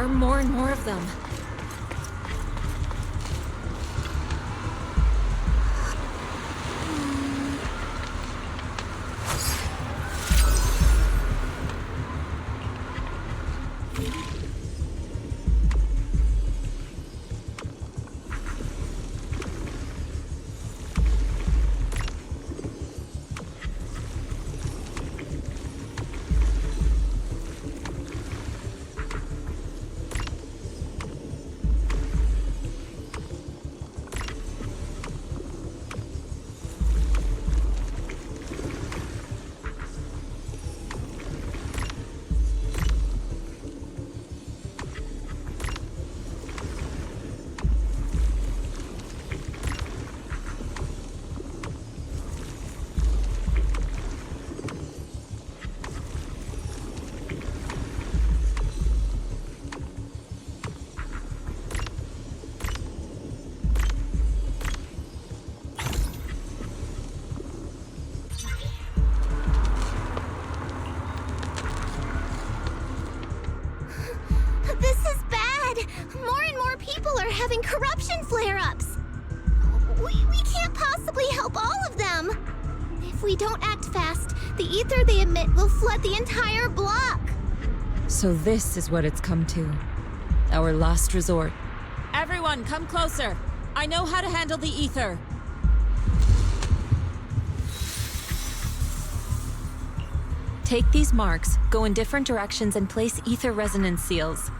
are more and more of them. This is bad! More and more people are having corruption flare-ups! We can't possibly help all of them! If we don't act fast, the ether they emit will flood the entire block! So this is what it's come to. Our last resort. Everyone, come closer! I know how to handle the ether! Take these marks, go in different directions, and place ether resonance seals.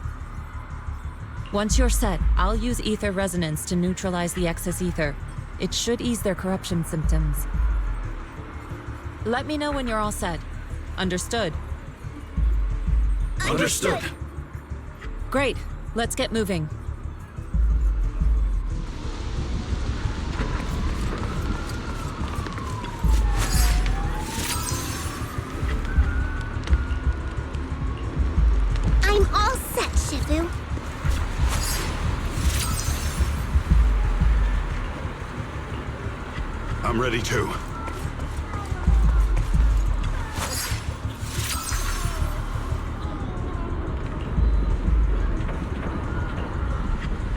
Once you're set, I'll use ether resonance to neutralize the excess ether. It should ease their corruption symptoms. Let me know when you're all set. Understood? Understood. Great. Let's get moving. I'm all set, Shifu. I'm ready too.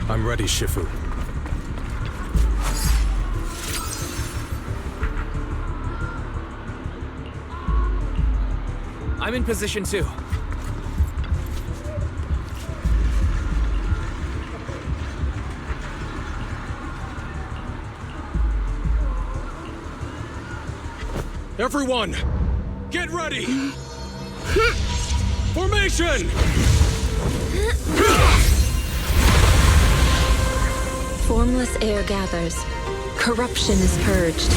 I'm ready, Shifu. I'm in position too. Everyone, get ready! Formation! Formless air gathers. Corruption is purged.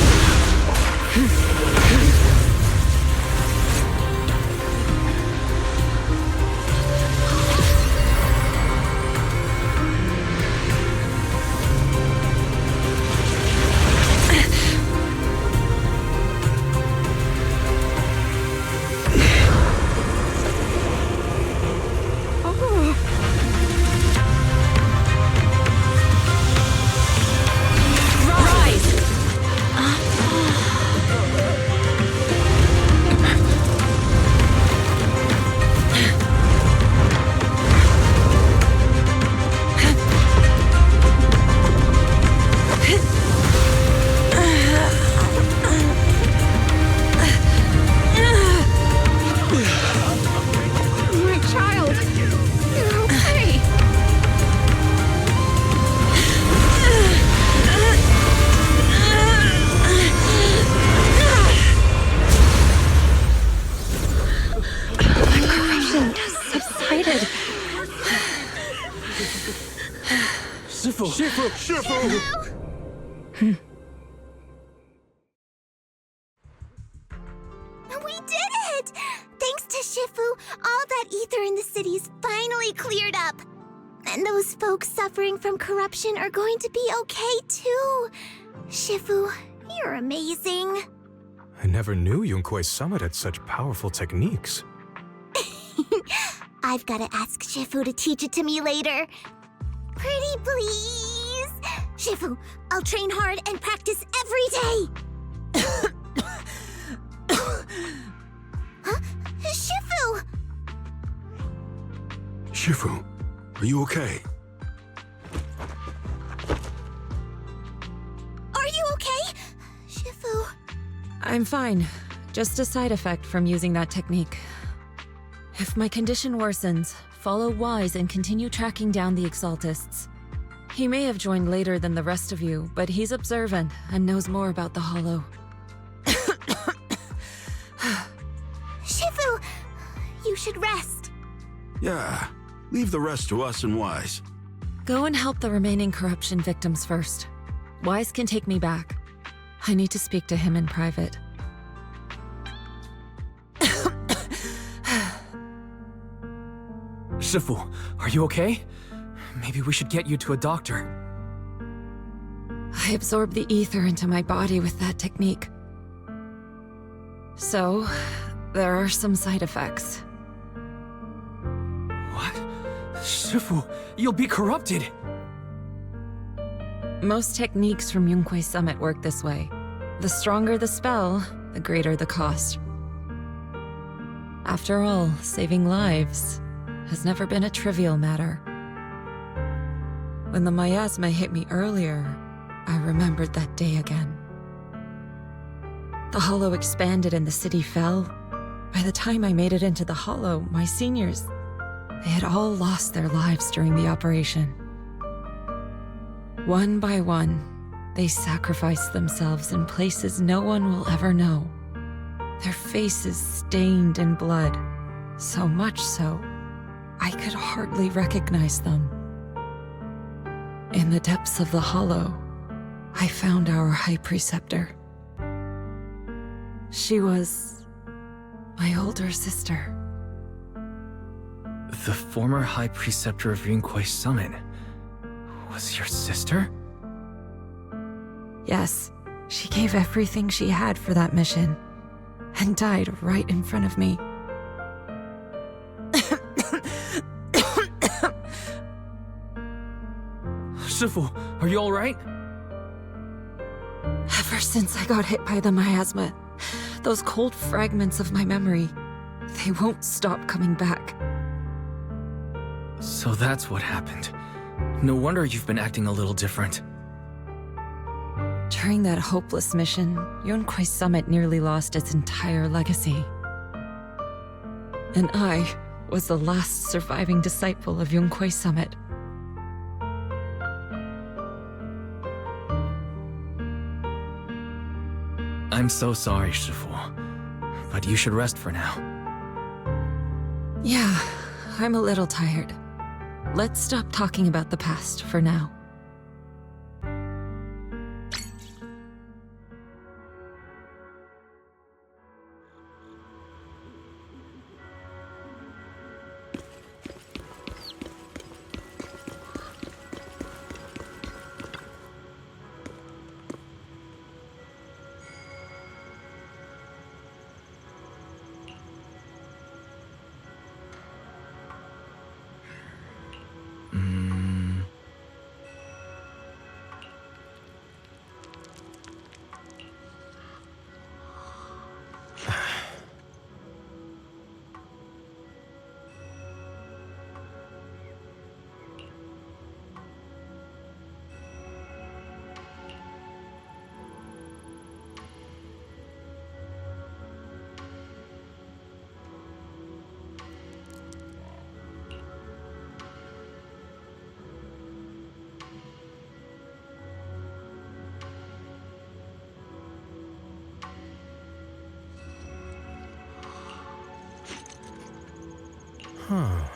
We did it! Thanks to Shifu, all that ether in the city's finally cleared up. And those folks suffering from corruption are going to be okay too. Shifu, you're amazing. I never knew Yunkui's summit had such powerful techniques. I've got to ask Shifu to teach it to me later. Pretty please? Shifu, I'll train hard and practice every day. Huh? Shifu! Shifu, Are you okay? Are you okay? Shifu. I'm fine. Just a side effect from using that technique. If my condition worsens, follow Wise and continue tracking down the Exaltists. He may have joined later than the rest of you, but he's observant and knows more about the Hollow. Shifu, you should rest. Yeah, leave the rest to us and Wise. Go and help the remaining corruption victims first. Wise can take me back. I need to speak to him in private. Shifu, are you okay? Maybe we should get you to a doctor. I absorbed the ether into my body with that technique. So, there are some side effects. What? Shifu, you'll be corrupted! Most techniques from Yunque's Summit work this way. The stronger the spell, the greater the cost. After all, saving lives has never been a trivial matter. When the miasma hit me earlier, I remembered that day again. The Hollow expanded and the city fell. By the time I made it into the Hollow, my seniors, they had all lost their lives during the operation. One by one, they sacrificed themselves in places no one will ever know. Their faces stained in blood, so much so, I could hardly recognize them. In the depths of the Hollow, I found our High Preceptor. She was my older sister. The former High Preceptor of Yunque's Summit was your sister? Yes, she gave everything she had for that mission, and died right in front of me. Shifu, are you alright? Ever since I got hit by the miasma, those cold fragments of my memory, they won't stop coming back. So that's what happened. No wonder you've been acting a little different. During that hopeless mission, Yunque's Summit nearly lost its entire legacy. And I was the last surviving disciple of Yunque's Summit. I'm so sorry, Shifu, but you should rest for now. Yeah, I'm a little tired. Let's stop talking about the past for now. Huh.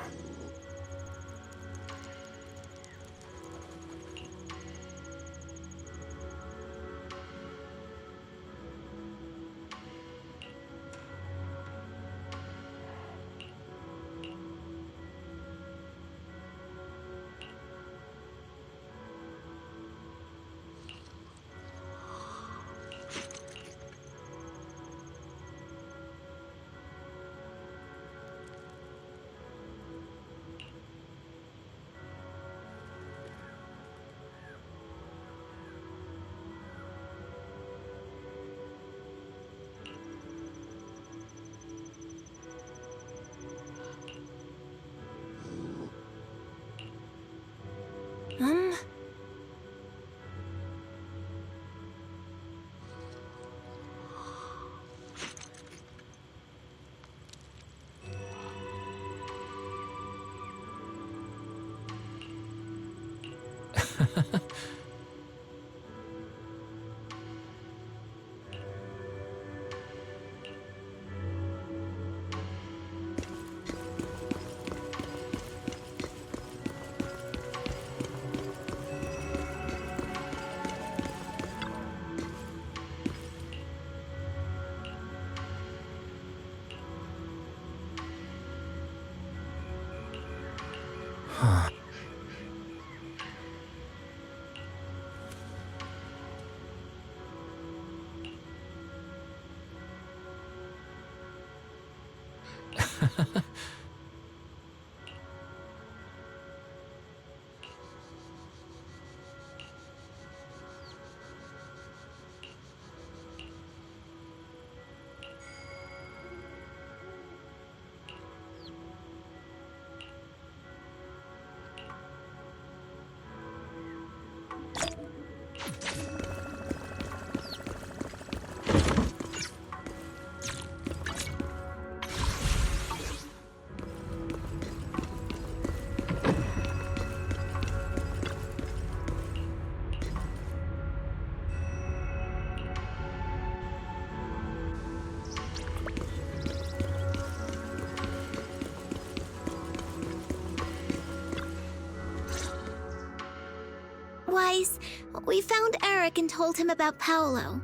Wise, we found Eric and told him about Paolo.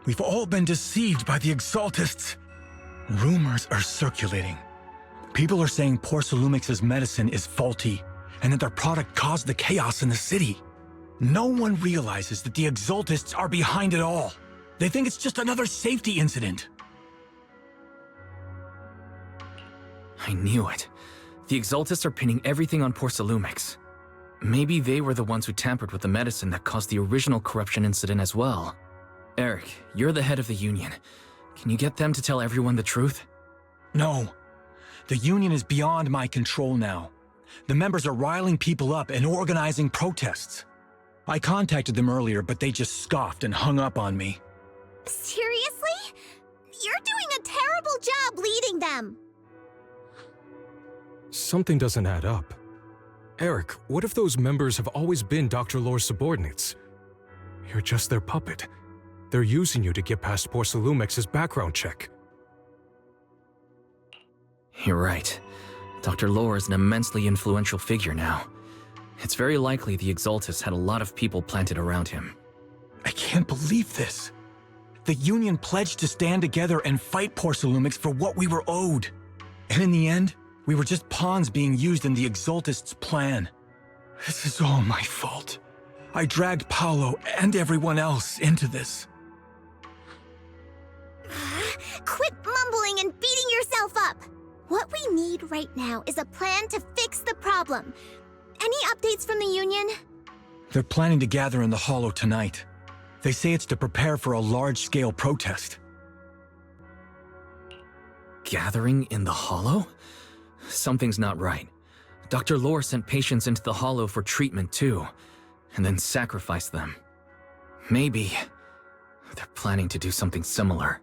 We've all been deceived by the Exaltists. Rumors are circulating. People are saying Porcelumix's medicine is faulty, and that their product caused the chaos in the city. No one realizes that the Exaltists are behind it all. They think it's just another safety incident. I knew it. The Exaltists are pinning everything on Porcelumix. Maybe they were the ones who tampered with the medicine that caused the original corruption incident as well. Eric, you're the head of the Union. Can you get them to tell everyone the truth? No. The Union is beyond my control now. The members are riling people up and organizing protests. I contacted them earlier, but they just scoffed and hung up on me. Seriously? You're doing a terrible job leading them. Something doesn't add up. Eric, what if those members have always been Dr. Lore's subordinates? You're just their puppet. They're using you to get past Porcelumix's background check. You're right. Dr. Lore is an immensely influential figure now. It's very likely the Exaltists had a lot of people planted around him. I can't believe this. The Union pledged to stand together and fight Porcelumix for what we were owed. And in the end, we were just pawns being used in the Exaltists' plan. This is all my fault. I dragged Paolo and everyone else into this. Quit mumbling and beating yourself up. What we need right now is a plan to fix the problem. Any updates from the Union? They're planning to gather in the Hollow tonight. They say it's to prepare for a large-scale protest. Gathering in the Hollow? Something's not right. Dr. Lore sent patients into the Hollow for treatment too, and then sacrificed them. Maybe they're planning to do something similar.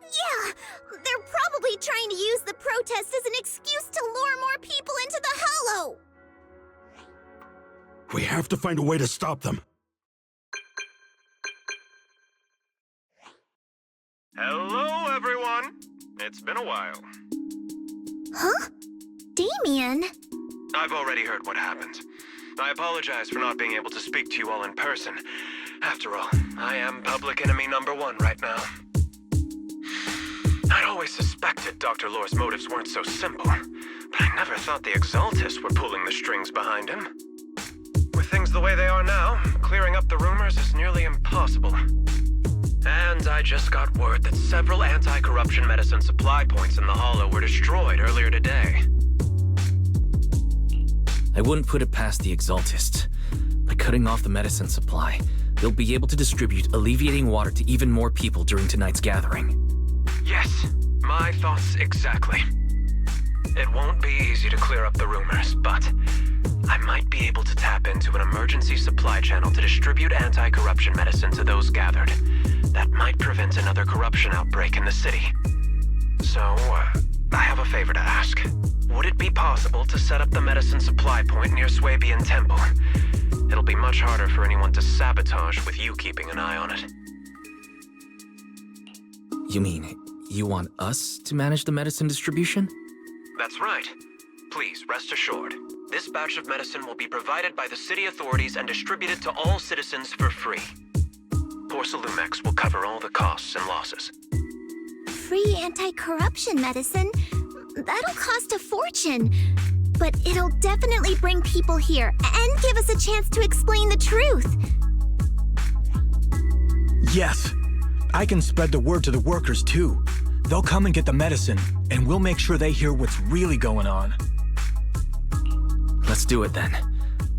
Yeah, they're probably trying to use the protest as an excuse to lure more people into the Hollow. We have to find a way to stop them. Hello, everyone. It's been a while. Huh? Damien? I've already heard what happened. I apologize for not being able to speak to you all in person. After all, I am public enemy #1 right now. I'd always suspected Dr. Lore's motives weren't so simple, but I never thought the Exaltists were pulling the strings behind him. With things the way they are now, clearing up the rumors is nearly impossible. And I just got word that several anti-corruption medicine supply points in the Hollow were destroyed earlier today. I wouldn't put it past the Exaltists. By cutting off the medicine supply, they'll be able to distribute alleviating water to even more people during tonight's gathering. Yes, my thoughts exactly. It won't be easy to clear up the rumors, but I be able to tap into an emergency supply channel to distribute anti-corruption medicine to those gathered. That might prevent another corruption outbreak in the city. So, I have a favor to ask. Would it be possible to set up the medicine supply point near Swabian Temple? It'll be much harder for anyone to sabotage with you keeping an eye on it. You mean, you want us to manage the medicine distribution? That's right. Please, rest assured. This batch of medicine will be provided by the city authorities and distributed to all citizens for free. Porcelumex will cover all the costs and losses. Free anti-corruption medicine? That'll cost a fortune. But it'll definitely bring people here and give us a chance to explain the truth. Yes. I can spread the word to the workers too. They'll come and get the medicine, and we'll make sure they hear what's really going on. Let's do it then.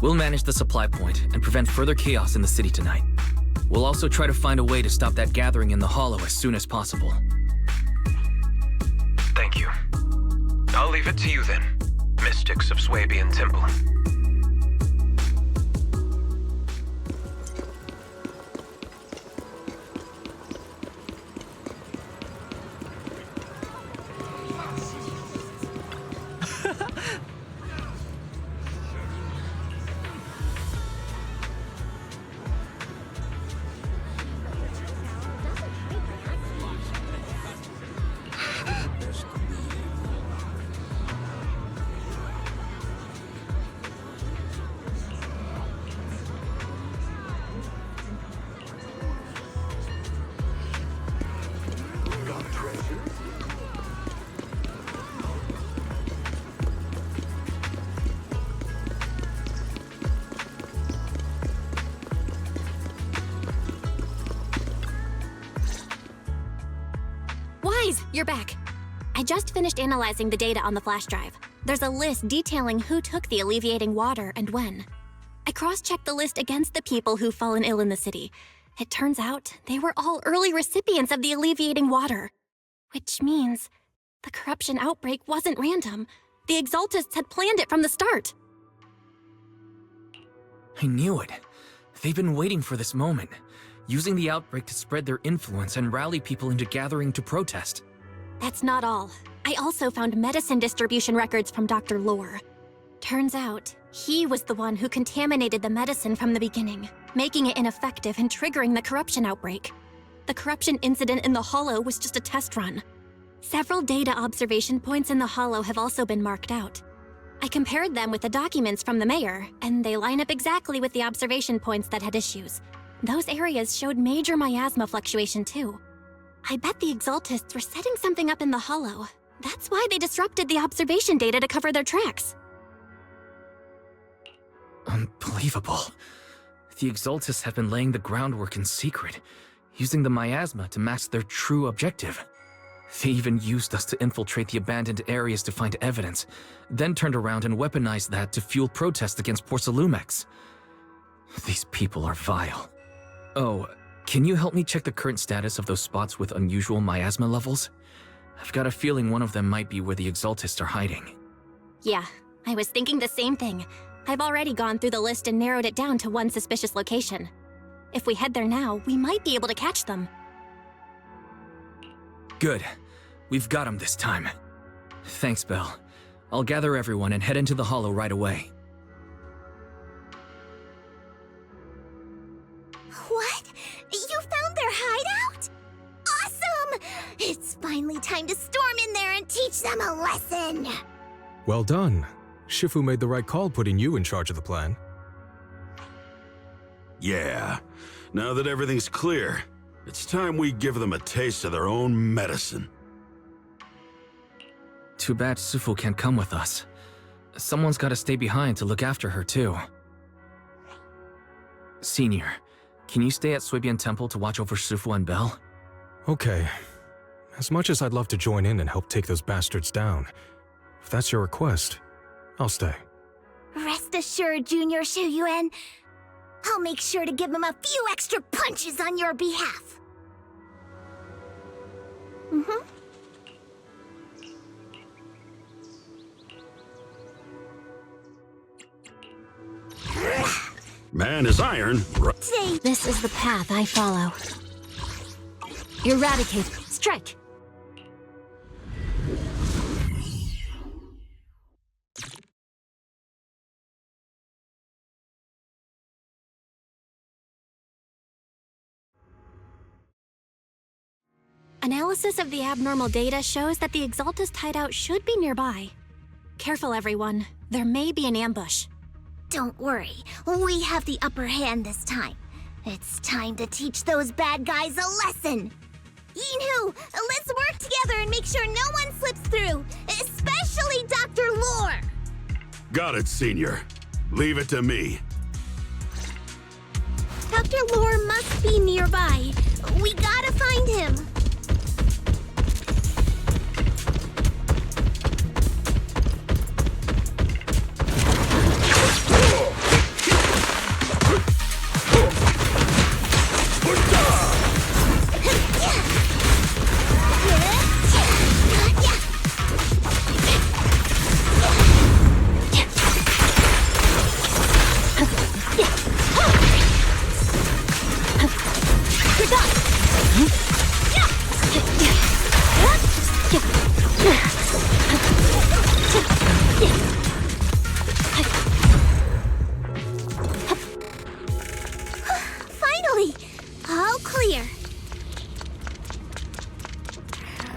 We'll manage the supply point and prevent further chaos in the city tonight. We'll also try to find a way to stop that gathering in the hollow as soon as possible. Thank you. I'll leave it to you then, mystics of Swabian Temple. You're back. I just finished analyzing the data on the flash drive. There's a list detailing who took the alleviating water and when. I cross-checked the list against the people who've fallen ill in the city. It turns out they were all early recipients of the alleviating water. Which means the corruption outbreak wasn't random. The Exaltists had planned it from the start. I knew it. They've been waiting for this moment, using the outbreak to spread their influence and rally people into gathering to protest. That's not all. I also found medicine distribution records from Dr. Lore. Turns out, he was the one who contaminated the medicine from the beginning, making it ineffective and triggering the corruption outbreak. The corruption incident in the Hollow was just a test run. Several data observation points in the Hollow have also been marked out. I compared them with the documents from the mayor, and they line up exactly with the observation points that had issues. Those areas showed major miasma fluctuation too. I bet the Exaltists were setting something up in the Hollow. That's why they disrupted the observation data to cover their tracks. Unbelievable. The Exaltists have been laying the groundwork in secret, using the miasma to mask their true objective. They even used us to infiltrate the abandoned areas to find evidence, then turned around and weaponized that to fuel protests against Porcelumex. These people are vile. Oh, can you help me check the current status of those spots with unusual miasma levels? I've got a feeling one of them might be where the Exaltists are hiding. Yeah, I was thinking the same thing. I've already gone through the list and narrowed it down to one suspicious location. If we head there now, we might be able to catch them. Good. We've got them this time. Thanks, Belle. I'll gather everyone and head into the Hollow right away. What? You found their hideout? Awesome! It's finally time to storm in there and teach them a lesson! Well done. Shifu made the right call putting you in charge of the plan. Yeah. Now that everything's clear, it's time we give them a taste of their own medicine. Too bad Sufu can't come with us. Someone's got to stay behind to look after her, too. Senior, can you stay at Swabian Temple to watch over Sufu and Belle? Okay. As much as I'd love to join in and help take those bastards down, if that's your request, I'll stay. Rest assured, Junior Shuyuan, I'll make sure to give him a few extra punches on your behalf. Man is iron. This is the path I follow. Eradicate. Strike. Analysis of the abnormal data shows that the Exaltus hideout should be nearby. Careful, everyone. There may be an ambush. Don't worry. We have the upper hand this time. It's time to teach those bad guys a lesson. Yinhu, let's work together and make sure no one slips through, especially Dr. Lore. Got it, Senior. Leave it to me. Dr. Lore must be nearby. We gotta find him. Finally! All clear.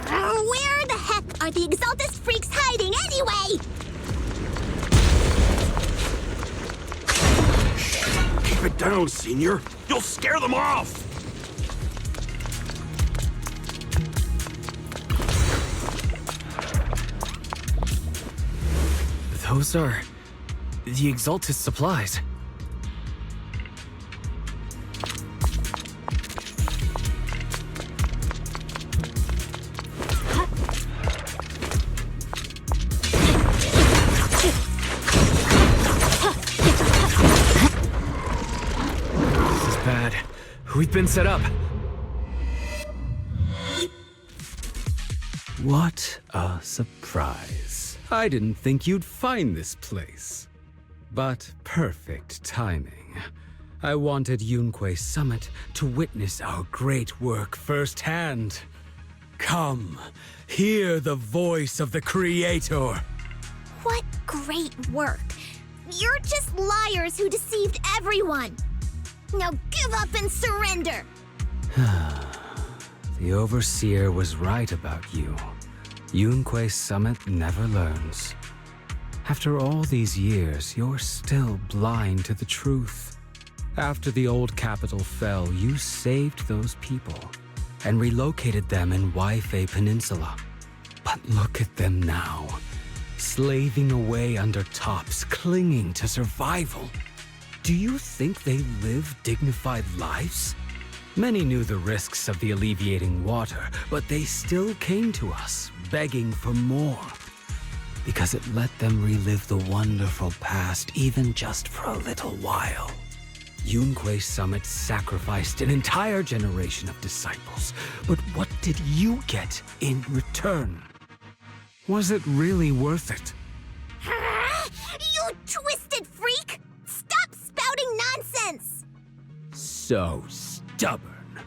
Where the heck are the Exaltus freaks hiding anyway? Keep it down, Senior. You'll scare them off. Those are the Exaltus supplies. This is bad. We've been set up. What a surprise. I didn't think you'd find this place. But perfect timing. I wanted Yunque's summit to witness our great work firsthand. Come, hear the voice of the Creator. What great work. You're just liars who deceived everyone. Now give up and surrender. The Overseer was right about you. Yunque's summit never learns. After all these years, you're still blind to the truth. After the old capital fell, you saved those people and relocated them in Waifei Peninsula. But look at them now, slaving away under tops, clinging to survival. Do you think they live dignified lives? Many knew the risks of the alleviating water, but they still came to us, begging for more. Because it let them relive the wonderful past, even just for a little while. Yunque's summit sacrificed an entire generation of disciples, but what did you get in return? Was it really worth it? You twisted freak! Stop spouting nonsense! So stubborn.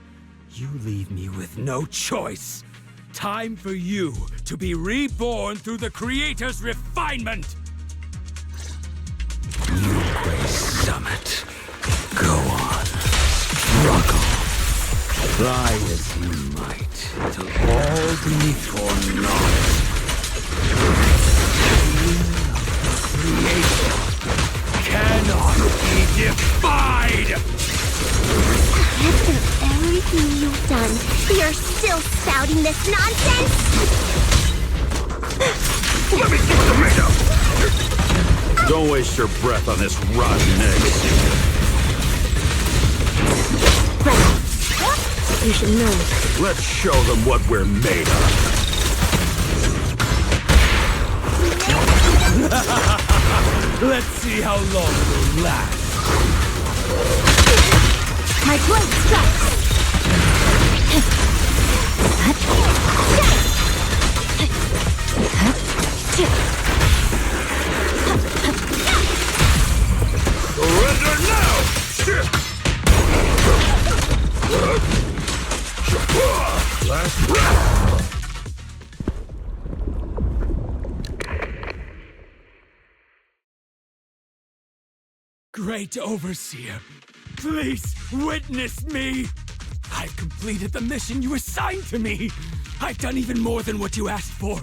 You leave me with no choice. Time for you to be reborn through the Creator's refinement! Yunque's summit. Go on. Struggle. Try as you might. It'll all be for naught. Creator cannot be defied! After everything you've done, you're still spouting this nonsense? Let me see what they're made of! Don't waste your breath on this rotten egg. You should know. Let's show them what we're made of. Let's see how long it'll last. My blade strikes. Surrender now! Great Overseer, please witness me! I've completed the mission you assigned to me! I've done even more than what you asked for!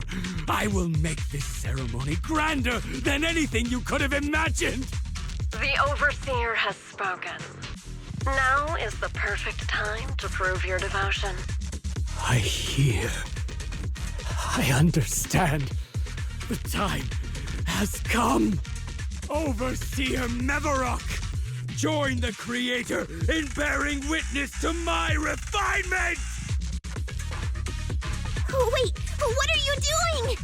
I will make this ceremony grander than anything you could have imagined! The Overseer has spoken. Now is the perfect time to prove your devotion. I hear. I understand. The time has come. Overseer Mevarok, join the Creator in bearing witness to my refinement! Oh, wait, what are you doing?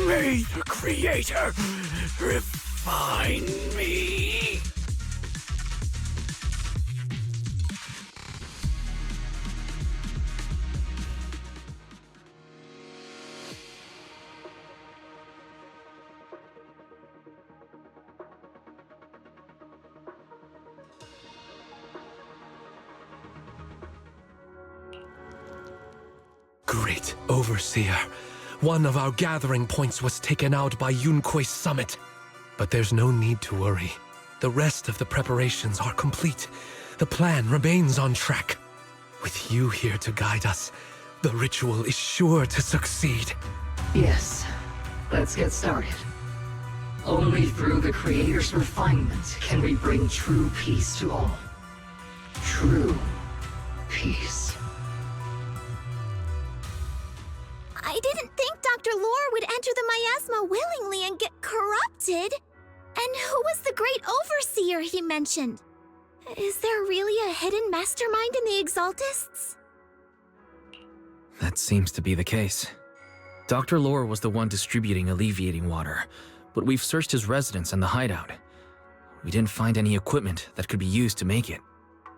May the Creator refine me! Great Overseer. One of our gathering points was taken out by Yunque's summit. But there's no need to worry. The rest of the preparations are complete. The plan remains on track. With you here to guide us, the ritual is sure to succeed. Yes, let's get started. Only through the Creator's refinement can we bring true peace to all. True peace. I didn't think Dr. Lore would enter the miasma willingly and get corrupted. And who was the great overseer he mentioned? Is there really a hidden mastermind in the Exaltists? That seems to be the case. Dr. Lore was the one distributing alleviating water, but we've searched his residence and the hideout. We didn't find any equipment that could be used to make it.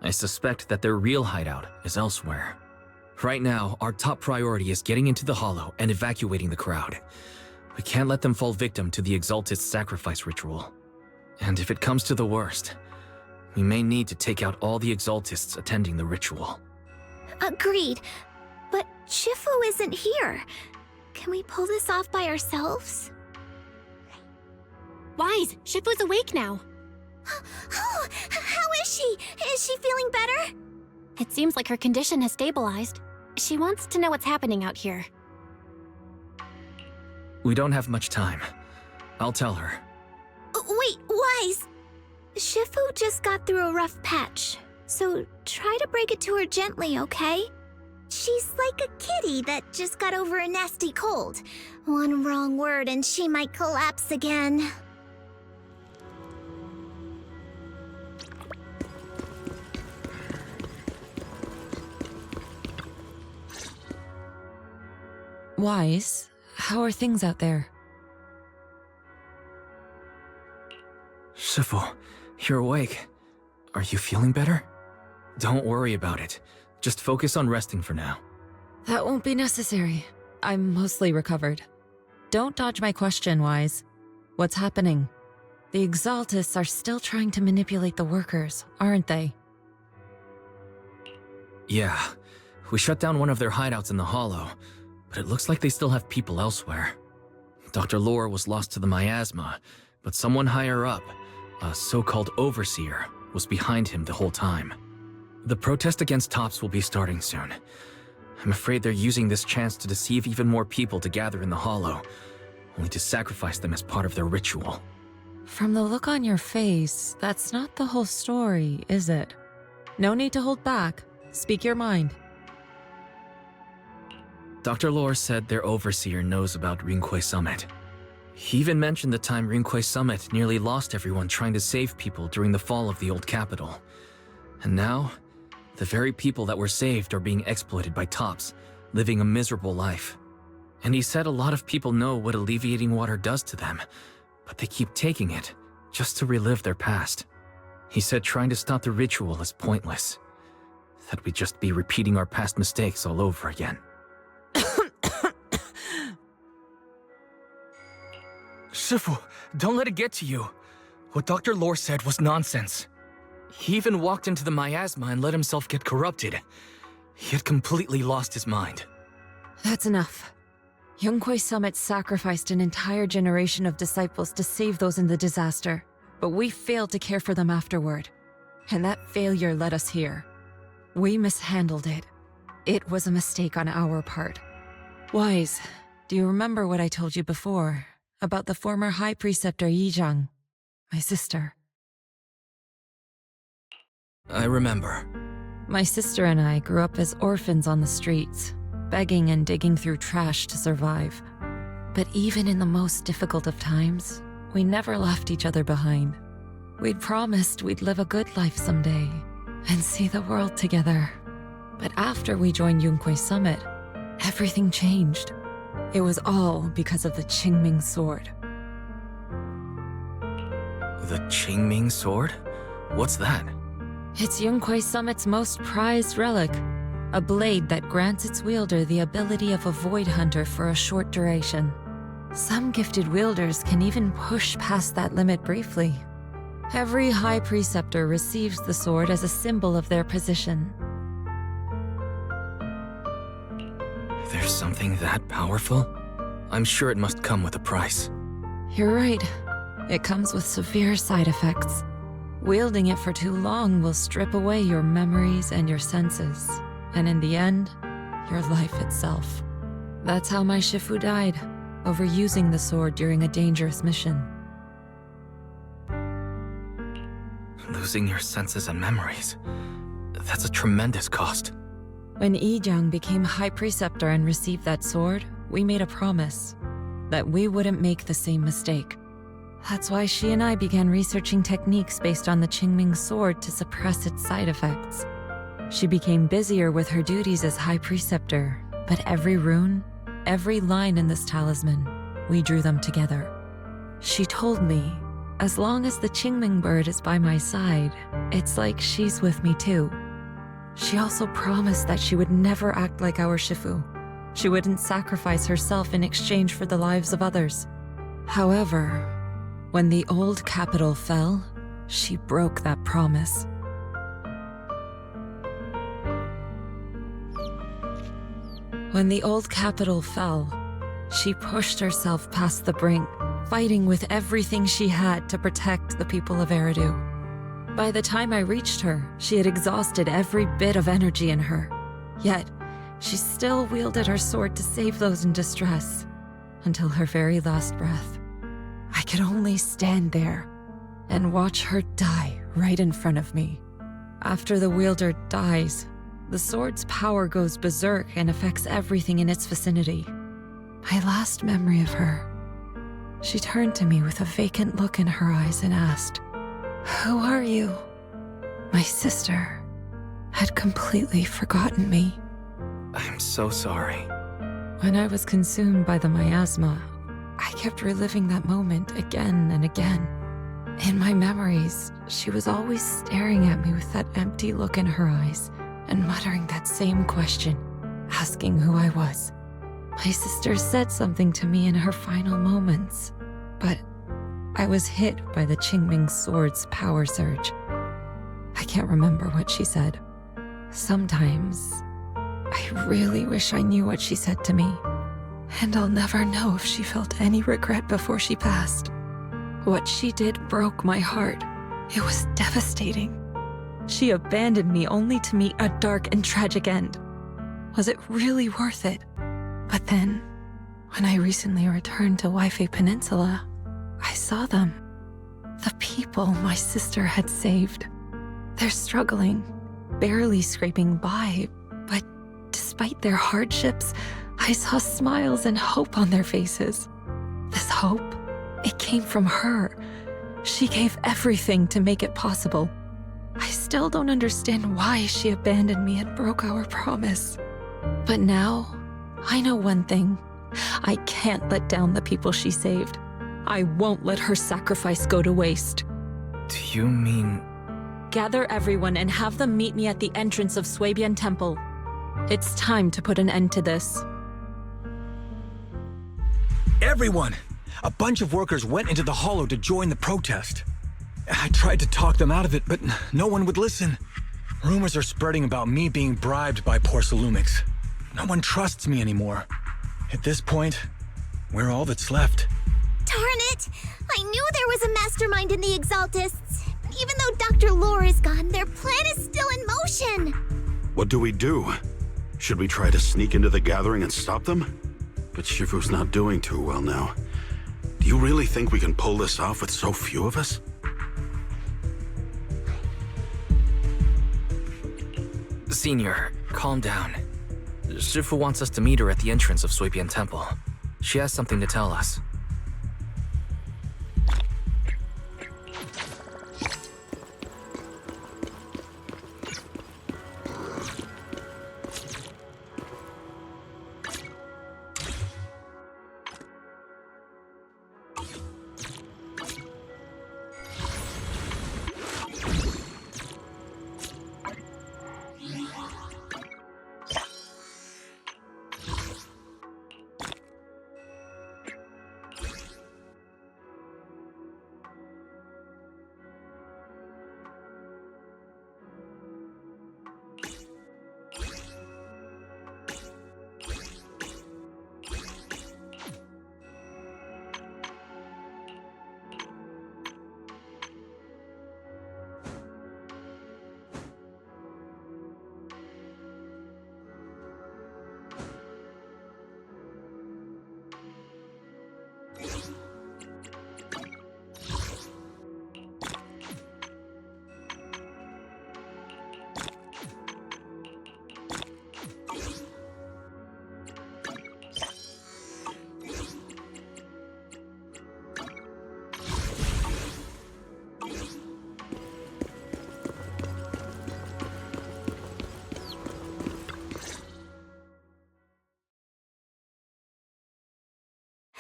I suspect that their real hideout is elsewhere. Right now, our top priority is getting into the Hollow and evacuating the crowd. We can't let them fall victim to the Exaltist sacrifice ritual. And if it comes to the worst, we may need to take out all the Exaltists attending the ritual. Agreed. But Shifu isn't here. Can we pull this off by ourselves? Wise, Shifu's awake now. Oh, how is she? Is she feeling better? It seems like her condition has stabilized. She wants to know what's happening out here. We don't have much time. I'll tell her. Wait, Wise! Shifu just got through a rough patch, so try to break it to her gently, okay? She's like a kitty that just got over a nasty cold. One wrong word and she might collapse again. Wise, how are things out there? Shifu, you're awake. Are you feeling better? Don't worry about it. Just focus on resting for now. That won't be necessary. I'm mostly recovered. Don't dodge my question, Wise. What's happening? The Exaltists are still trying to manipulate the workers, aren't they? Yeah. We shut down one of their hideouts in the Hollow, but it looks like they still have people elsewhere. Dr. Lore was lost to the miasma, but someone higher up, a so-called overseer, was behind him the whole time. The protest against Tops will be starting soon. I'm afraid they're using this chance to deceive even more people to gather in the Hollow, only to sacrifice them as part of their ritual. From the look on your face, that's not the whole story, is it? No need to hold back. Speak your mind. Dr. Lore said their overseer knows about Rinque Summit. He even mentioned the time Rinque Summit nearly lost everyone trying to save people during the fall of the old capital. And now, the very people that were saved are being exploited by Tops, living a miserable life. And he said a lot of people know what alleviating water does to them, but they keep taking it just to relive their past. He said trying to stop the ritual is pointless, that we'd just be repeating our past mistakes all over again. Shifu, don't let it get to you. What Dr. Lore said was nonsense. He even walked into the miasma and let himself get corrupted. He had completely lost his mind. That's enough. Yunkwei Summit sacrificed an entire generation of disciples to save those in the disaster, but we failed to care for them afterward. And that failure led us here. We mishandled it. It was a mistake on our part. Wise, do you remember what I told you before about the former High Preceptor Yizhang, my sister? I remember. My sister and I grew up as orphans on the streets, begging and digging through trash to survive. But even in the most difficult of times, we never left each other behind. We'd promised we'd live a good life someday and see the world together. But after we joined Yunkwei Summit, everything changed. It was all because of the Qingming Sword. The Qingming Sword? What's that? It's Yunkwei Summit's most prized relic, a blade that grants its wielder the ability of a void hunter for a short duration. Some gifted wielders can even push past that limit briefly. Every High Preceptor receives the sword as a symbol of their position. There's something that powerful? I'm sure it must come with a price. You're right. It comes with severe side effects. Wielding it for too long will strip away your memories and your senses, and in the end, your life itself. That's how my Shifu died, overusing the sword during a dangerous mission. Losing your senses and memories. That's a tremendous cost. When Yizhang became High Preceptor and received that sword, we made a promise that we wouldn't make the same mistake. That's why she and I began researching techniques based on the Qingming Sword to suppress its side effects. She became busier with her duties as High Preceptor, but every rune, every line in this talisman, we drew them together. She told me, as long as the Qingming bird is by my side, it's like she's with me too. She also promised that she would never act like our Shifu. She wouldn't sacrifice herself in exchange for the lives of others. However, when the old capital fell, she broke that promise. When the old capital fell, she pushed herself past the brink, fighting with everything she had to protect the people of Eridu. By the time I reached her, she had exhausted every bit of energy in her. Yet, she still wielded her sword to save those in distress, until her very last breath. I could only stand there and watch her die right in front of me. After the wielder dies, the sword's power goes berserk and affects everything in its vicinity. My last memory of her, she turned to me with a vacant look in her eyes and asked, "Who are you?" My sister had completely forgotten me. I'm so sorry. When I was consumed by the miasma, I kept reliving that moment again and again. In my memories, she was always staring at me with that empty look in her eyes and muttering that same question, asking who I was. My sister said something to me in her final moments, but I was hit by the Qingming Sword's power surge. I can't remember what she said. Sometimes, I really wish I knew what she said to me. And I'll never know if she felt any regret before she passed. What she did broke my heart. It was devastating. She abandoned me only to meet a dark and tragic end. Was it really worth it? But then, when I recently returned to Waifei Peninsula, I saw them. The people my sister had saved. They're struggling, barely scraping by, but despite their hardships, I saw smiles and hope on their faces. This hope, it came from her. She gave everything to make it possible. I still don't understand why she abandoned me and broke our promise. But now, I know one thing. I can't let down the people she saved. I won't let her sacrifice go to waste. Do you mean... Gather everyone and have them meet me at the entrance of Suibian Temple. It's time to put an end to this. Everyone! A bunch of workers went into the hollow to join the protest. I tried to talk them out of it, but no one would listen. Rumors are spreading about me being bribed by Porcelumix. No one trusts me anymore. At this point, we're all that's left. Darn it! I knew there was a mastermind in the Exaltists. Even though Dr. Lore is gone, their plan is still in motion. What do we do? Should we try to sneak into the gathering and stop them? But Shifu's not doing too well now. Do you really think we can pull this off with so few of us? Senior, calm down. Shifu wants us to meet her at the entrance of Suipian Temple. She has something to tell us.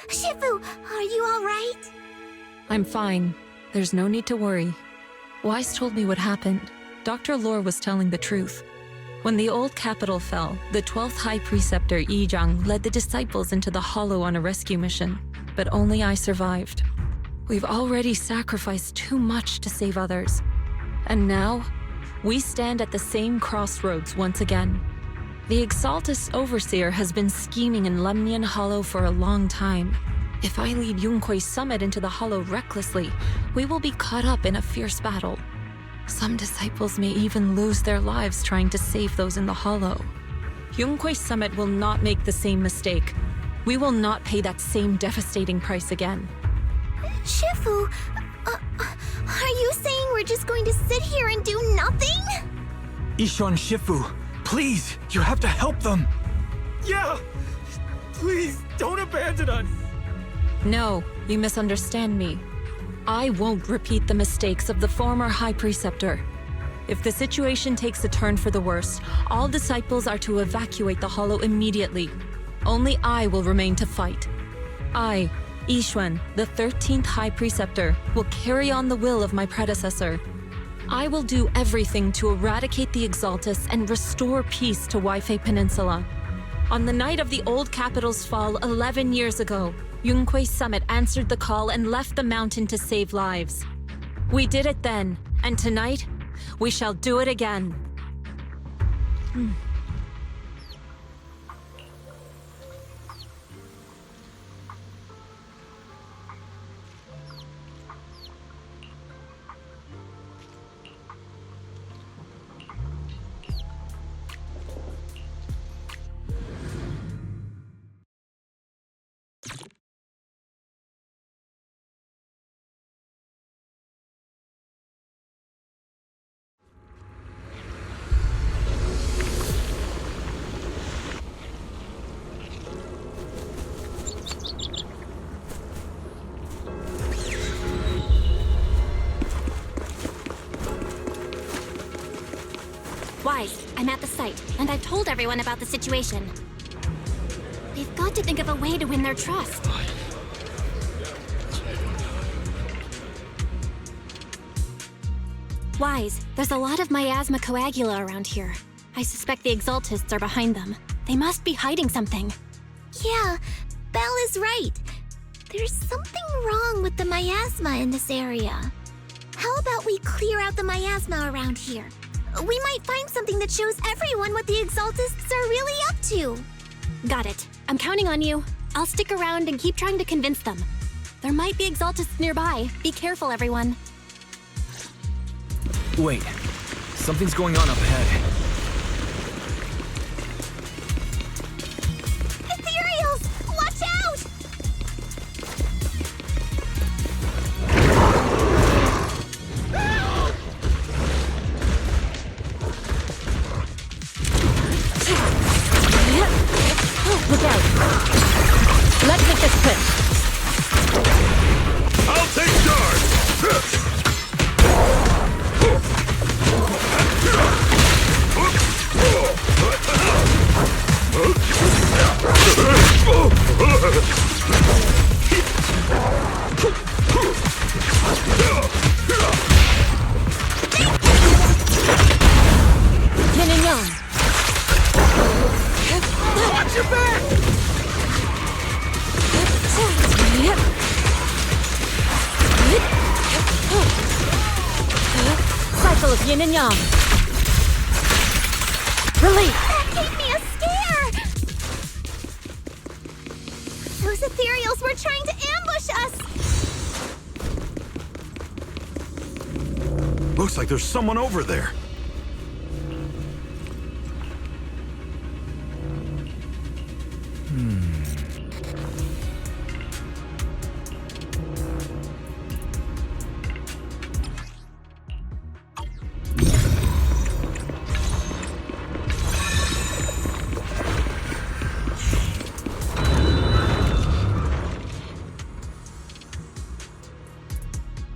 Shifu, are you all right? I'm fine. There's no need to worry. Wise told me what happened. Dr. Lore was telling the truth. When the old capital fell, the 12th High Preceptor Yi Zhang led the disciples into the Hollow on a rescue mission, but only I survived. We've already sacrificed too much to save others. And now, we stand at the same crossroads once again. The Exaltus Overseer has been scheming in Lemnian Hollow for a long time. If I lead Yunkui's summit into the Hollow recklessly, we will be caught up in a fierce battle. Some disciples may even lose their lives trying to save those in the Hollow. Yunkui's summit will not make the same mistake. We will not pay that same devastating price again. Shifu, are you saying we're just going to sit here and do nothing? Isho and Shifu, please, you have to help them. Yeah! Please, don't abandon us! No, you misunderstand me. I won't repeat the mistakes of the former High Preceptor. If the situation takes a turn for the worse, all disciples are to evacuate the Hollow immediately. Only I will remain to fight. I, Yixuan, the 13th High Preceptor, will carry on the will of my predecessor. I will do everything to eradicate the Exaltus and restore peace to Waifei Peninsula. On the night of the old capital's fall 11 years ago, Yunkui's summit answered the call and left the mountain to save lives. We did it then, and tonight, we shall do it again. Wise, I'm at the site, and I've told everyone about the situation. We've got to think of a way to win their trust. Wise, there's a lot of miasma coagula around here. I suspect the Exaltists are behind them. They must be hiding something. Yeah, Belle is right. There's something wrong with the miasma in this area. How about we clear out the miasma around here? We might find something that shows everyone what the Exaltists are really up to. Got it. I'm counting on you. I'll stick around and keep trying to convince them. There might be Exaltists nearby. Be careful, everyone. Wait. Something's going on up ahead. Ethereals! Watch out! Look out! Let's make this quick! I'll take charge! Yin and yang! Watch your back! Cycle of yin and yang. Release! That gave me a scare! Those ethereals were trying to ambush us! Looks like there's someone over there.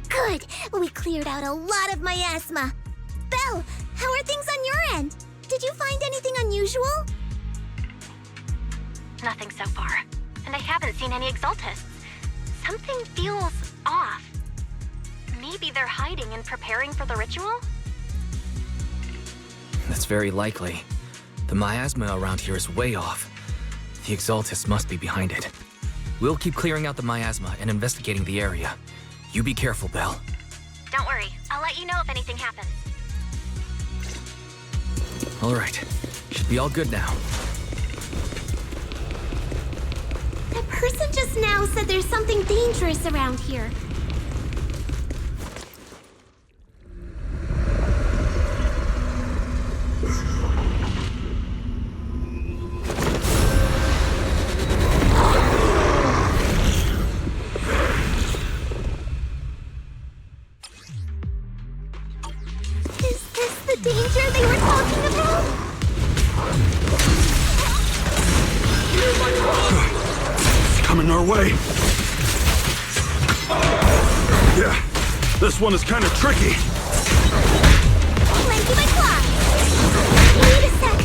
Good! We cleared out a lot of miasma. Belle, how are things on your end? Did you find anything unusual? Nothing so far. And I haven't seen any Exaltists. Something feels off. Maybe they're hiding and preparing for the ritual? That's very likely. The miasma around here is way off. The Exaltists must be behind it. We'll keep clearing out the miasma and investigating the area. You be careful, Belle. Don't worry. I'll let you know if anything happens. All right. Should be all good now. The person just now said there's something dangerous around here. Is this the danger they were talking about? It's coming our way. Yeah, this one is kind of tricky. Lend you my claw. Wait a sec.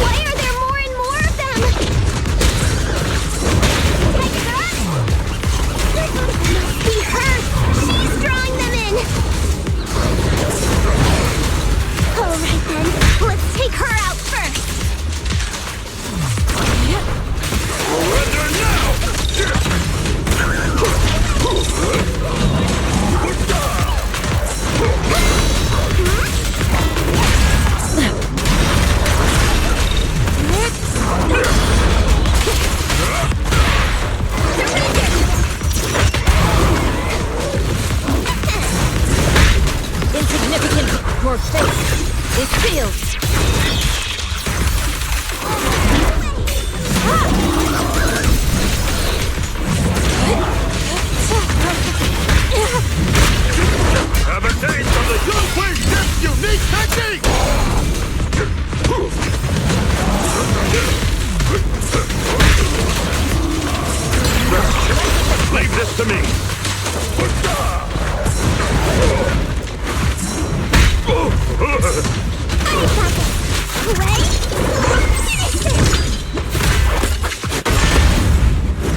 Why are there more and more of them? Must be her. She's drawing them in. All right then. Let's take her out first. Surrender now! Insignificant! Your face is sealed! Have a taste of the Gunway Ship's unique technique! Leave this to me!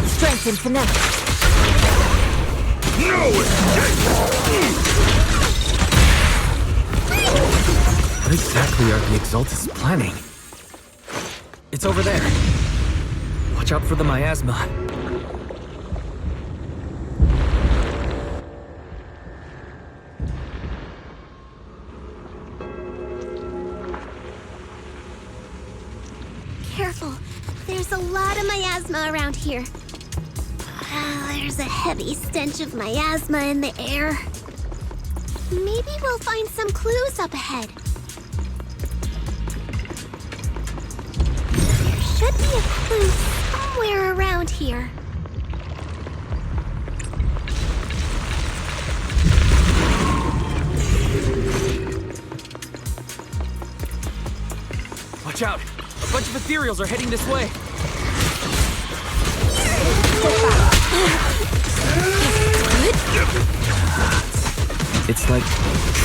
Strength and finesse! No escape! What exactly are the Exaltists planning? It's over there. Watch out for the miasma. careful. There's a lot of miasma around here. There's a heavy stench of miasma in the air. Maybe we'll find some clues up ahead. There should be a clue somewhere around here. Watch out! A bunch of ethereals are heading this way! It's like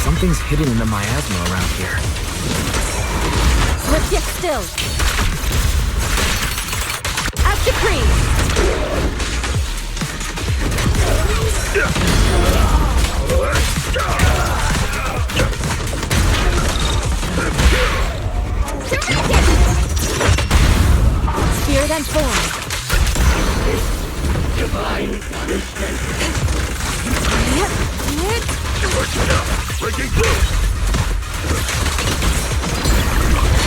something's hidden in the miasma around here. Let's get still. After cream. Spirit and form. Divine punishment. Breaking through!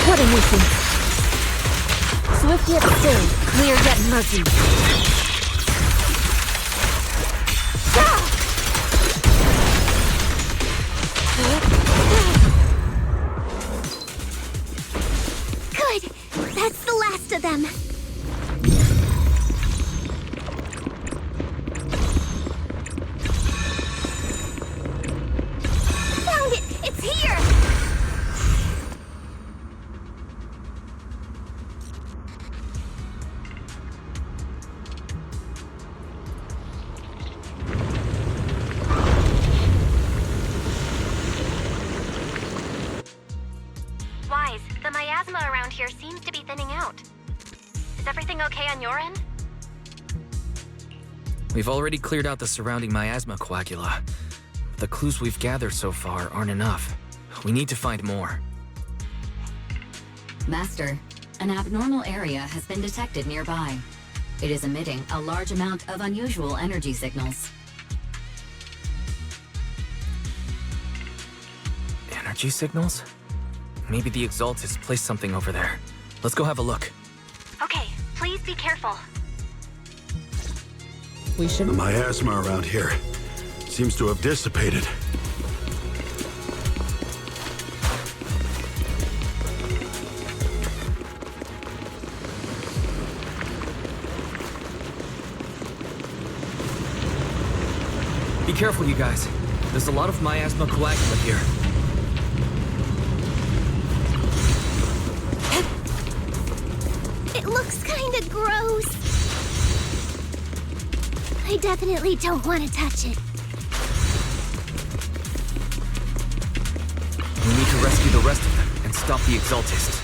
What a nuisance. Swift yet still, clear yet murky. Good! That's the last of them. Found it! It's here! Wise, the miasma around here seems to be thinning out. Is everything okay on your end? We've already cleared out the surrounding miasma coagula. The clues we've gathered so far aren't enough. We need to find more. Master, an abnormal area has been detected nearby. It is emitting a large amount of unusual energy signals. Energy signals? Maybe the Exaltist placed something over there. Let's go have a look. Okay, please be careful. We should... The miasma around here seems to have dissipated. Be careful, you guys. There's a lot of miasma coagula here. It looks kinda gross. I definitely don't want to touch it. We need to rescue the rest of them and stop the Exaltist.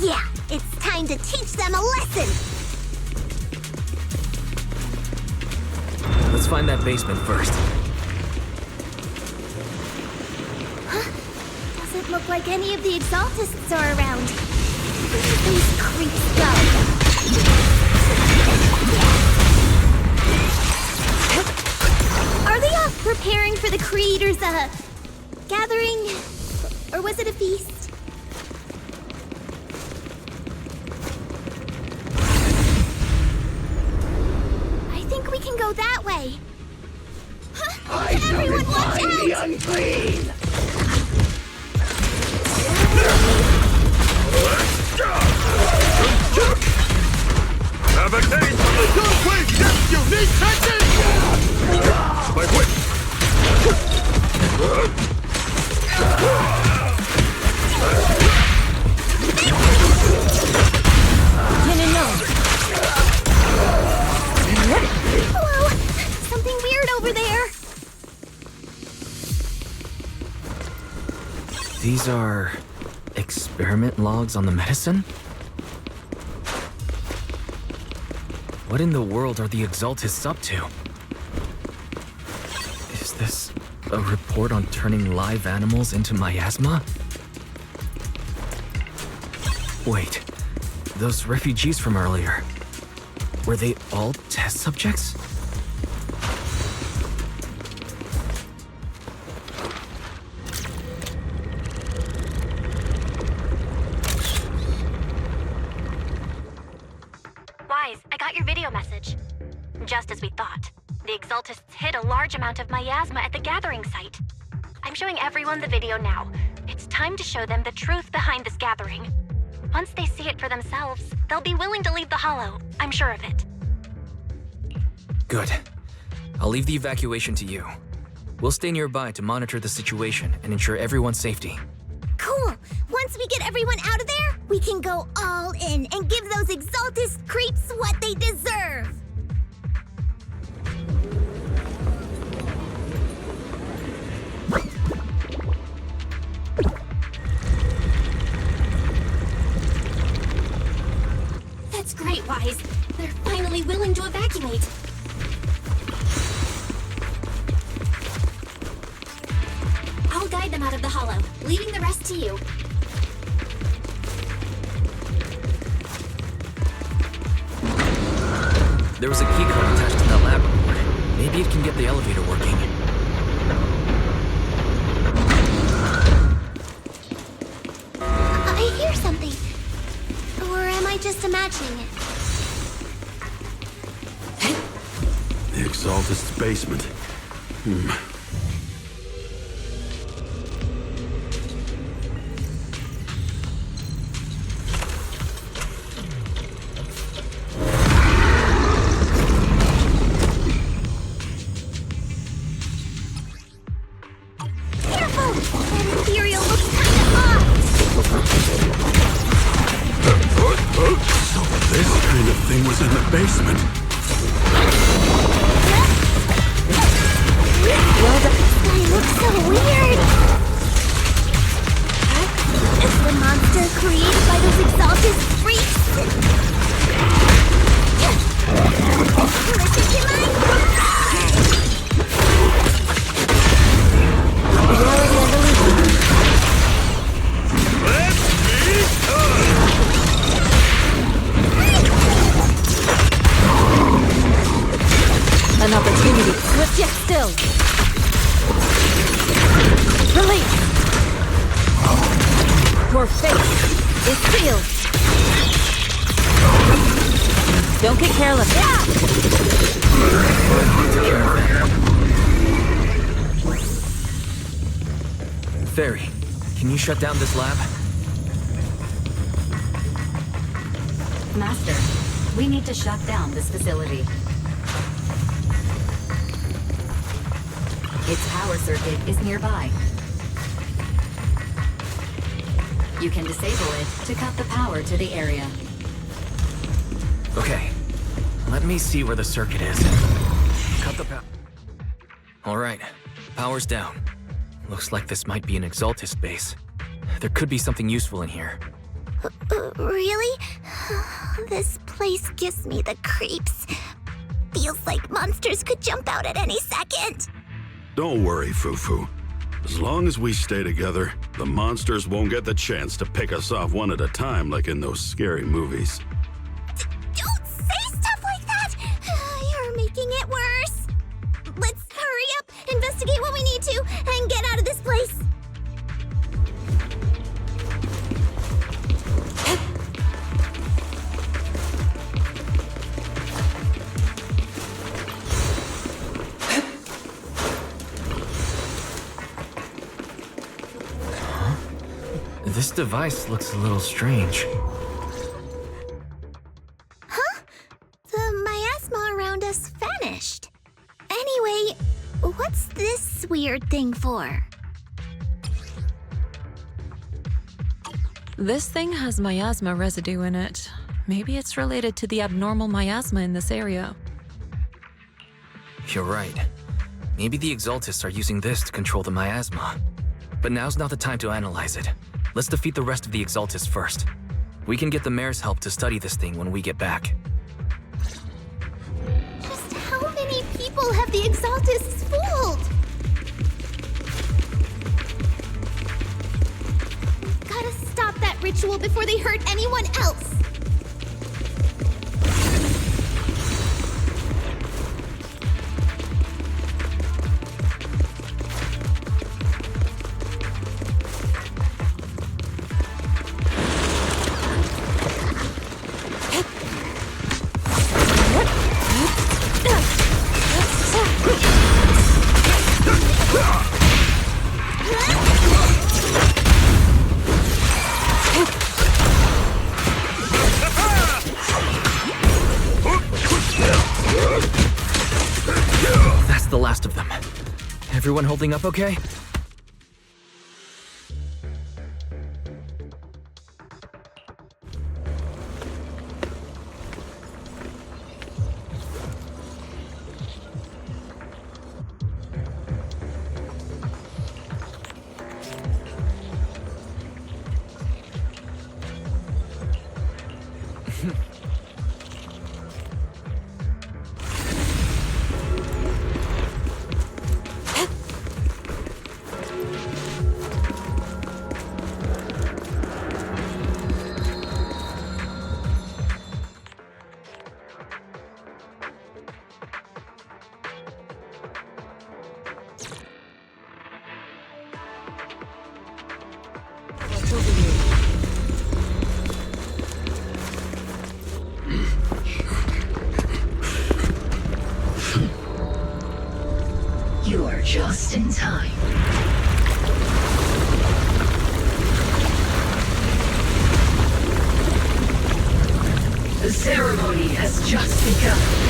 Yeah, it's time to teach them a lesson! Let's find that basement first. Doesn't look like any of the Exaltists are around. Where did these creeps go? Are they off preparing for the Creator's, gathering? Or was it a feast? I think we can go that way. Everyone watch out! The unclean. Have a taste of the two-way depth you need touches! My whip! Hello! Something weird over there! These are... experiment logs on the medicine? What in the world are the Exaltists up to? Is this a report on turning live animals into miasma? Wait, those refugees from earlier, were they all test subjects? fast as we thought. The Exaltists hid a large amount of miasma at the gathering site. I'm showing everyone the video now. It's time to show them the truth behind this gathering. Once they see it for themselves, they'll be willing to leave the Hollow. I'm sure of it. Good. I'll leave the evacuation to you. We'll stay nearby to monitor the situation and ensure everyone's safety. Cool! Once we get everyone out of there, we can go all in and give those Exaltist creeps what they deserve! That's great, Wise. They're finally willing to evacuate. I'll guide them out of the Hollow, leaving the rest to you. There was a key card attached to that lab report. Maybe it can get the elevator working. I hear something. Or am I just imagining it? The Exaltist's basement. Careful! That Imperial looks kinda off! So this kind of thing was in the basement. This guy looks so weird! Is the monster created by those Exaltist freaks? Listen to reality and illusion. An opportunity, swift yet still. Release! Your fate is sealed. Don't get careless. Fairy, can you shut down this lab? Master, we need to shut down this facility. Its power circuit is nearby. You can disable it to cut the power to the area. Okay. Let me see where the circuit is. Cut the power. Alright. Power's down. Looks like this might be an Exaltist base. There could be something useful in here. Really? This place gives me the creeps. Feels like monsters could jump out at any second. Don't worry, Fufu. As long as we stay together, the monsters won't get the chance to pick us off one at a time like in those scary movies. Don't say stuff like that! You're making it worse. Let's hurry up, investigate what we need to, and get out of this place. This device looks a little strange. Huh? The miasma around us vanished. Anyway, what's this weird thing for? This thing has miasma residue in it. Maybe it's related to the abnormal miasma in this area. You're right. Maybe the Exaltists are using this to control the miasma. But now's not the time to analyze it. Let's defeat the rest of the Exaltists first. We can get the mayor's help to study this thing when we get back. Just how many people have the Exaltists fooled? Gotta stop that ritual before they hurt anyone else. last of them. Everyone holding up okay? You're just in time. The ceremony has just begun.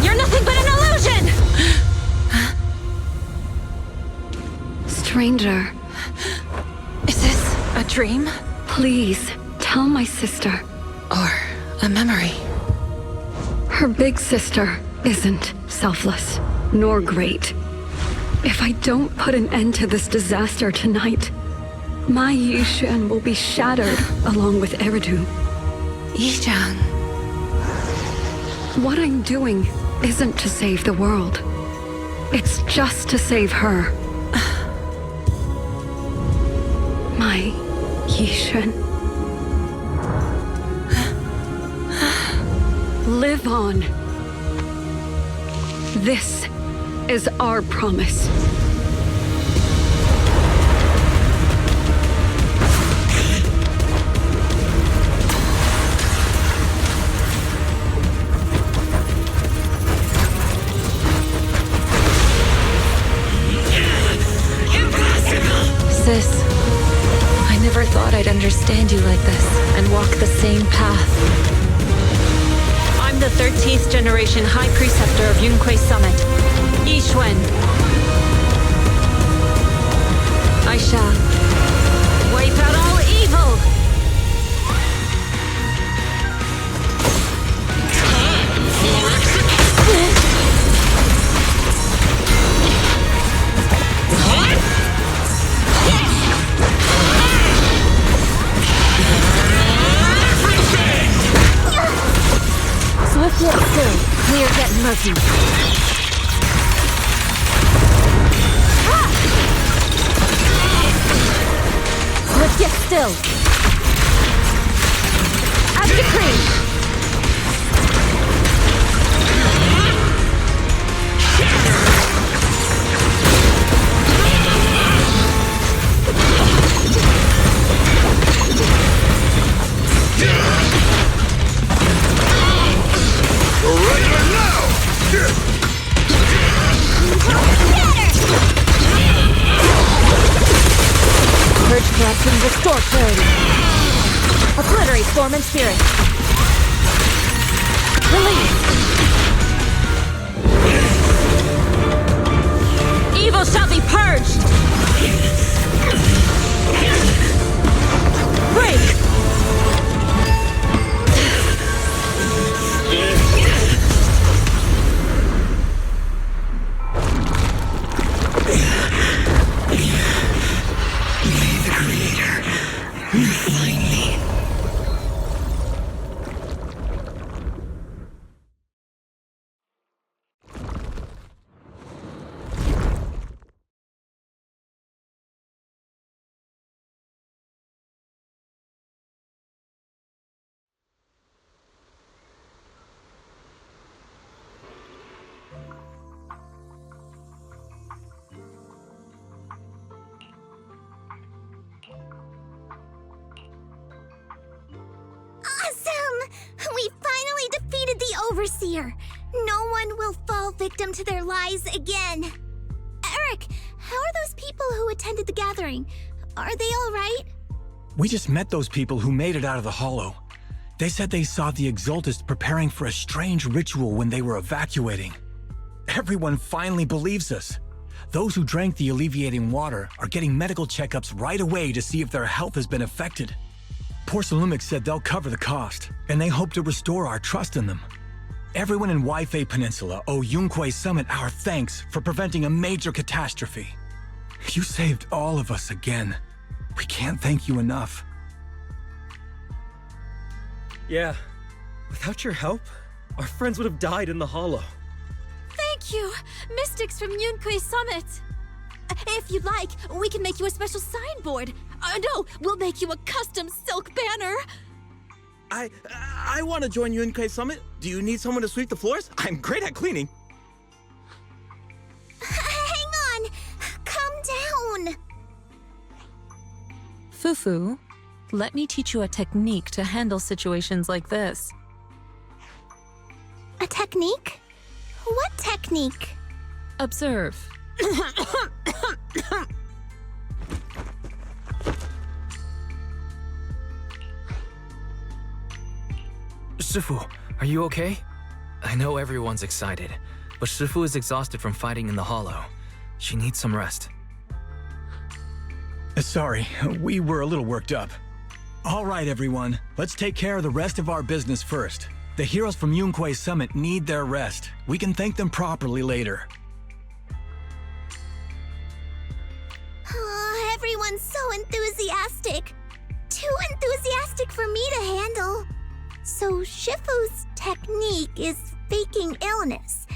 You're nothing but an illusion! stranger. Is this a dream? Please, tell my sister. Or a memory? Her big sister isn't selfless, nor great. If I don't put an end to this disaster tonight, my Yishan will be shattered along with Eridu. Yishan. What I'm doing isn't to save the world. It's just to save her. My Yishan. Live on. This is our promise. Sis, I never thought I'd understand you like this and walk the same path. I'm the 13th generation High Preceptor of Yunquei Summit, Yixuan. I shall wipe out all evil! Swift yet still, clear yet murky. Swift yet still. As decreed. Purge corruption, restore clarity. Obliterate form and spirit. Release. Evil shall be purged. Break. We finally defeated the Overseer! No one will fall victim to their lies again! Eric, how are those people who attended the gathering? Are they alright? We just met those people who made it out of the hollow. They said they saw the Exaltists preparing for a strange ritual when they were evacuating. Everyone finally believes us. Those who drank the alleviating water are getting medical checkups right away to see if their health has been affected. Porcelumic said they'll cover the cost, and they hope to restore our trust in them. Everyone in Waifei Peninsula owe Yunquei Summit our thanks for preventing a major catastrophe. You saved all of us again. We can't thank you enough. Yeah, without your help, our friends would have died in the hollow. Thank you, Mystics from Yunquei Summit. If you'd like, we can make you a special signboard. No, we'll make you a custom silk banner. I want to join Yunquei Summit. Do you need someone to sweep the floors? I'm great at cleaning. Hang on! Calm down! Fufu, let me teach you a technique to handle situations like this. A technique? What technique? Observe. Shifu, are you okay? I know everyone's excited, but Shifu is exhausted from fighting in the hollow. She needs some rest. Sorry, we were a little worked up. All right, everyone. Let's take care of the rest of our business first. The heroes from Yunquei Summit need their rest. We can thank them properly later. Oh, everyone's so enthusiastic. Too enthusiastic for me to handle. So Shifu's technique is faking illness.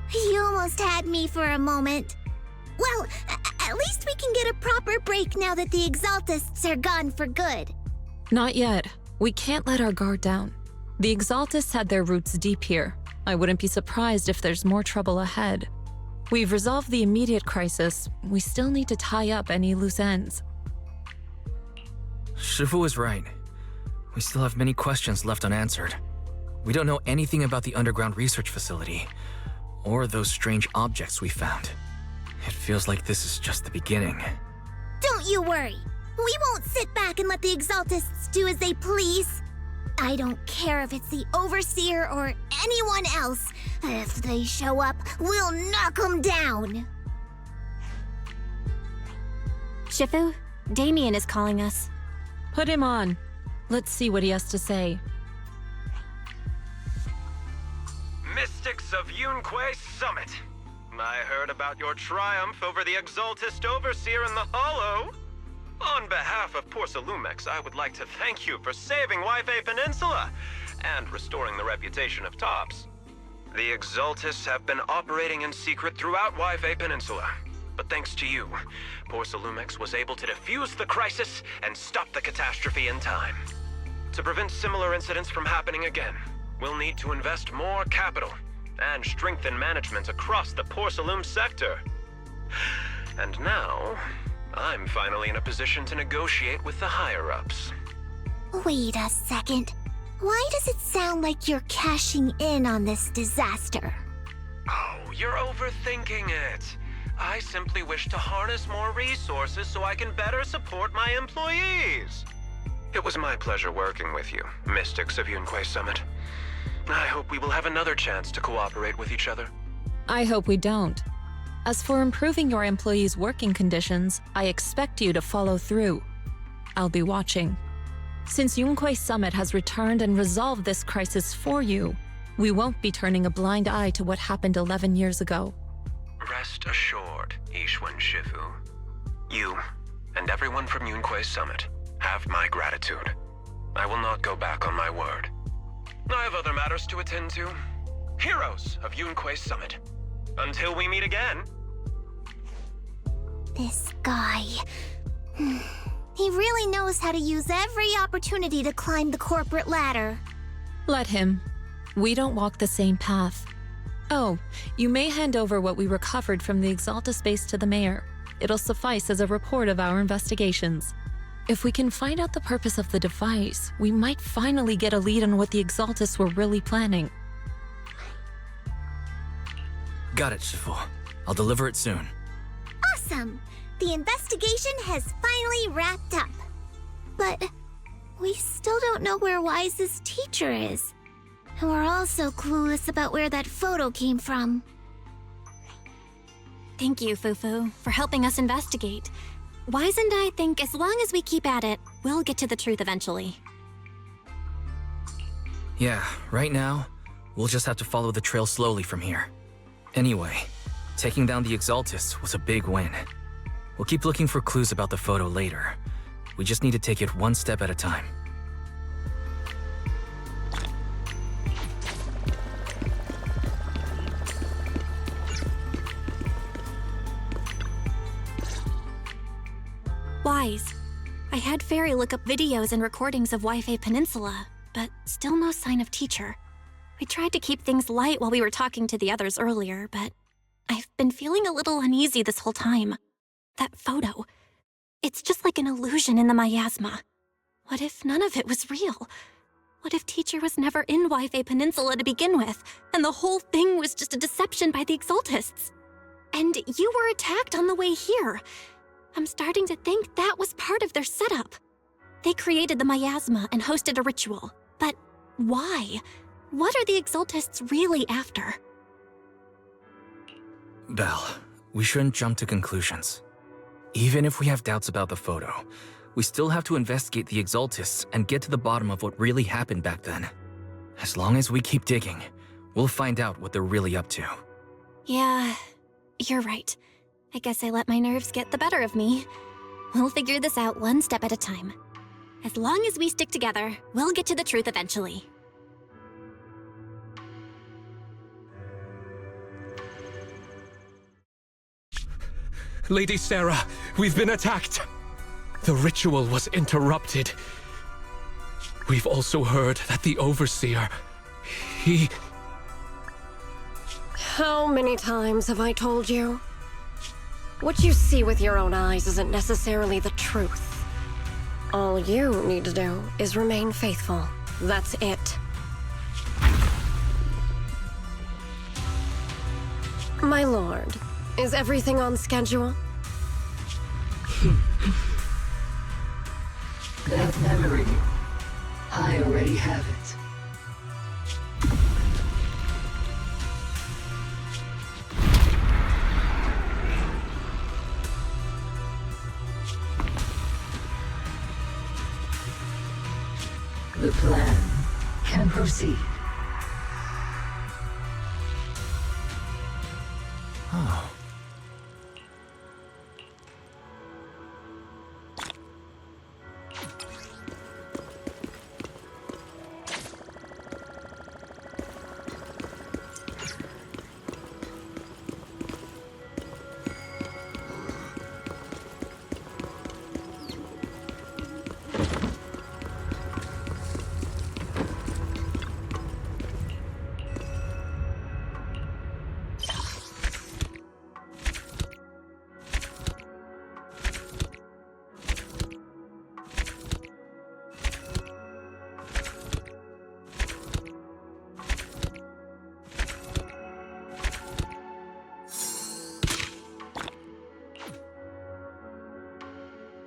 He almost had me for a moment. Well, at least we can get a proper break now that the Exaltists are gone for good. Not yet. We can't let our guard down. The Exaltists had their roots deep here. I wouldn't be surprised if there's more trouble ahead. We've resolved the immediate crisis. We still need to tie up any loose ends. Shifu is right. We still have many questions left unanswered. We don't know anything about the underground research facility, or those strange objects we found. It feels like this is just the beginning. Don't you worry. We won't sit back and let the Exaltists do as they please. I don't care if it's the Overseer or anyone else. If they show up, we'll knock them down. Shifu, Damien is calling us. Put him on. Let's see what he has to say. Mystics of Yunquei Summit. I heard about your triumph over the Exaltist Overseer in the Hollow. On behalf of Porcelumex, I would like to thank you for saving Yunquei Peninsula and restoring the reputation of Tops. The Exaltists have been operating in secret throughout Yunquei Peninsula, but thanks to you, Porcelumex was able to defuse the crisis and stop the catastrophe in time. To prevent similar incidents from happening again, we'll need to invest more capital and strengthen management across the Porcelume sector. And now, I'm finally in a position to negotiate with the higher-ups. Wait a second. Why does it sound like you're cashing in on this disaster? Oh, you're overthinking it. I simply wish to harness more resources so I can better support my employees. It was my pleasure working with you, Mystics of Yunquei Summit. I hope we will have another chance to cooperate with each other. I hope we don't. As for improving your employees' working conditions, I expect you to follow through. I'll be watching. Since Yunquei Summit has returned and resolved this crisis for you, we won't be turning a blind eye to what happened 11 years ago. Rest assured, Ishwan Shifu. You, and everyone from Yunquei Summit, have my gratitude. I will not go back on my word. I have other matters to attend to. Heroes of Yunquei Summit. Until we meet again. This guy... He really knows how to use every opportunity to climb the corporate ladder. Let him. We don't walk the same path. Oh, you may hand over what we recovered from the Exalta base to the mayor. It'll suffice as a report of our investigations. If we can find out the purpose of the device, we might finally get a lead on what the Exaltists were really planning. Got it, Shifu. I'll deliver it soon. Awesome! The investigation has finally wrapped up. But we still don't know where Wise's teacher is. And we're also clueless about where that photo came from. Thank you, Fufu, for helping us investigate. Wise and I think as long as we keep at it, we'll get to the truth eventually. Yeah, right now, we'll just have to follow the trail slowly from here. Anyway, taking down the Exaltists was a big win. We'll keep looking for clues about the photo later. We just need to take it one step at a time. Wise. I had Fairy look up videos and recordings of Yunquei Peninsula, but still no sign of teacher. We tried to keep things light while we were talking to the others earlier, but I've been feeling a little uneasy this whole time. That photo, it's just like an illusion in the miasma. What if none of it was real? What if teacher was never in Yunquei Peninsula to begin with, and the whole thing was just a deception by the Exaltists? And you were attacked on the way here. I'm starting to think that was part of their setup. They created the miasma and hosted a ritual. But why? What are the Exaltists really after? Belle, we shouldn't jump to conclusions. Even if we have doubts about the photo, we still have to investigate the Exaltists and get to the bottom of what really happened back then. As long as we keep digging, we'll find out what they're really up to. Yeah, you're right. I guess I let my nerves get the better of me. We'll figure this out one step at a time. As long as we stick together, we'll get to the truth eventually. Lady Sarah, we've been attacked. The ritual was interrupted. We've also heard that the Overseer, he... How many times have I told you? What you see with your own eyes isn't necessarily the truth. All you need to do is remain faithful. That's it. My lord, is everything on schedule? That memory, I already have it. The plan can proceed. Oh.